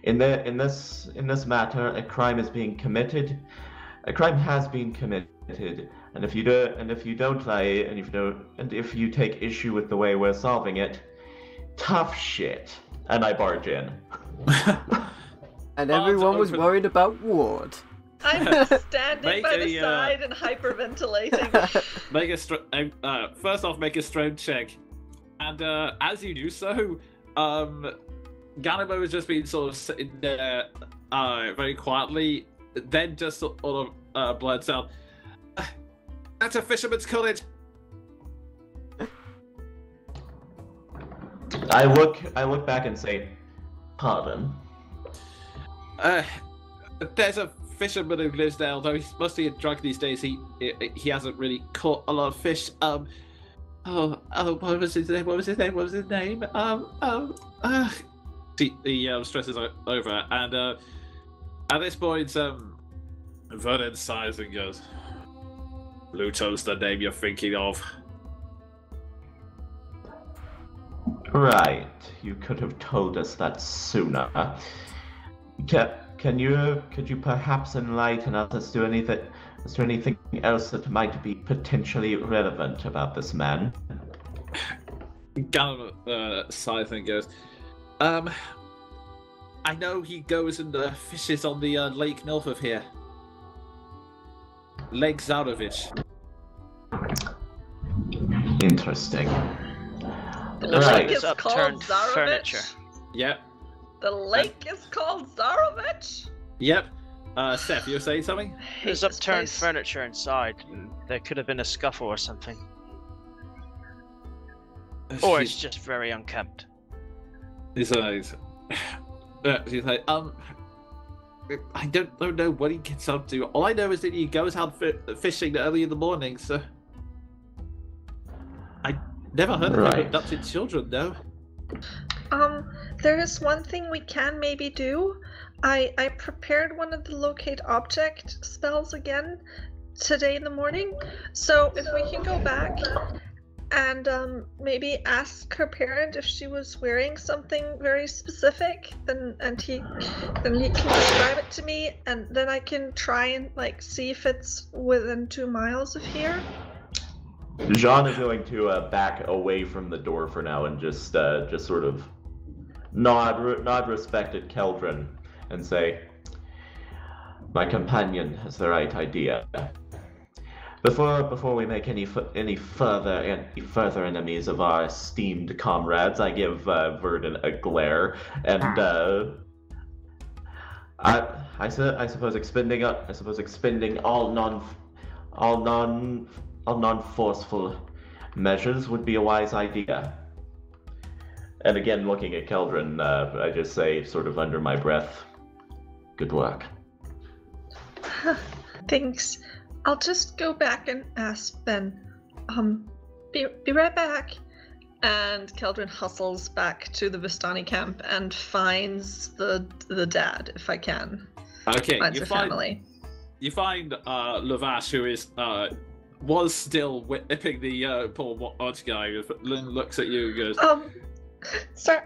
in this matter, a crime is being committed. A crime has been committed, and if you take issue with the way we're solving it, tough shit. And I barge in. And everyone was worried about Ward. I'm standing by the side and hyperventilating. First off, make a strength check, and as you do so, Ganimo has just been sort of sitting there, very quietly, then just sort of blurts out, "That's a fisherman's cottage." I look back and say, "Pardon." There's a fisherman who lives there, although he's mostly a drunk these days. He hasn't really caught a lot of fish. What was his name? He stresses over, and at this point, Vernon sighs and goes, "Luto's the name you're thinking of." Right, you could have told us that sooner. Could you perhaps enlighten us as to anything else that might be potentially relevant about this man? Gallum sighs and goes, I know he goes and fishes on the lake north of here. Lake Zarovich. Interesting. It looks like it's upturned furniture. Yep. The lake is called Zarovich? Yep. Seth, you were saying something? There's Hate this upturned place. furniture inside. There could have been a scuffle or something. Or it's just very unkempt. She's like, I don't know what he gets up to. All I know is that he goes out fishing early in the morning, so... I never heard of Right. him abducted children, though. There is one thing we can maybe do. I prepared one of the locate object spells again today in the morning. So if we can go back and maybe ask her parent if she was wearing something very specific, then he can describe it to me, and then I can try and like see if it's within 2 miles of here. Jean is going to back away from the door for now and just sort of nod respect at Keldrin and say, "My companion has the right idea. Before we make any further enemies of our esteemed comrades, I give Verdon a glare, and I suppose expending all non-forceful measures would be a wise idea." And again, looking at Keldrin, I just say, sort of under my breath, "Good work." Thanks. I'll just go back and ask Ben. Be right back. And Keldrin hustles back to the Vistani camp and finds the dad, if I can. Okay, Finds her family. You find Lavash, who is was still whipping the poor odd guy. Lynn looks at you and goes, Sir,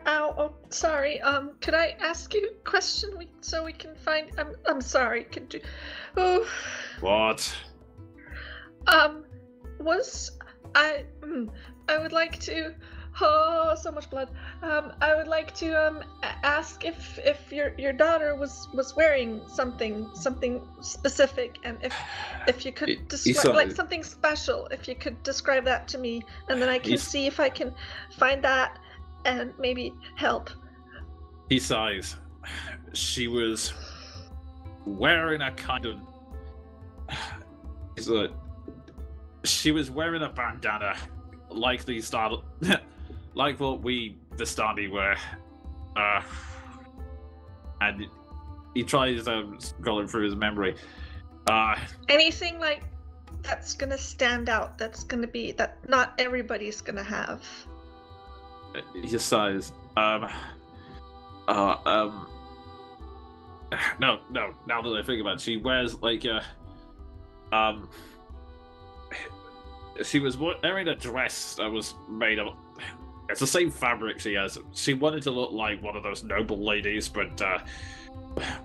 sorry. Could I ask you a question so we can find? I'm sorry. Could you? Oh. "What?" Was I would like to. Oh, so much blood. I would like to ask if your daughter was wearing something specific, and if you could describe like something special, if you could describe that to me, and then I can see if I can find that and maybe help. He sighs. She was wearing a kind of... She was wearing a bandana, like the style, like what we Vistani wear. And he tries scrolling through his memory. Anything like that's gonna stand out. That's gonna be that not everybody's gonna have. He sighs. No. Now that I think about it, she wears like a she was wearing a dress that was made of... It's the same fabric she has. She wanted to look like one of those noble ladies, but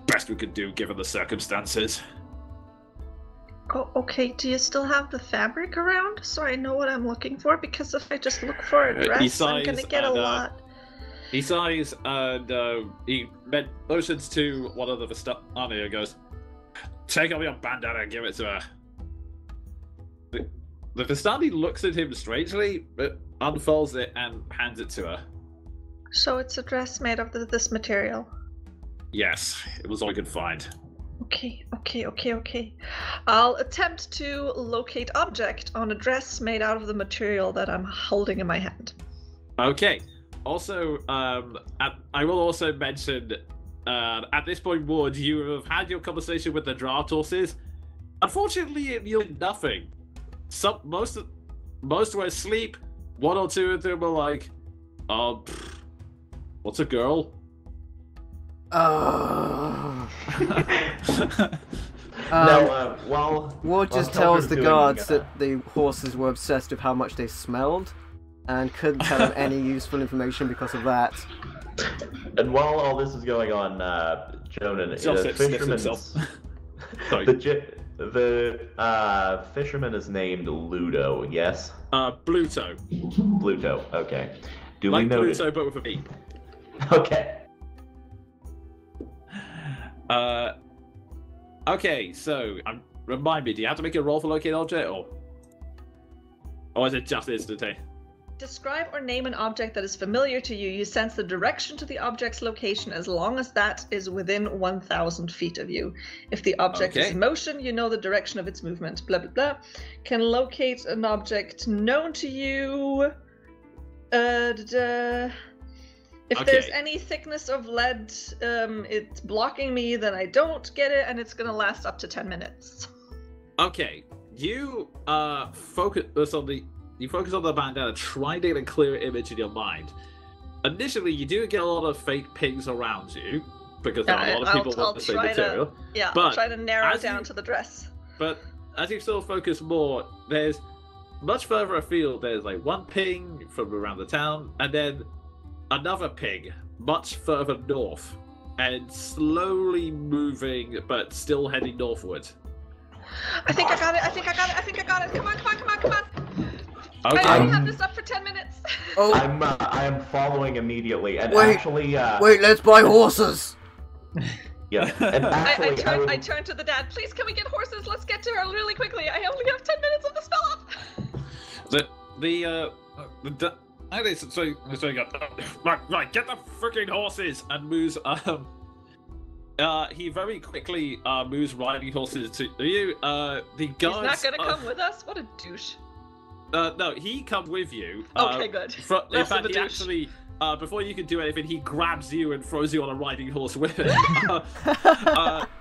best we could do given the circumstances. Oh, okay. Do you still have the fabric around so I know what I'm looking for? Because if I just look for a dress, I'm gonna get a lot. He sighs and he motions to one of the Vistani and goes, "Take off your bandana and give it to her." The Vistani looks at him strangely, but unfolds it and hands it to her. So it's a dress made of this material. Yes, it was all I could find. Okay. I'll attempt to locate object on a dress made out of the material that I'm holding in my hand. Okay. Also, I will also mention, at this point, Ward, you have had your conversation with the draft horses. Unfortunately, it yielded nothing. Most were asleep. One or two of them were like, what's a girl? Ward just tells the guards that the horses were obsessed with how much they smelled and couldn't tell them any useful information because of that. And while all this is going on, Jonan, the fisherman is named Ludo, yes? Bluto. Bluto, okay. Do like we know Bluto, but with a B. Okay. Okay, so remind me, do you have to make a roll for locate object, or is it just instantaneous? Describe or name an object that is familiar to you. You sense the direction to the object's location as long as that is within 1,000 feet of you. If the object is in motion, you know the direction of its movement. Blah, blah, blah. Can locate an object known to you. If there's any thickness of lead, it's blocking me, then I don't get it, and it's going to last up to 10 minutes. Okay. You focus on the bandana, trying to get a clear image in your mind. Initially, you do get a lot of fake pings around you, because there are a lot of people want the same material. But I'll try to narrow it down to the dress. But as you still focus more, there's much further afield, there's like one ping from around the town, and then another ping much further north, and slowly moving, but still heading northward. I think I got it. Come on. Okay. I only have this up for 10 minutes. Oh, I am following immediately, and wait, actually, wait, let's buy horses. Yeah, and actually, I turn to the dad. Please, can we get horses? Let's get to her really quickly. I only have 10 minutes of the spell up. Right, get the freaking horses, and moves. He very quickly moves riding horses to you. The guards. He's not gonna come with us. What a douche. No, he come with you. Okay, good. In fact, he actually, before you can do anything, he grabs you and throws you on a riding horse with him.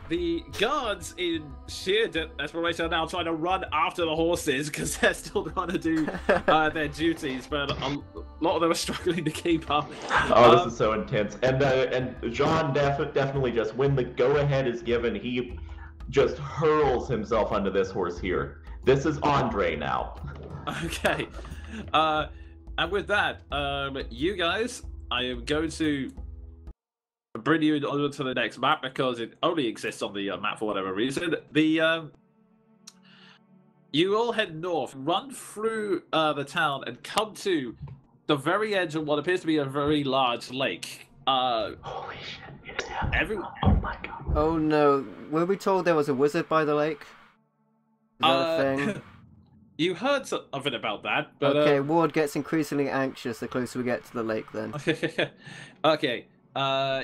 The guards, in sheer desperation, are now trying to run after the horses because they're still trying to do their duties, but a lot of them are struggling to keep up. Oh, this is so intense. And Jean definitely just, when the go-ahead is given, he just hurls himself onto this horse here. This is Andre now. Okay. And with that, you guys, I am going to bring you on to the next map because it only exists on the map for whatever reason. You all head north, run through the town, and come to the very edge of what appears to be a very large lake. Holy shit! It's happening. Oh my god! Oh no! Were we told there was a wizard by the lake? Is that a thing? You heard something about that, but okay. Ward gets increasingly anxious the closer we get to the lake. Then. Okay.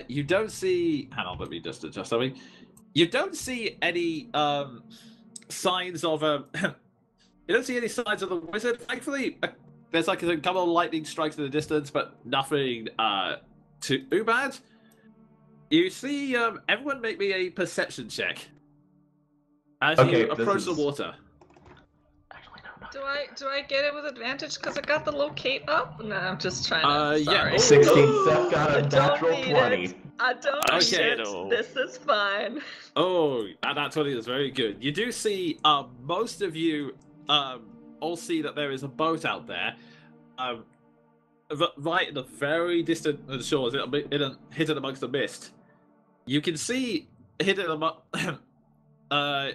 You don't see. Hang on, let me just adjust something. You don't see any signs of a. You don't see any signs of the wizard. Thankfully, there's like a couple of lightning strikes in the distance, but nothing too bad. You see, everyone make me a perception check as you approach the water. Do I get it with advantage because I got the locate up? No, I'm just trying to. Sorry. Yeah. 16. Seth got a natural 20. I don't need it. This is fine. Oh, that 20 is very good. You do see, most of you all see that there is a boat out there, right in the very distant shores, hidden amongst the mist. You can see hidden among.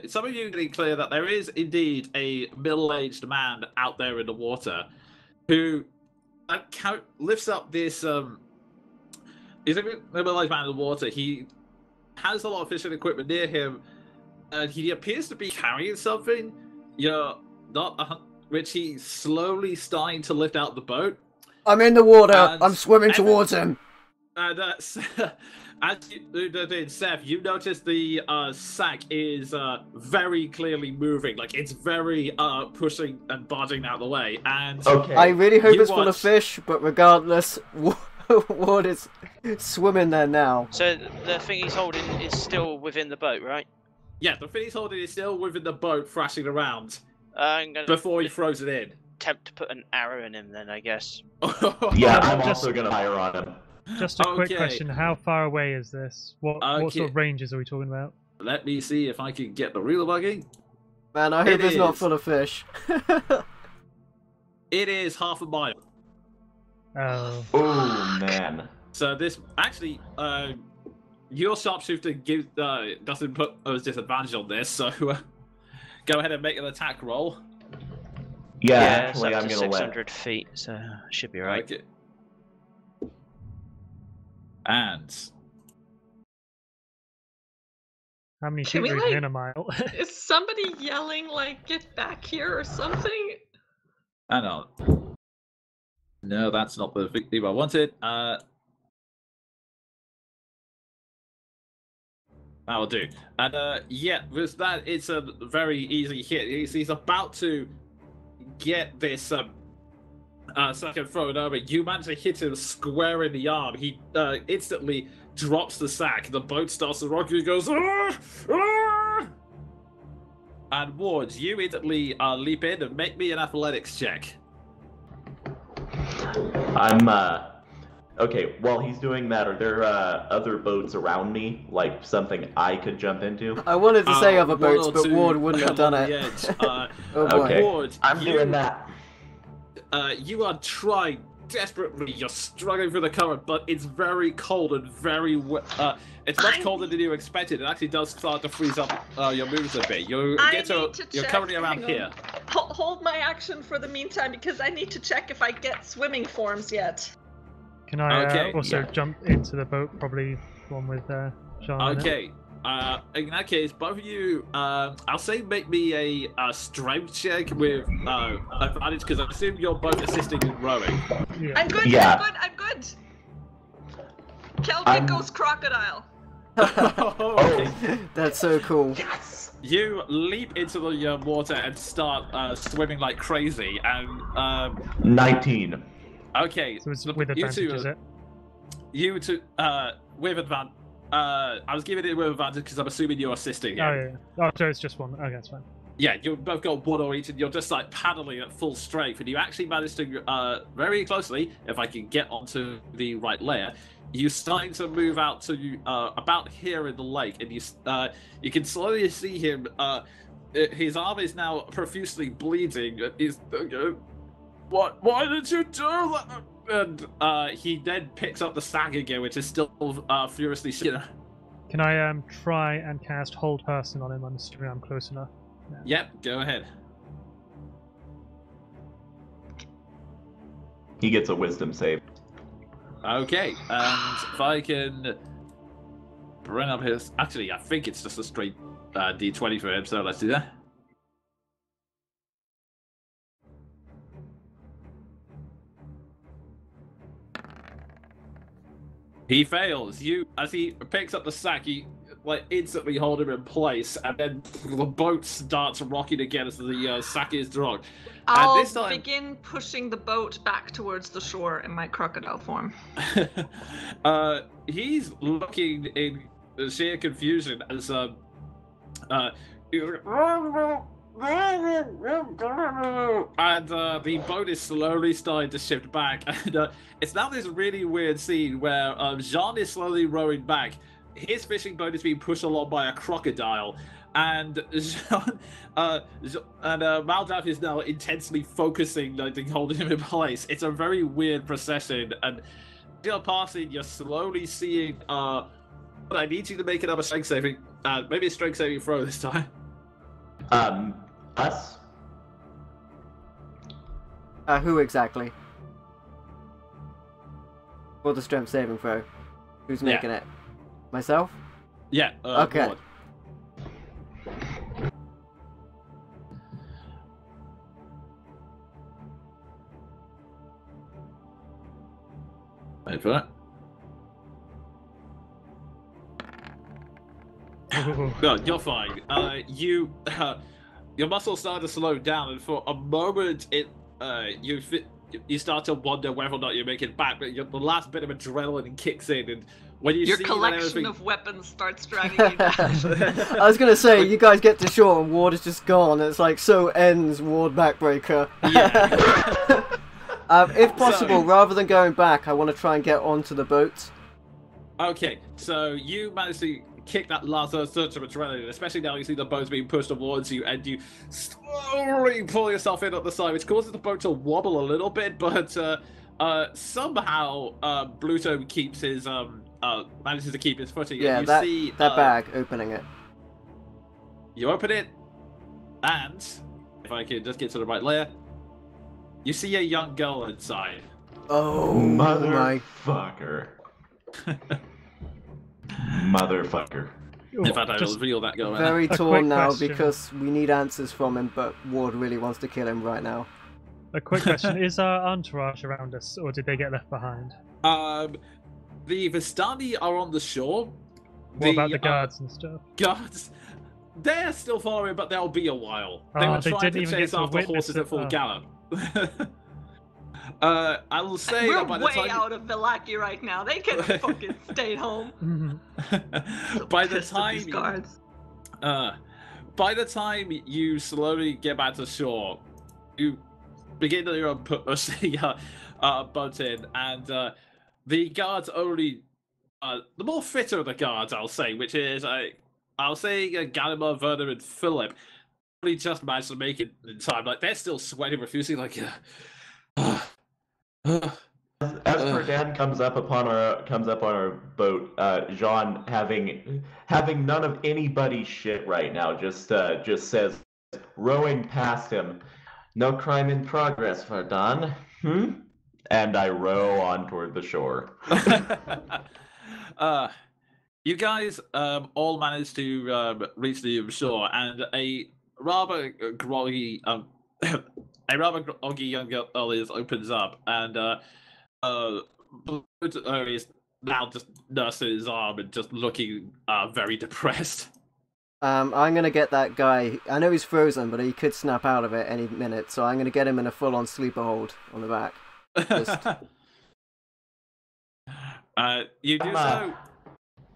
Some of you are getting clear that there is indeed a middle-aged man out there in the water who lifts up this. He's a middle-aged man in the water. He has a lot of fishing equipment near him, and he appears to be carrying something. Which he's slowly starting to lift out the boat. I'm in the water. I'm swimming towards him. And as you did, Seth, you notice the sack is very clearly moving, like it's very pushing and barging out of the way. And I really hope it's full of fish, but regardless, Ward is swimming there now. So the thing he's holding is still within the boat, right? Yeah, the thing he's holding is still within the boat, thrashing around. I'm gonna before he throws it in. Attempt to put an arrow in him, then I guess. Yeah, I'm also gonna fire on him. Just a quick question: how far away is this? What sort of ranges are we talking about? Let me see if I can get the real bugging. Man, I hope it's not full of fish. It is half a mile. Oh. Oh man. So this actually, your sharpshooter doesn't put us disadvantage on this. So go ahead and make an attack roll. Yeah, it's actually, up I'm to gonna 600 feet, so should be right. Okay. And how many feet are in a mile? Is somebody yelling like "get back here" or something? hang on. No, that's not the thing I wanted. That'll do. And yeah, with that, it's a very easy hit. He's about to get this second thrown over. You manage to hit him square in the arm. He instantly drops the sack. The boat starts to rock. He goes, "Ah! Ah!" And Ward, you instantly leap in and make me an athletics check. I'm okay. While he's doing that, are there other boats around me, like something I could jump into? I wanted to say other one boats, or but two Ward wouldn't have done on it. the edge. Oh boy. Okay. Ward, I'm doing that. You are trying desperately. You're struggling through the current, but it's very cold and very it's much colder than you expected. It actually does start to freeze up your moves a bit. You're currently around here. Hold my action for the meantime because I need to check if I get swimming forms yet. Can I also Yeah. jump into the boat? Probably one with Sean. in it? Okay. In that case, both of you, I'll say make me a strength check with advantage because I assume you're both assisting in rowing. Yeah. I'm good. Yeah. I'm good. Kelvin goes crocodile. Okay. That's so cool. Yes. You leap into the water and start swimming like crazy. And 19. okay, So it's the- with you advantage, two, is it? You two, with advantage. I was giving it with advantage because I'm assuming you're assisting. Oh him. yeah. Oh, so it's just one. Okay, that's fine. Yeah, you've both got one or each, and you're just like paddling at full strength, and you actually manage to very closely, if I can get onto the right layer, you're starting to move out to about here in the lake, and you can slowly see him. His arm is now profusely bleeding. He's what? Why did you do that? And he then picks up the sack again, which is still furiously shaking. Can I try and cast Hold Person on him? I'm assuming I'm close enough. Yep, go ahead. He gets a wisdom save. Okay, and if I can bring up his... Actually, I think it's just a straight D20 for him, so let's do that. He fails. As he picks up the sack, you instantly hold him in place, and then the boat starts rocking again as the sack is dragged. I'll this time- begin pushing the boat back towards the shore in my crocodile form. He's looking in sheer confusion as and the boat is slowly starting to shift back, and it's now this really weird scene where Jean is slowly rowing back. His fishing boat is being pushed along by a crocodile, and Jean, Maldaf is now intensely focusing, holding him in place. It's a very weird procession, and you're passing, you're slowly seeing. But I need you to make another strength saving, maybe a strength saving throw this time. Us? Who exactly? For the strength saving throw. Who's making it? Myself? Yeah. Okay. Ward. Wait for that. No, you're fine. Your muscles start to slow down, and for a moment, you start to wonder whether or not you make it back. But the last bit of adrenaline kicks in, and when you Your see collection of weapons starts dragging you down. I was gonna say, you guys get to shore and Ward is just gone. It's like, so ends Ward Backbreaker. Yeah. If possible, rather than going back, I want to try and get onto the boat. Okay, so you manage to kick that last surge of adrenaline, especially now you see the boat's being pushed towards you, and you slowly pull yourself in at the side, which causes the boat to wobble a little bit, but somehow Bluto keeps his manages to keep his footing. Yeah, and you that see bag, opening it. you open it, and if I can just get to the right layer, you see a young girl inside. Oh my. Motherfucker. Motherfucker. In fact, I will reveal that girl right now. Very A quick torn now question. because we need answers from him, but Ward really wants to kill him right now. A quick question: is our entourage around us, or did they get left behind? The Vistani are on the shore. What about the guards and stuff? Guards, they're still following, but they'll be a while. They Oh, were they trying didn't to even chase get to after witness horses it. at full Oh. gallop. I will say We're that by the way time out of Villaki right now. They could have fucking stayed home. Mhm. by the Pissed at these time guards. by the time you slowly get back to shore, you begin to push the boat in, and the guards only the more fitter of the guards, I'll say, which is I'll say Gallima, Werner, and Philip only just managed to make it in time. Like they're still sweating, refusing. Like, As Ferdinand comes up on our boat, Jean having none of anybody's shit right now, just says, rowing past him, "No crime in progress, Ferdinand. And I row on toward the shore. You guys all managed to reach the shore, and a rather groggy young girl opens up, and is now just nursing his arm and just looking very depressed. I'm gonna get that guy. I know he's frozen, but he could snap out of it any minute, so I'm gonna get him in a full-on sleeper hold on the back. Just... You do so.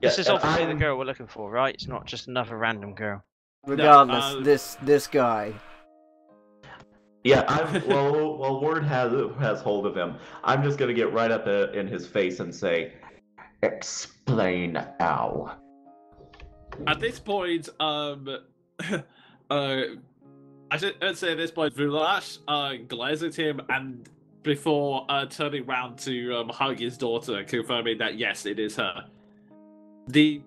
This is Yeah, obviously the I'm- girl we're looking for, right? It's not just another random girl. Regardless, this guy. Yeah, well, Ward has hold of him. I'm just gonna get right up in his face and say, "Explain now." At this point, I should say at this point, Vulash glares at him, and before turning round to hug his daughter, confirming that yes, it is her. The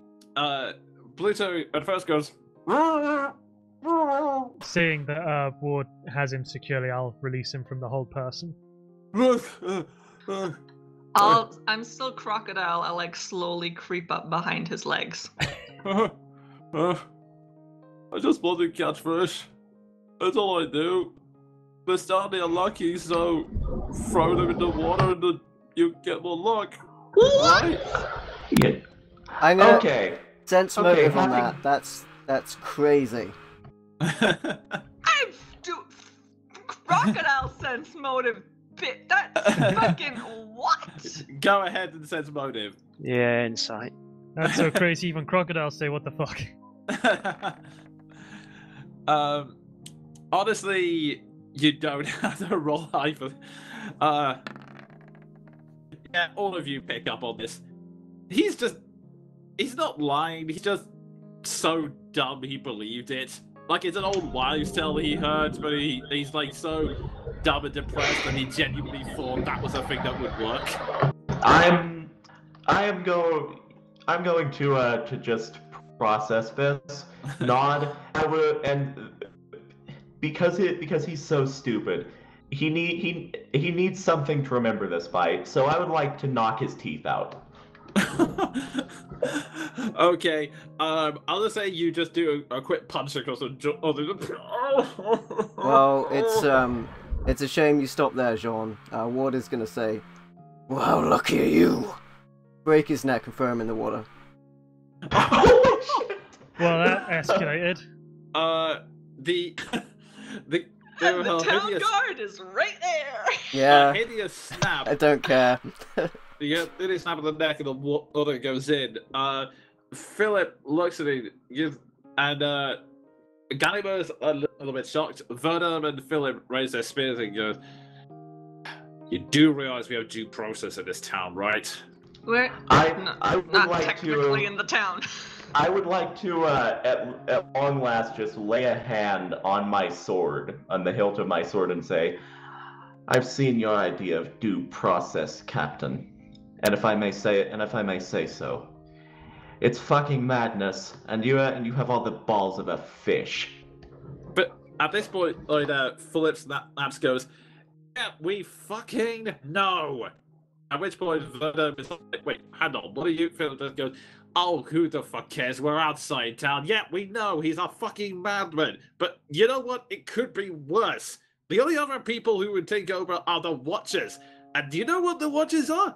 Pluto at first goes. Seeing that Ward has him securely, I'll release him from the hold person. I'm still crocodile. I like slowly creep up behind his legs. I just want to catch fish. That's all I do. They're starting unlucky, so throw them in the water and then you get more luck. Right? Yeah. I'm gonna Okay. sense Okay, motive on having- that. That's crazy. Crocodile sense motive. That's fucking what? Go ahead and sense motive. Yeah, insight. That's so crazy. Even crocodiles say, "What the fuck?" Honestly, you don't have to roll high for. Yeah, all of you pick up on this. He's not lying. He's just so dumb he believed it. Like it's an old wives' tale that he heard, but he's like so dumb and depressed that he genuinely thought that was a thing that would work. I'm going to just process this. Nod. Because he's so stupid. He needs something to remember this by. So I would like to knock his teeth out. Okay, I'll just say you just do a quick punch across the jaw. Well, it's a shame you stopped there, Jean. Ward is gonna say, "Well, how lucky are you?" Break his neck and throw him in the water. Oh shit! Well, that escalated. The The town guard is right there. Yeah, hideous snap. I don't care. You get really snap of the neck and the water goes in. Philip looks at it, and Gannimer's a little bit shocked. Vernon and Philip raise their spears and go, "You do realize we have due process in this town, right?" We're I would not like technically to. in the town. I would like to, at long last, just lay a hand on my sword, on the hilt of my sword, and say, "I've seen your idea of due process, Captain. And if I may say so, it's fucking madness, and you have all the balls of a fish." But at this point, Philip snaps goes, "Yeah, we fucking know." At which point, Vernon is like, "Wait, hang on, what are you?" Philip just goes, "Oh, who the fuck cares? We're outside town. Yeah, we know he's a fucking madman. But you know what? It could be worse. The only other people who would take over are the Watchers. And do you know what the Watchers are?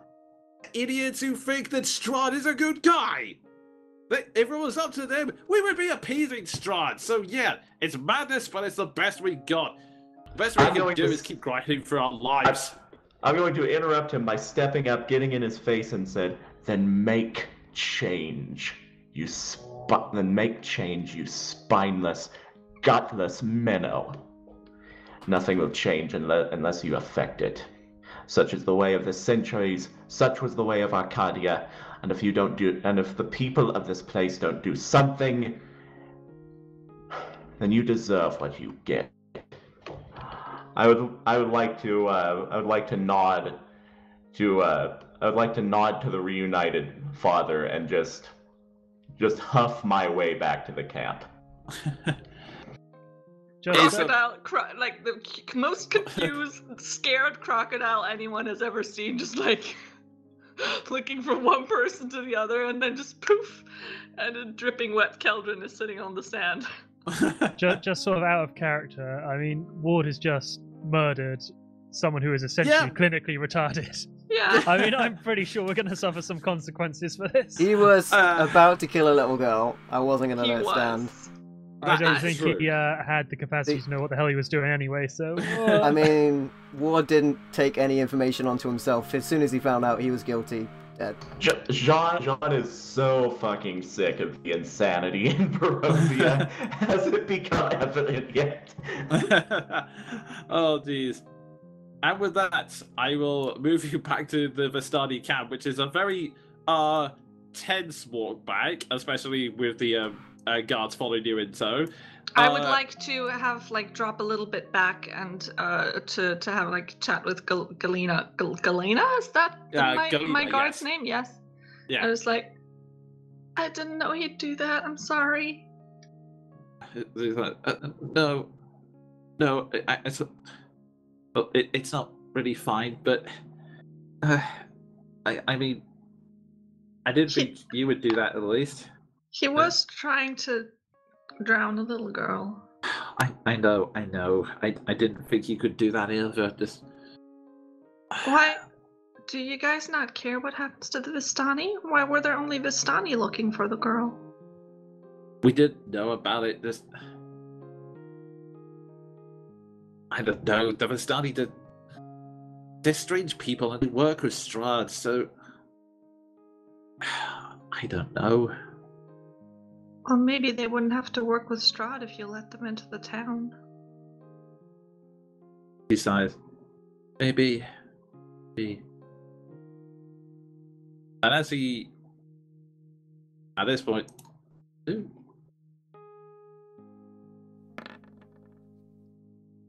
Idiots who think that Strahd is a good guy. If it was up to them, we would be appeasing Strahd. So yeah, it's madness, but it's the best we got. The best we can do is keep grinding for our lives. I'm going to interrupt him by stepping up, getting in his face, and said, "Then make change, you spineless, gutless minnow. Nothing will change unless you affect it. Such is the way of the centuries. Such was the way of Arcadia. And if the people of this place don't do something, then you deserve what you get." I would like to nod to the reunited father and just huff my way back to the camp. Crocodile, like the most confused, scared crocodile anyone has ever seen, just like looking from one person to the other, and then just poof, and a dripping wet Keldrin is sitting on the sand. just sort of out of character. I mean, Ward has just murdered someone who is essentially clinically retarded. Yeah. I mean, I'm pretty sure we're going to suffer some consequences for this. He was about to kill a little girl. I wasn't going to let it stand. I don't think he had the capacity to know what the hell he was doing anyway, so... I mean, Ward didn't take any information onto himself. As soon as he found out he was guilty, dead. Jean is so fucking sick of the insanity in Barovia. Has it become evident yet? Oh, jeez. And with that, I will move you back to the Vistani camp, which is a very tense walk back, especially with the guards following you in tow. I would like to have drop a little bit back and to have chat with Galena. Galena, is that Galena, my guard's yes. name? Yes. Yeah. I was like, I didn't know he'd do that. I'm sorry. No, it's not really fine, but I mean, I didn't think you would do that at least. He was trying to drown a little girl. I know. I didn't think you could do that either. Just Why? Do you guys not care what happens to the Vistani? Why were there only Vistani looking for the girl? we didn't know about it. Just I don't know. The Vistani they're strange people and they work with Strahd, so I don't know. Well, maybe they wouldn't have to work with Strahd if you let them into the town. Besides, maybe. And as he, at this point,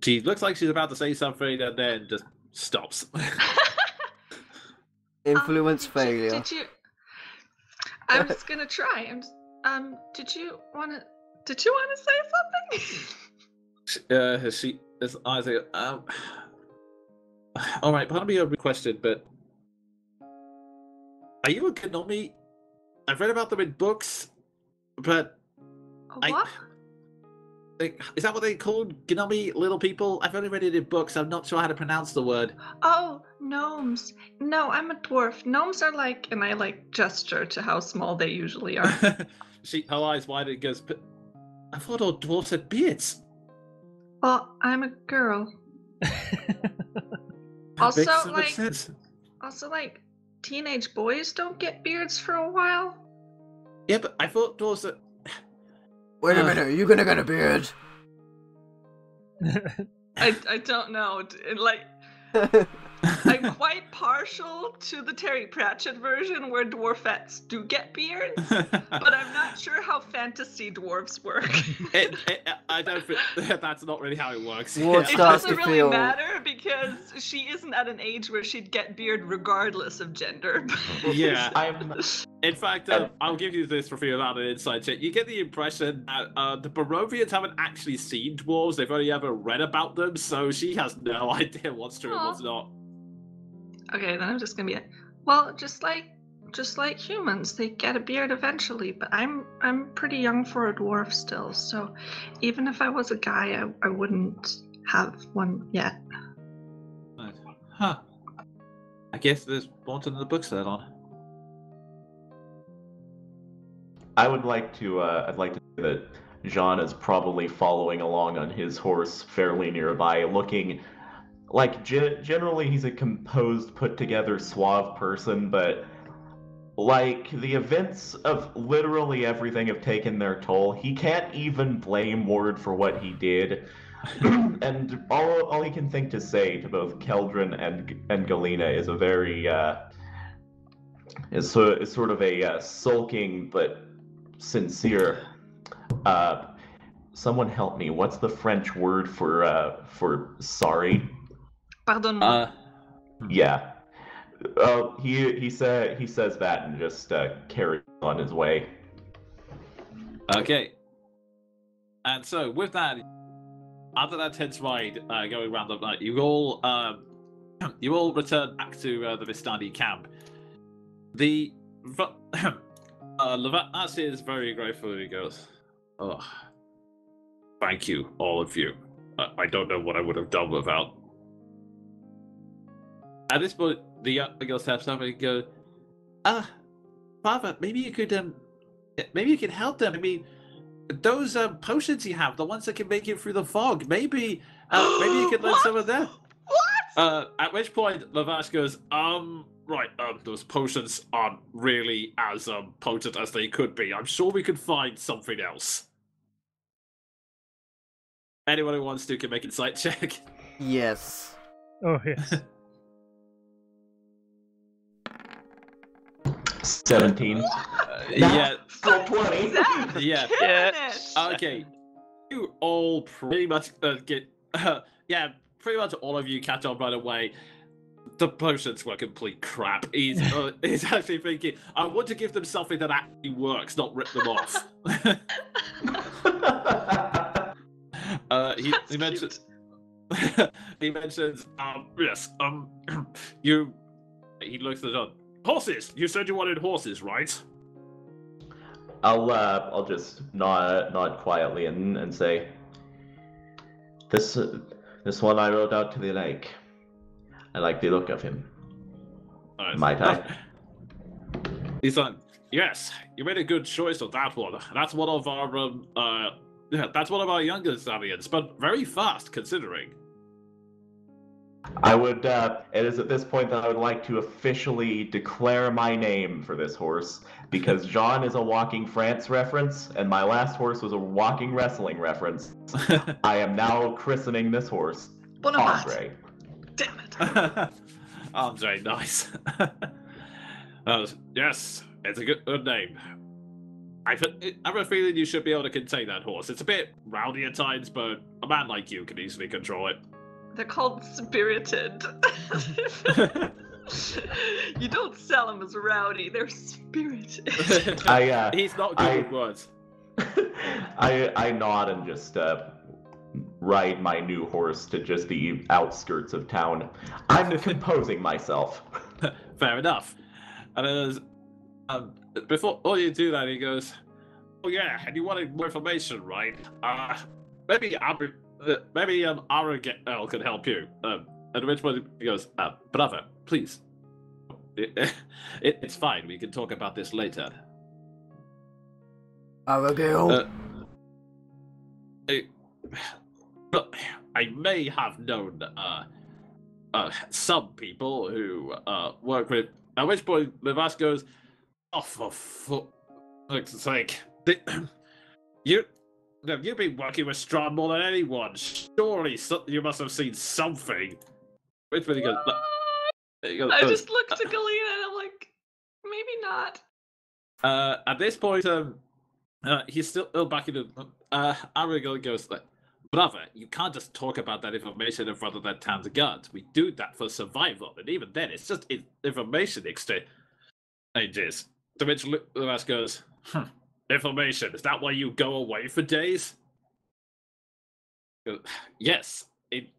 she looks like she's about to say something and then just stops. Influence failure. Did you? I was gonna try. Did you wanna say something? She is Isaac. All right, pardon me a question, but are you a Gnomi? I've read about them in books, but What? is that what they called Gnomi little people? I've only read it in books. I'm not sure how to pronounce the word. Oh, gnomes. No, I'm a dwarf. Gnomes are and I gesture to how small they usually are. Her eyes widen and goes, but I thought all dwarves had beards. Well, I'm a girl. That makes so much sense. Also, teenage boys don't get beards for a while. Yeah, but I thought dwarves that. Wait a minute, are you gonna get a beard? I don't know. I'm quite partial to the Terry Pratchett version where dwarfettes do get beards, but I'm not sure how fantasy dwarves work. I don't think that's not really how it works. Ward It starts doesn't to really feel. matter because she isn't at an age where she'd get beard regardless of gender. Yeah. I'm In fact, I'll give you this for free without an inside check. You get the impression that the Barovians haven't actually seen dwarves; they've only ever read about them, so she has no idea what's true and what's not. Okay, then I'm just gonna be well, just like humans, they get a beard eventually. But I'm pretty young for a dwarf still, so even if I was a guy, I wouldn't have one yet. Right. Huh. I guess there's more to the books then on. I'd like to say that Jean is probably following along on his horse fairly nearby, looking like generally he's a composed, put-together, suave person, but like the events of literally everything have taken their toll. He can't even blame Ward for what he did. And all he can think to say to both Keldrin and Galena is a very is sort of a sulking but sincere. Someone help me. What's the French word for sorry? Pardon. Yeah. He says that and just carries on his way. Okay. And so with that, after that tense ride going around the night, you all return back to the Vistani camp. The Levinas is very grateful. He goes, "Oh, thank you, all of you. I don't know what I would have done without." At this point, the young girl steps up and goes, Father, maybe you could help them. I mean, those potions you have, the ones that can make it through the fog, maybe you could learn some of them." What? At which point, Lavash goes, right, those potions aren't really as potent as they could be. I'm sure we could find something else. Anyone who wants to can make an insight check. Yes. Oh, yes. 17. Yeah. Still 20. Yeah. Okay. You all pretty much get... pretty much all of you catch on right away. The potions were complete crap. He's actually thinking, I want to give them something that actually works, not rip them off. He mentions... he mentions, yes, he looks at it. Horses! You said you wanted horses, right? I'll just nod quietly and say, this one I rode out to the lake. I like the look of him. Might I? He's like, yes, you made a good choice on that one. That's one of our that's one of our younger stallions, but very fast considering. I would, it is at this point that I would like to officially declare my name for this horse, because Jean is a walking France reference, and my last horse was a walking wrestling reference. I am now christening this horse Andre. Damn it. Andre, nice. Yes, it's a good name. I have a feeling you should be able to contain that horse. It's a bit rowdy at times, but a man like you can easily control it. They're called spirited. You don't sell them as rowdy, they're spirited. He's not good with words. I nod and just ride my new horse to just the outskirts of town. I'm composing myself. Fair enough. And before you do that, he goes, "Oh yeah, and you wanted more information, right? Maybe Aragel can help you." At which point he goes, "Brother, please. It's fine. We can talk about this later." Aragel. I may have known some people who work with. At which point Levas goes, "Oh, for it's like you've been working with Strahd more than anyone. Surely you must have seen something." Which one he goes? I just looked to Galena and I'm like, maybe not. At this point, he's still back in the. Aragorn goes like, "Brother, you can't just talk about that information in front of that town's guards. We do that for survival, and even then, it's just information exchanges." To which Lewis goes, "Information? Is that why you go away for days?" Yes,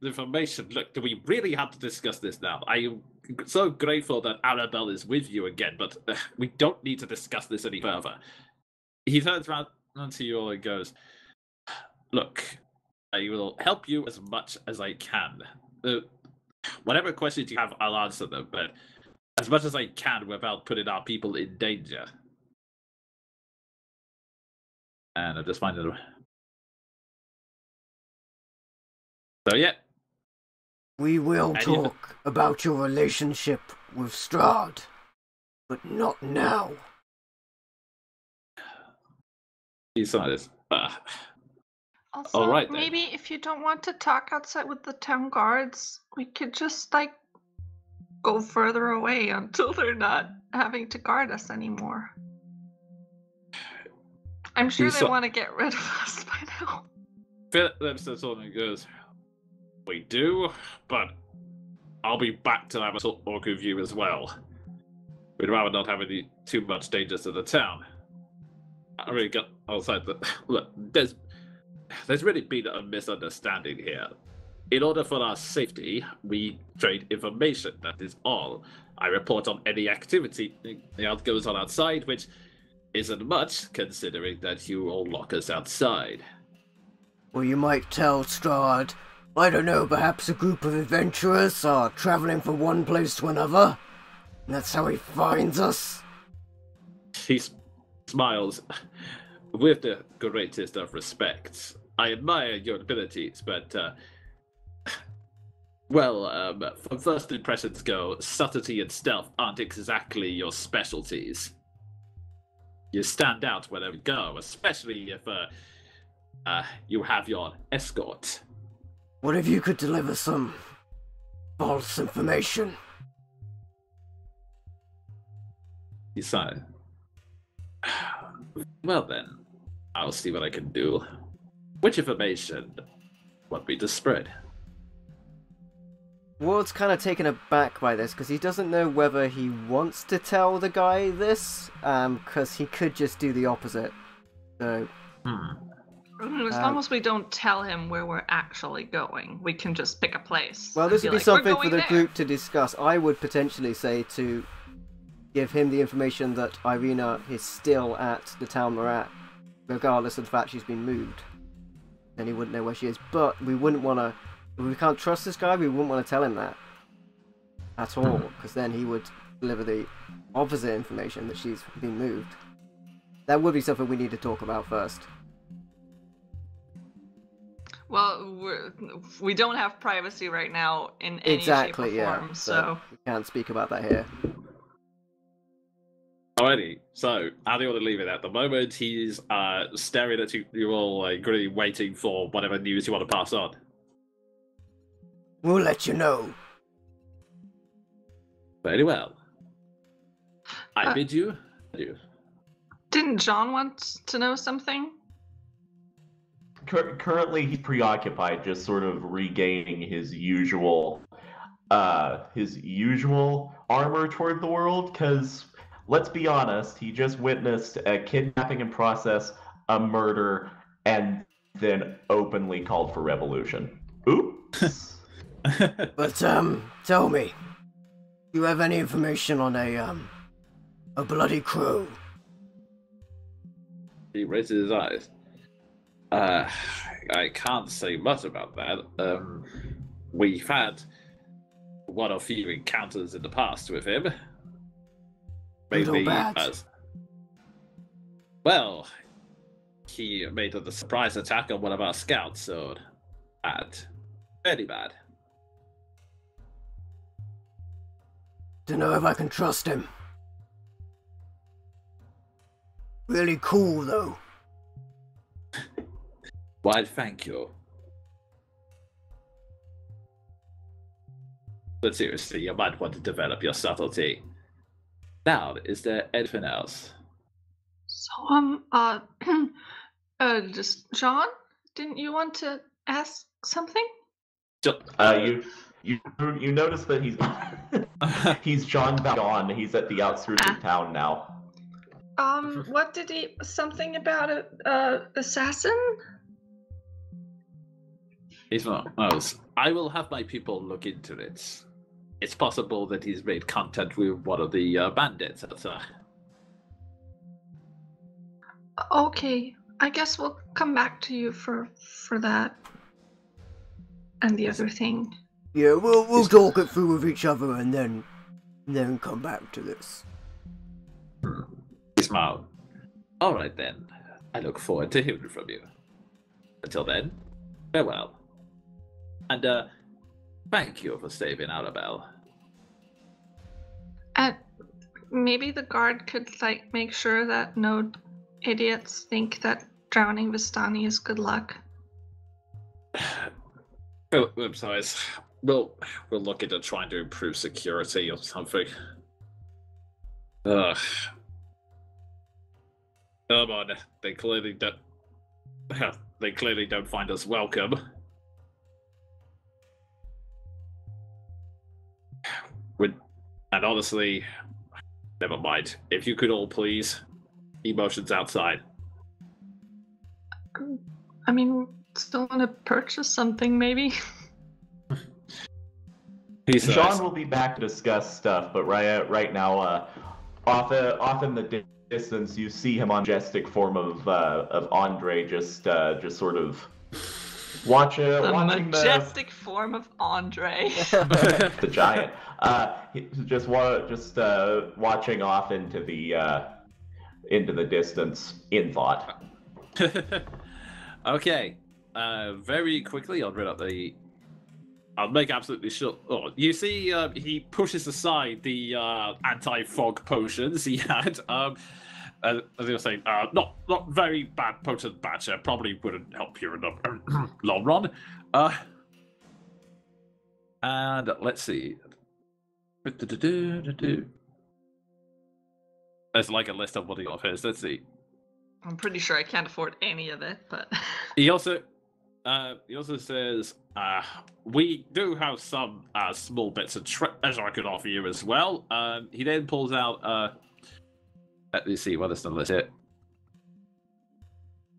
information. Look, do we really have to discuss this now? I am so grateful that Arabelle is with you again, but we don't need to discuss this any further. He turns around to you all and goes, "Look, I will help you as much as I can. Whatever questions you have, I'll answer them, but as much as I can without putting our people in danger. And I'm just finding them. So, yeah. We will And you- talk about your relationship with Strahd, but not now. He saw this. Also, All right, then. maybe if you don't want to talk outside with the town guards, we could just like go further away until they're not having to guard us anymore. I'm sure You they saw- want to get rid of us by now. Philip says something and goes, we do, but I'll be back to have a talk with you as well. We'd rather not have any too much danger to the town. I really got outside the look. There's really been a misunderstanding here. In order for our safety, we trade information. That is all. I report on any activity that goes on outside, which isn't much, considering that you all lock us outside. Or you might tell Strahd, I don't know, perhaps a group of adventurers are travelling from one place to another, and that's how he finds us. He smiles with the greatest of respect. I admire your abilities, but, from first impressions go, subtlety and stealth aren't exactly your specialties. You stand out wherever you go, especially if you have your escort. What if you could deliver some false information? He sighed. Well then, I'll see what I can do. Which information want me to spread? Ward's kind of taken aback by this, because he doesn't know whether he wants to tell the guy this, because he could just do the opposite. So... As long as we don't tell him where we're actually going, we can just pick a place. Well, and this would be like, "We're something for going the there." group to discuss. I would potentially say to give him the information that Irina is still at the town we're at, regardless of the fact she's been moved. Then he wouldn't know where she is. But we wouldn't want to... If we can't trust this guy, we wouldn't want to tell him that. At all. Because then he would deliver the opposite information, that she's been moved. That would be something we need to talk about first. Well, we don't have privacy right now in any shape or form, so... We can't speak about that here. Alrighty, so how do you want to leave it at the moment? He's staring at you, you're all like really waiting for whatever news you want to pass on. We'll let you know. Very well. I bid you adieu. Didn't John want to know something? Currently, he's preoccupied, just sort of regaining his usual armor toward the world. Because let's be honest, he just witnessed a kidnapping in process, a murder, and then openly called for revolution. Oops. But, tell me, do you have any information on a bloody crow? He raises his eyes. I can't say much about that. We've had one or few encounters in the past with him. Good or bad? Well, he made a surprise attack on one of our scouts, so bad. Very bad. Don't know if I can trust him. Really cool, though. Why, thank you. But seriously, you might want to develop your subtlety. Now, is there anything else? So, just John? Didn't you want to ask something? You notice that he's John Vaughn. He's at the outskirts of town now. What did he... Something about a assassin? He's not. No, I will have my people look into it. It's possible that he's made contact with one of the bandits. Okay, I guess we'll come back to you for that. And the other thing. Yeah, we'll talk it through with each other and then come back to this. He smiled. All right then. I look forward to hearing from you. Until then, farewell. And thank you for saving Arabelle. Maybe the guard could make sure that no idiots think that drowning Vistani is good luck. I'm sorry. We'll look into trying to improve security or something. Ugh. Come on, they clearly don't. They clearly don't find us welcome. And honestly, never mind. If you could all please, emotions outside. I mean, still want to purchase something, maybe. Sean will be back to discuss stuff, but right now, off in the distance, you see him on majestic form of Andre, just sort of watching majestic form of Andre. the giant. Just watching off into the distance in thought. Okay. Very quickly, I'll make absolutely sure. Oh, you see, he pushes aside the anti-fog potions he had. As I was saying, not very bad potent batcher. Probably wouldn't help you in the long run. And let's see. There's like a list of what he offers. Let's see. I'm pretty sure I can't afford any of it, but He also says, we do have some small bits of treasure I could offer you as well. He then pulls out, let me see what is the list here.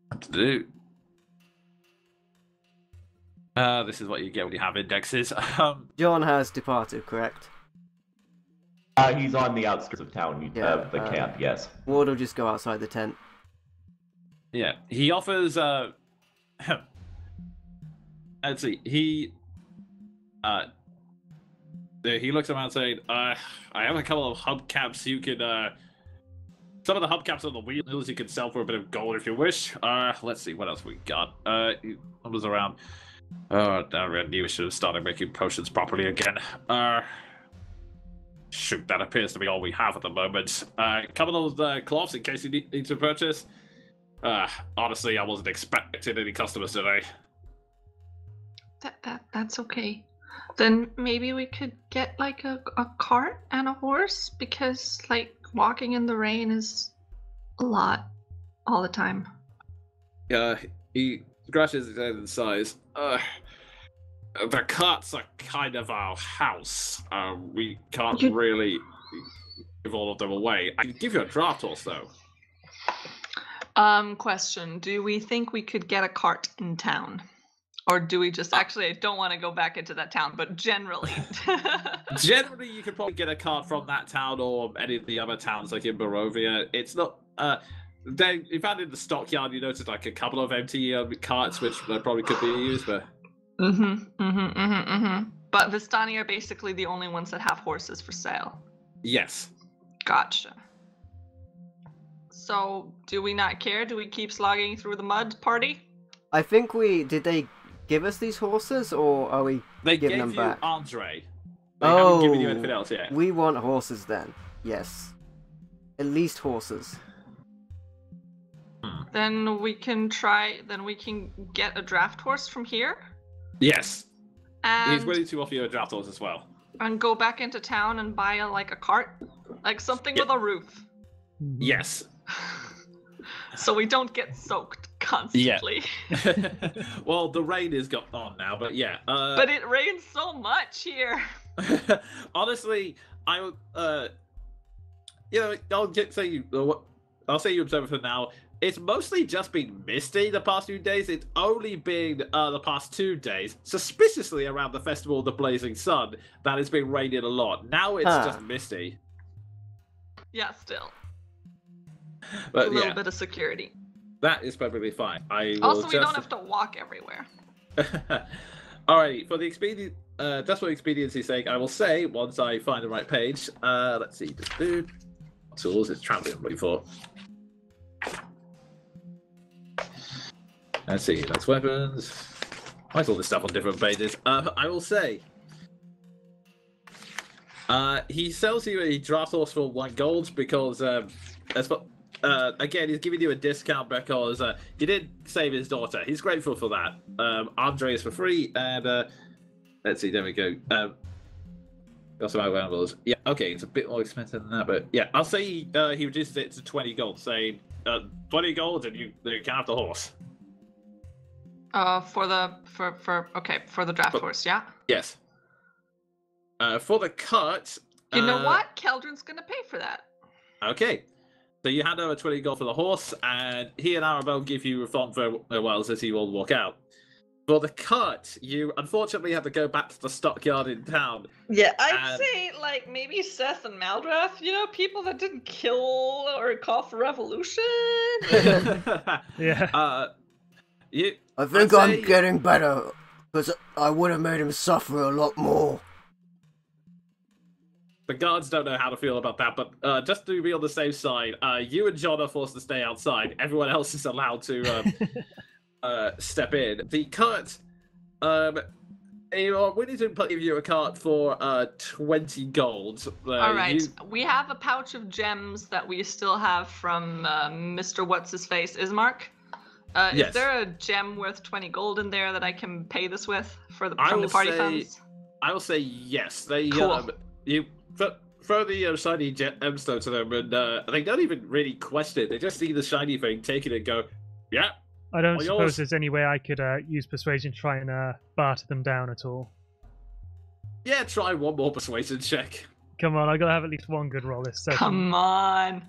What to do? This is what you get when you have indexes. John has departed, correct? He's on the outskirts of town, of the camp, yes. Ward will just go outside the tent. Yeah, he offers, let's see, he looks around saying, I have a couple of hubcaps you can, some of the hubcaps on the wheels you can sell for a bit of gold if you wish. Let's see, what else we got? He numbers around. Oh, I really knew we should have started making potions properly again. Shoot, that appears to be all we have at the moment. A couple of those cloths in case you need to purchase. Honestly, I wasn't expecting any customers today. That's okay. Then maybe we could get like a cart and a horse, because like walking in the rain is a lot all the time. He scratches his head and sighs. The carts are kind of our house. We can't really give all of them away. I can give you a draft horse though. Question. Do we think we could get a cart in town? Or do we just... Actually, I don't want to go back into that town, but generally. Generally, you could probably get a cart from that town or any of the other towns, like in Barovia. It's not... you found in the stockyard, you noticed like a couple of empty carts, which probably could be used, but... But Vistani are basically the only ones that have horses for sale. Yes. Gotcha. So, do we not care? Do we keep slogging through the mud, party? I think did they give us these horses, or are we giving them back? They gave you Andre. They haven't given you anything else yet. We want horses then. Yes. At least horses. Then we can get a draft horse from here. Yes. And he's willing to offer you a draft horse as well. And go back into town and buy a cart? Like something with a roof. Yes. So we don't get soaked constantly. Yeah. Well, the rain has got on now, but yeah. But it rains so much here. Honestly, I'll say you observe it for now. It's mostly just been misty the past few days. It's only been the past 2 days, suspiciously around the Festival of the Blazing Sun, that it's been raining a lot. Now it's just misty. Yeah, still. But a little bit of security. That is perfectly fine. Also, we don't have to walk everywhere. Alrighty, for the expedient, just for expediency's sake, I will say once I find the right page. Let's see, tools is traveling before. Let's see, that's weapons. Why is all this stuff on different pages? I will say. He sells you a draft horse for 1 gold because, again, he's giving you a discount because he did save his daughter. He's grateful for that. Andre is for free, and let's see, there we go. Also, my wearables. Yeah, okay, it's a bit more expensive than that, but yeah, I'll say he reduces it to 20 gold, saying 20 gold, and you can have the horse. For the draft horse, yeah. Yes. For the cut. You know what? Keldrin's gonna pay for that. Okay. So you hand over 20 gold for the horse, and he and Arabelle give you fond farewells as he will walk out. For the cut, you unfortunately have to go back to the stockyard in town. Yeah, I'd say like maybe Seth and Maldrath, people that didn't kill or call for revolution. Yeah. I think I'm getting better, because I would have made him suffer a lot more. The guards don't know how to feel about that, but just to be on the safe side, you and John are forced to stay outside. Everyone else is allowed to step in. The cart, we need to give you a cart for 20 gold. All right, we have a pouch of gems that we still have from Mr. What's-His-Face, Ismark. Yes. Is there a gem worth 20 gold in there that I can pay this with from the party funds? I will say yes. They cool. You throw the shiny gemstone to them, and they don't even really question it. They just see the shiny thing, take it, and go, "Yeah." I don't suppose there's any way I could use persuasion to try and barter them down at all. Yeah, try one more persuasion check. Come on, I gotta have at least one good roll this session. Come on.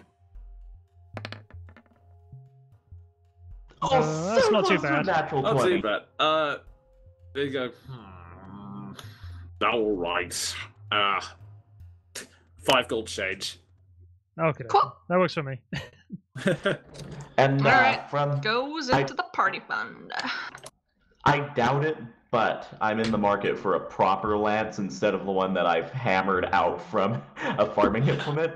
That's not too bad. Not too bad. There you go. All right. 5 gold change. Okay, cool. That works for me. And all right, from goes into the party fund. I doubt it, but I'm in the market for a proper lance instead of the one that I've hammered out from a farming implement.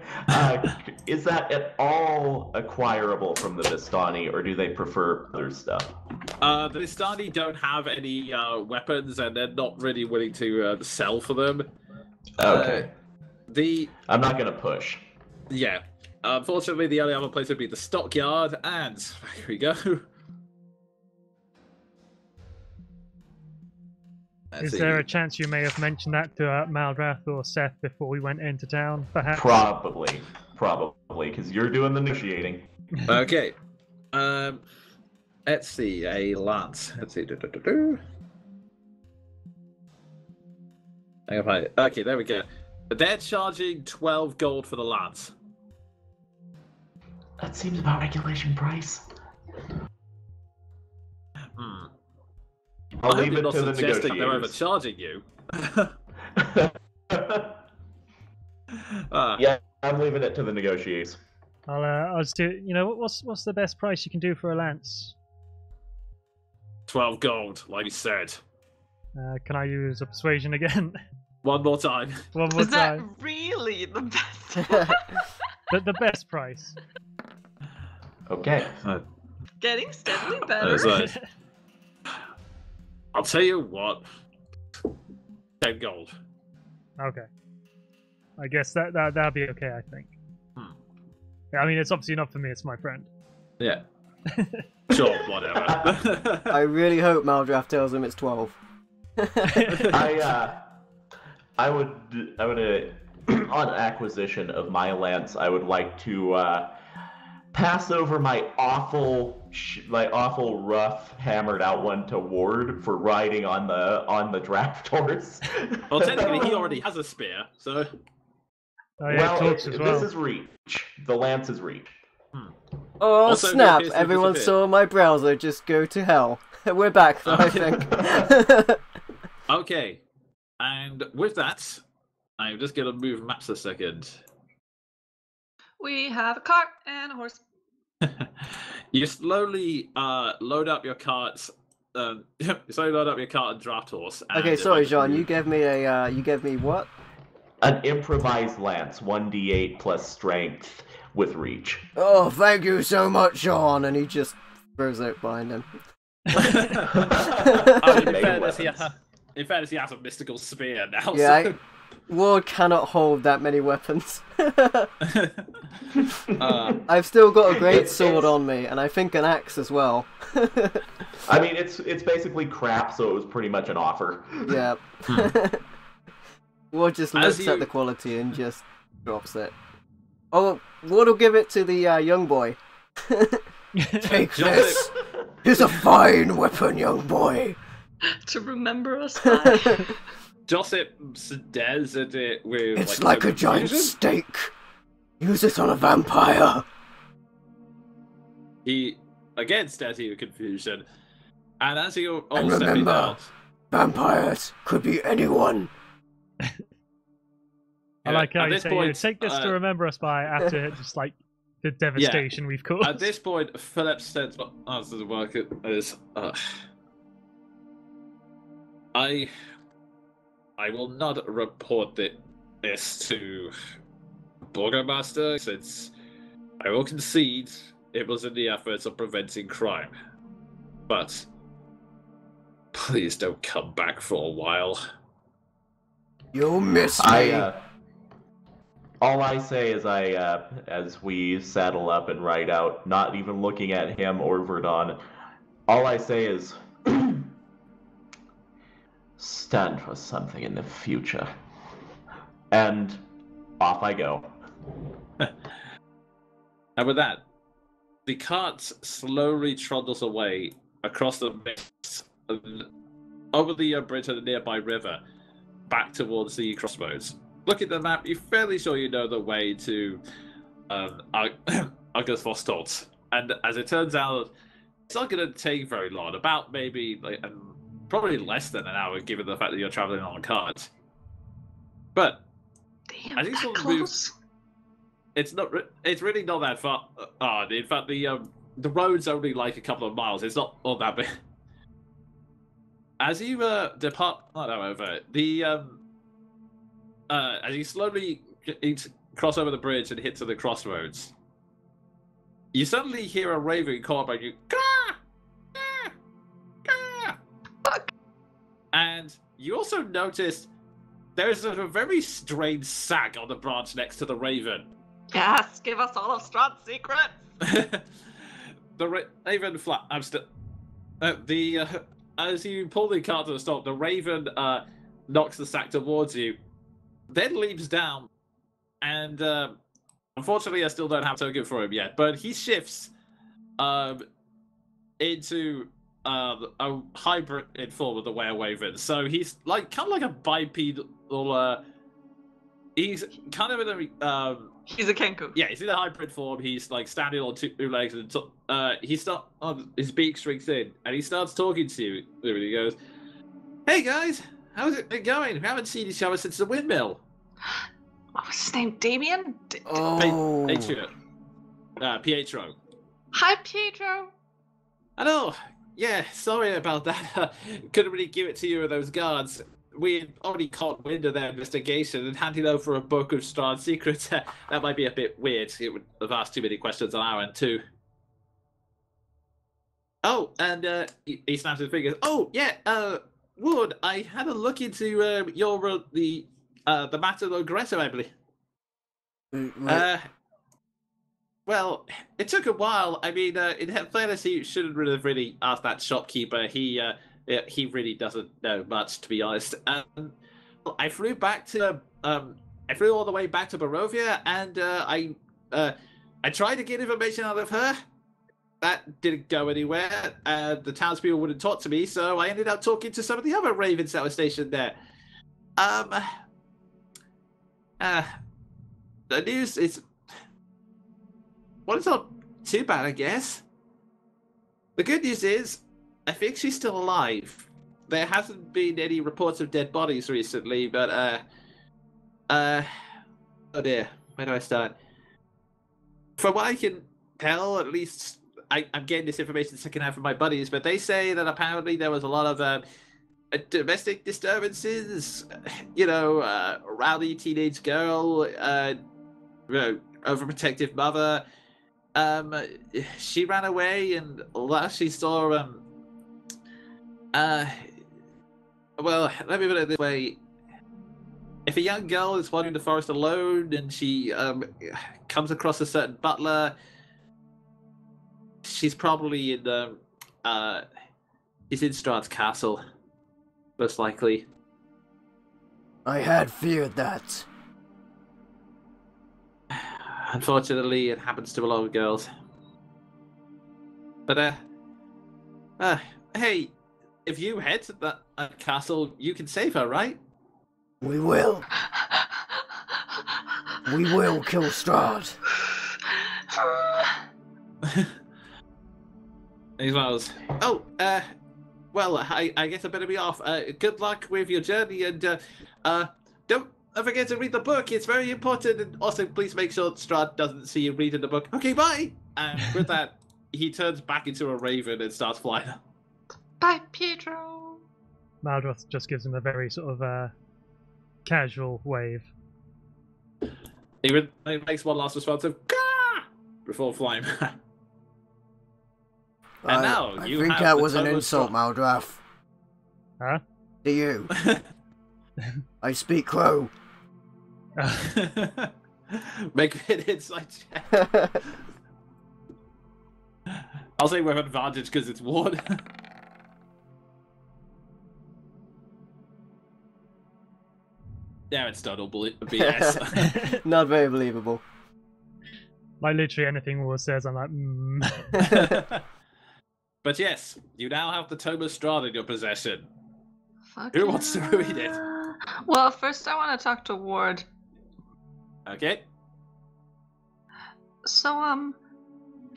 Is that at all acquirable from the Vistani, or do they prefer other stuff? The Vistani don't have any weapons, and they're not really willing to sell for them. Okay. I'm not gonna push. Yeah. Unfortunately, the only other place would be the stockyard, and here we go. Is there a chance you may have mentioned that to Maldrath or Seth before we went into town, perhaps? Probably, because you're doing the negotiating. Okay. Let's see, a lance. Let's see. Okay, there we go. They're charging 12 gold for the lance. That seems about regulation price. I'll leave it to the negotiators. They're overcharging you. Yeah, I'm leaving it to the negotiators. I'll just do. What's the best price you can do for a lance? 12 gold, like you said. Can I use a persuasion again? One more time. One more time. Is that time. really the best? the best price. Okay. Getting steadily better. I'll tell you what. 10 gold. Okay. I guess that'll be okay, I think. I mean, it's obviously not for me, it's my friend. Yeah. Sure, whatever. I really hope Maldrath tells him it's 12. I would on acquisition of my lance, I would like to pass over my awful rough hammered out one to Ward for riding on the draft horse. Well, technically he already has a spear, so. Oh, yeah, this is reach. The lance is reach. Oh Also, snap! Everyone saw my browser just go to hell. We're back, though, I think. Okay, and with that, I'm just gonna move maps a second. We have a cart and a horse. You slowly load up your carts load up your cart and draft horse. And Okay, if sorry, I can John. move- You gave me a. You gave me what? An improvised lance, 1d8 plus strength with reach. Oh, thank you so much, John. And he just throws it behind him. I mean, Mega weapons. in fairness, he has a mystical spear now. Yeah, So... Ward cannot hold that many weapons. uh, I've still got a great It's- sword it's- on me, and I think an axe as well. I mean, it's basically crap, so it was pretty much an offer. Yeah. Ward just As looks at you- the quality and just drops it. Oh, Ward will give it to the young boy. Take Joseph- this. It's a fine weapon, young boy. To remember us by. Joseph stares at it with. It's like a some giant confusion. steak. Use it on a vampire. He again stares at you with confusion, and as you all And stepping remember- out, Vampires could be anyone. I like how at you this say, point, take this to remember us by after just like the devastation we've caused. At this point, Philip said, "Answer the work is, I will not report this to Burgomaster, since I will concede it was in the efforts of preventing crime. But please don't come back for a while." You'll miss me. All I say is as we saddle up and ride out, not even looking at him or Verdon, all I say is, stand for something in the future. And off I go. And with that, the cart slowly trundles away across the mist, over the bridge of the nearby river, back towards the crossroads. Look at the map, you're fairly sure you know the way to Argus Vostalt. And as it turns out, it's not going to take very long, about maybe probably less than an hour, given the fact that you're traveling on a cart. But Damn, I think that sort of close. it's really not that far. In fact, the road's only like a couple of miles. It's not all that big. As you depart, however, as you slowly cross over the bridge and hit to the crossroads, you suddenly hear a raven call by you. Caw! Caw! Caw! Fuck. And you also notice there's a very strange sack on the branch next to the raven. Yes, give us all of Strahd's secrets. The raven flat. I'm still. As you pull the cart to the stop, the raven knocks the sack towards you, then leaps down, and unfortunately, I still don't have a token for him yet. But he shifts into a hybrid form of the were-raven. So he's like kind of like a bipedal. He's kind of in a He's a Kenku. yeah, he's in a hybrid form. He's like standing on two legs, and his beak shrinks in, and he starts talking to you. And he goes, "Hey guys, how's it been going? We haven't seen each other since the windmill." What was his name? Damien? Oh. Pietro. Hi, Pietro. Hello. Yeah, sorry about that. Couldn't really give it to you with those guards. We had already caught wind of their investigation and handed over a book of Strahd's secrets. That might be a bit weird. It would have asked too many questions on our end, too. Oh, and he snaps his fingers. Oh, yeah, Wood, I had a look into your the matter of Aggresso, I believe. Well, it took a while. I mean, in fairness, you shouldn't have really asked that shopkeeper. He really doesn't know much, to be honest. I flew back to I flew all the way back to Barovia, and I tried to get information out of her. That didn't go anywhere. The townspeople wouldn't talk to me, so I ended up talking to some of the other ravens that were stationed there. The news is, well, it's not too bad, I guess. The good news is, I think she's still alive. There hasn't been any reports of dead bodies recently, but oh dear, where do I start? From what I can tell, at least I'm getting this information secondhand from my buddies, but they say that apparently there was a lot of domestic disturbances. Rowdy teenage girl, overprotective mother. She ran away, and last she saw well, let me put it this way. If a young girl is wandering the forest alone and she comes across a certain butler, she's probably in she's in Strahd's castle, most likely. I had feared that. Unfortunately, it happens to a lot of girls. But hey, if you head to that castle, you can save her, right? We will. We will kill Strahd. He smiles. Oh, well, I guess I better be off. Good luck with your journey, and don't forget to read the book. It's very important, and also please make sure Strahd doesn't see you reading the book. Okay, bye. And with that, he turns back into a raven and starts flying. Bye, Pedro. Maldroth just gives him a very sort of casual wave. He makes one last responsive "Gah!" before flying back. And now I you think have that the was an Tomo insult, Strahd. Maldrath. Huh? To you. I speak crow. Make an insight check. I'll say with advantage because it's one. Yeah, it's total BS. Not very believable. Like literally anything War says, I'm like, But yes, you now have the Tomo Strahd in your possession. Fuck Who wants to read it? Well, first I want to talk to Ward. Okay. So, I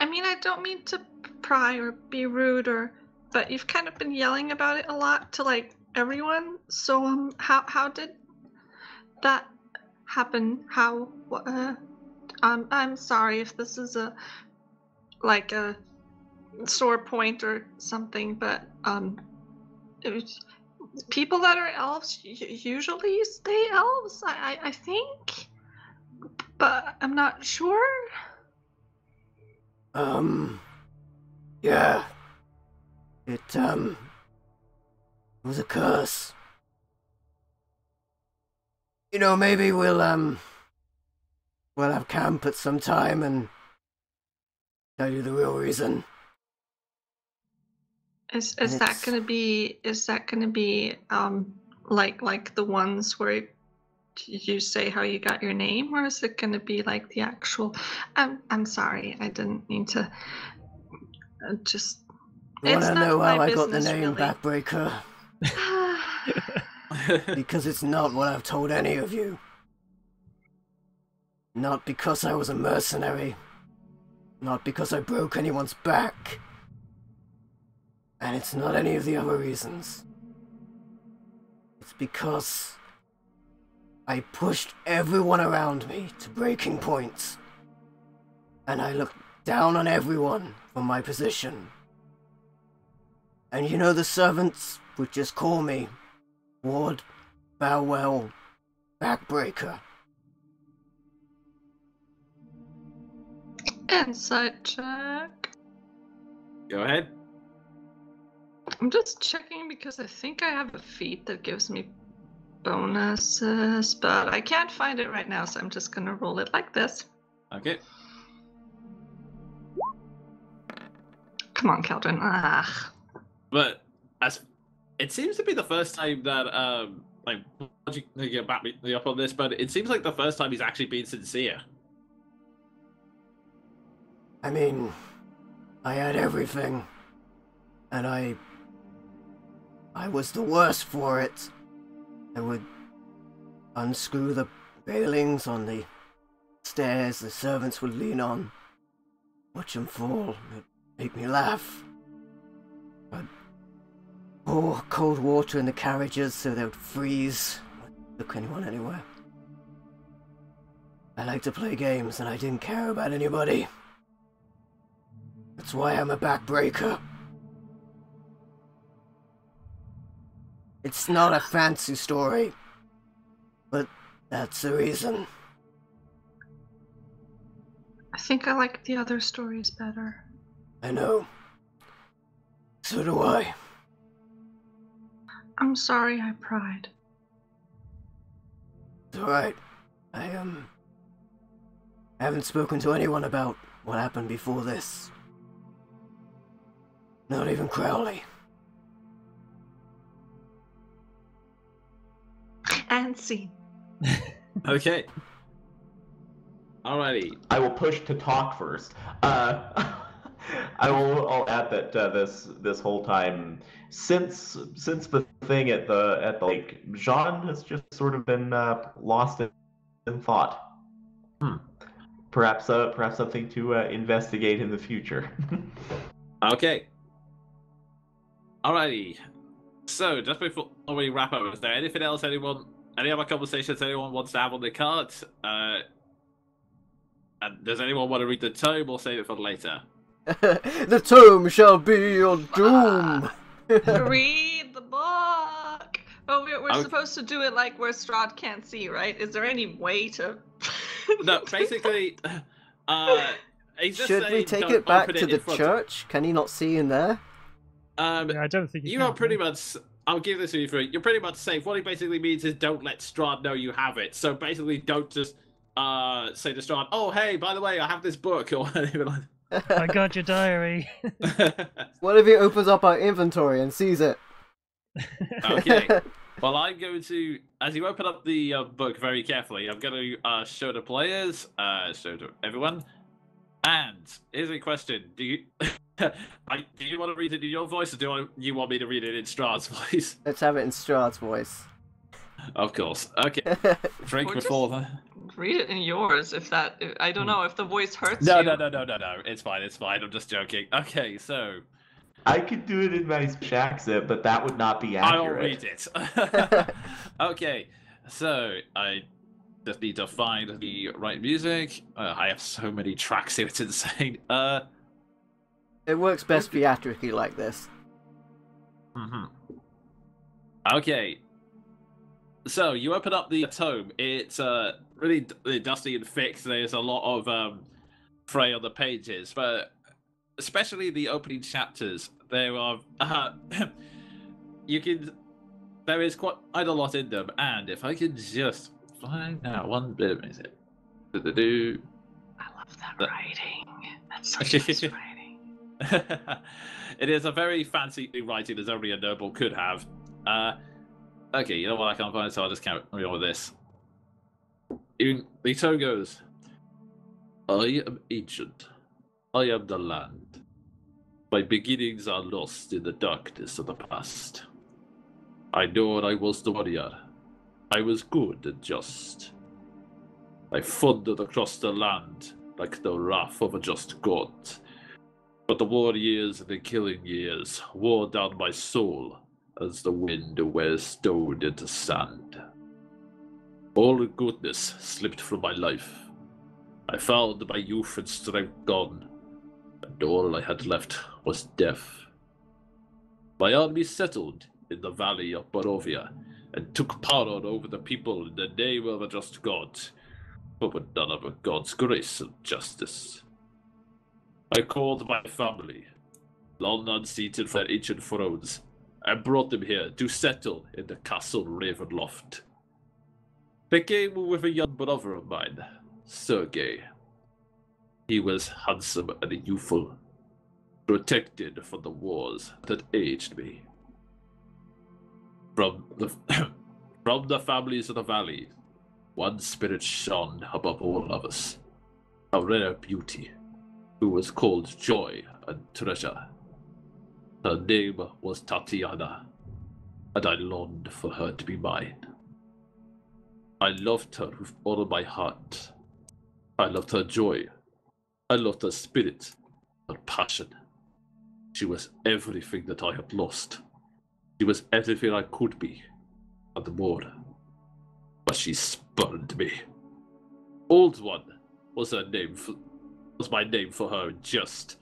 mean, I don't mean to pry or be rude but you've kind of been yelling about it a lot to, like, everyone. So, how did that happen? I'm sorry if this is a sore point or something, but, it was, people that are elves usually stay elves, I think, but I'm not sure. Yeah. It was a curse. You know, maybe we'll have camp at some time and tell you the real reason. Is that gonna be like the ones where you say how you got your name, or is it gonna be like the actual? I'm sorry, I didn't mean to. Just. You wanna know how I got the business, name really. Backbreaker? Because it's not what I've told any of you. Not because I was a mercenary. Not because I broke anyone's back. And it's not any of the other reasons. It's because I pushed everyone around me to breaking points. And I looked down on everyone from my position. And you know, the servants would just call me Ward, Bowwell, Backbreaker. Insight check. Go ahead. I'm just checking because I think I have a feat that gives me bonuses, but I can't find it right now, so I'm just gonna roll it like this. Okay. Come on, Keldrin. Ah. But it seems to be the first time that get me up on this, but it seems like the first time he's actually been sincere. I mean, I had everything, and I was the worst for it. I would unscrew the railings on the stairs the servants would lean on, watch them fall. It'd make me laugh. I'd pour cold water in the carriages so they would freeze. Wouldn't look anyone anywhere. I like to play games, and I didn't care about anybody. But That's why I'm a backbreaker. It's not a fancy story, but that's the reason. I think I like the other stories better. I know. So do I. I'm sorry I pried. It's alright. I haven't spoken to anyone about what happened before this. Not even Crowley. And scene. Okay. Alrighty. I will push to talk first. I'll add that this whole time, since the thing at the lake, Jean has just sort of been lost in thought. Perhaps something to investigate in the future. Okay. Alrighty. So, just before we wrap up, is there anything else any other conversations anyone wants to have on the card? And does anyone want to read the tome or save it for later? The tome shall be your doom. Read the book. Oh, we're Okay. supposed to do it like where Strahd can't see, right? Is there any way to? No, basically, he's just Should we saying take don't it back open to in the front church? Can he not see in there? Yeah, I don't think You are pretty much. I'll give this to you for it. You're pretty much safe. What he basically means is don't let Strahd know you have it. So basically, don't just say to Strahd, "Oh, hey, by the way, I have this book," or anything like I got your diary. that. What if he opens up our inventory and sees it? Okay. Well, I'm going to, as you open up the book very carefully, I'm going to show the players, show to everyone. And here's a question: do you want to read it in your voice, or you want me to read it in Strahd's voice? Let's have it in Strahd's voice. Of course. Okay. Drink Or before just the. read it in yours if that. I don't know if the voice hurts No, you. no. It's fine. It's fine. I'm just joking. Okay, so I could do it in my Spanish accent, but that would not be I'll accurate. read it. Okay, so I just need to find the right music. I have so many tracks here; it's insane. It works best theatrically like this. Okay. So you open up the tome. It's really dusty and thick. There's a lot of fray on the pages, but especially the opening chapters. There are there is quite a lot in them, and if I could just find out one bit of music. I love that writing. That's such nice writing. It is a very fancy writing as only a noble could have. Okay, you know what? I can't find it, so I'll just carry on with this. The tone goes, I am ancient. I am the land. My beginnings are lost in the darkness of the past. I know I was the warrior. I was good and just. I thundered across the land like the wrath of a just god. But the war years and the killing years wore down my soul as the wind wears stone into sand. All goodness slipped from my life. I found my youth and strength gone, and all I had left was death. My army settled in the valley of Barovia and took power over the people in the name of a just God, but with none of a God's grace and justice. I called my family, long unseated from their ancient thrones, and brought them here to settle in the castle Ravenloft. They came with a young brother of mine, Sergei. He was handsome and youthful, protected from the wars that aged me. From the families of the valley, one spirit shone above all of us, a rare beauty, who was called Joy and Treasure. Her name was Tatiana, and I longed for her to be mine. I loved her with all my heart. I loved her joy. I loved her spirit, her passion. She was everything that I had lost. She was everything I could be, and more. But she spurned me. Old One was my name for her, just.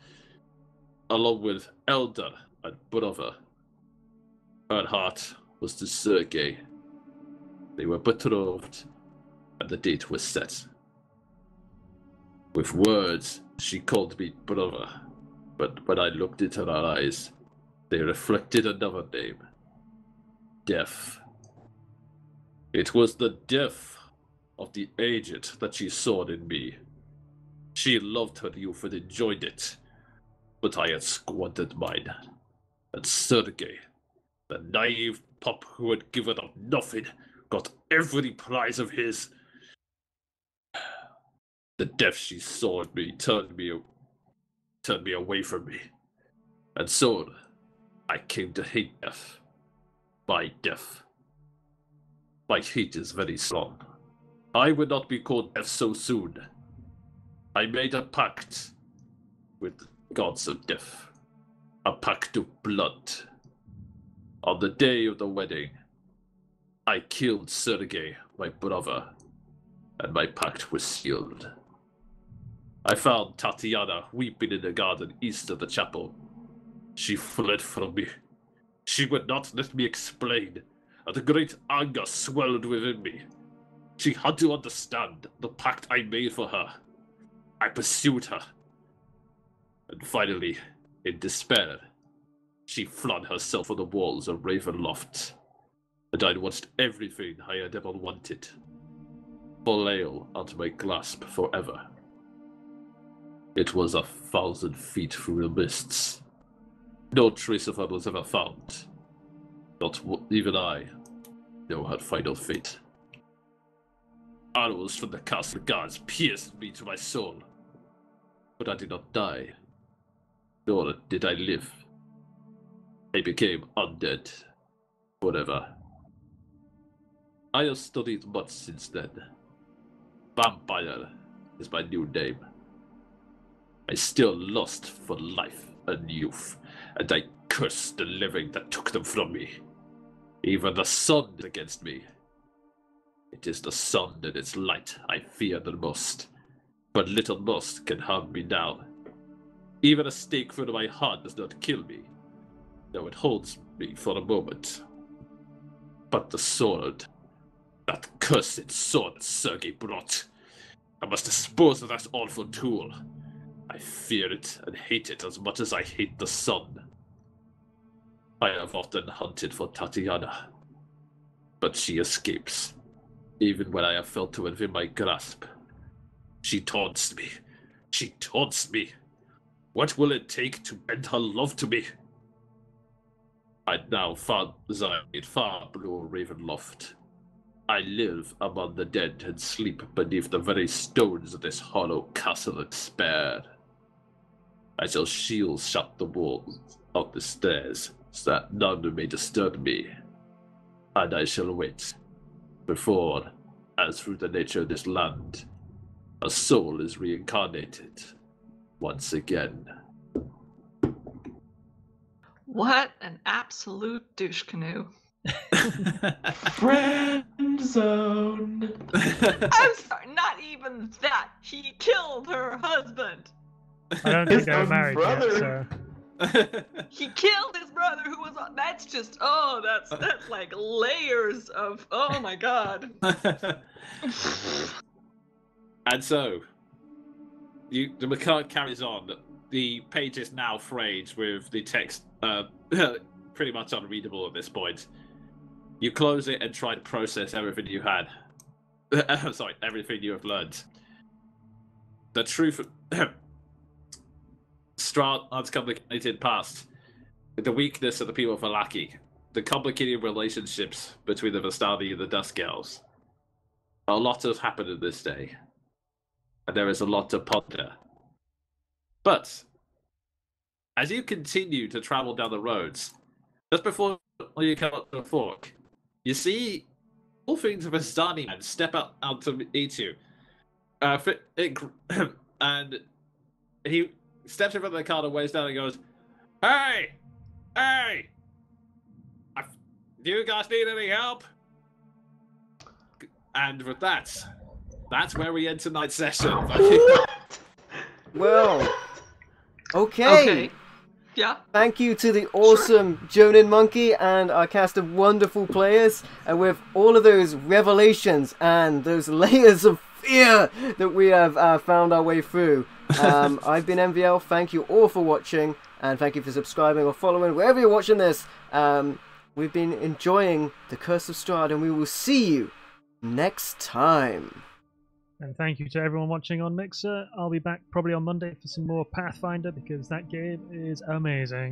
along with elder and brother. Her heart was to Sergei. They were betrothed, and the date was set. With words, she called me brother, but when I looked into her eyes, they reflected another name. Death. It was the death of the aged that she saw in me. She loved her youth and enjoyed it, but I had squandered mine. And Sergei, the naive pup who had given up nothing, got every prize of his. The death she saw in me turned me away from me. And so, I came to hate death. My death. My hate is very strong. I would not be called death so soon. I made a pact with the gods of death. A pact of blood. On the day of the wedding, I killed Sergei, my brother, and my pact was sealed. I found Tatiana weeping in the garden east of the chapel. She fled from me. She would not let me explain, and a great anger swelled within me. She had to understand the pact I made for her. I pursued her. And finally, in despair, she flung herself on the walls of Ravenloft. And I watched everything I had ever wanted fall out of my grasp forever. It was 1,000 feet through the mists. No trace of her was ever found. Not even I know her final fate. Arrows from the castle guards pierced me to my soul. But I did not die. Nor did I live. I became undead. Forever. I have studied much since then. Vampire is my new name. I still lust for life and youth, and I curse the living that took them from me. Even the sun is against me. It is the sun and its light I fear the most, but little most can harm me now. Even a stake through my heart does not kill me, though it holds me for a moment. But the sword, that cursed sword Sergei brought, I must dispose of that awful tool. I fear it and hate it as much as I hate the sun. I have often hunted for Tatiana, but she escapes, even when I have felt her within my grasp. She taunts me. She taunts me. What will it take to bend her love to me? I now reside far below Ravenloft. I live among the dead and sleep beneath the very stones of this hollow castle of despair. I shall shut the walls of the stairs so that none may disturb me, and I shall wait before, as through the nature of this land, a soul is reincarnated once again. What an absolute douche canoe. Friend zone. I'm sorry, not even that. He killed her husband. I don't think they were married yet, so. He killed his brother who was on. That's just, that's like layers of, oh my god. And so, the card carries on. The page is now frayed with the text pretty much unreadable at this point. You close it and try to process everything you had. Everything you have learned. The truth. Strahd, uncomplicated past. The weakness of the people of Valaki. The complicated relationships between the Vistani and the Dusk Elves. A lot has happened in this day. And there is a lot to ponder. But, as you continue to travel down the roads, just before you come up to a fork, you see all things of a Vistani man step out to meet you. And he steps in front of the car and waves down and goes, Hey! Hey! Do you guys need any help? And with that's where we end tonight's session. Well, okay. Yeah. Thank you to the awesome Jonin Monkey and our cast of wonderful players, and with all of those revelations and those layers of fear that we have found our way through. I've been MVL. Thank you all for watching, and thank you for subscribing or following wherever you're watching this. We've been enjoying The Curse of Strahd, and we will see you next time. And thank you to everyone watching on Mixer. I'll be back probably on Monday for some more Pathfinder because that game is amazing.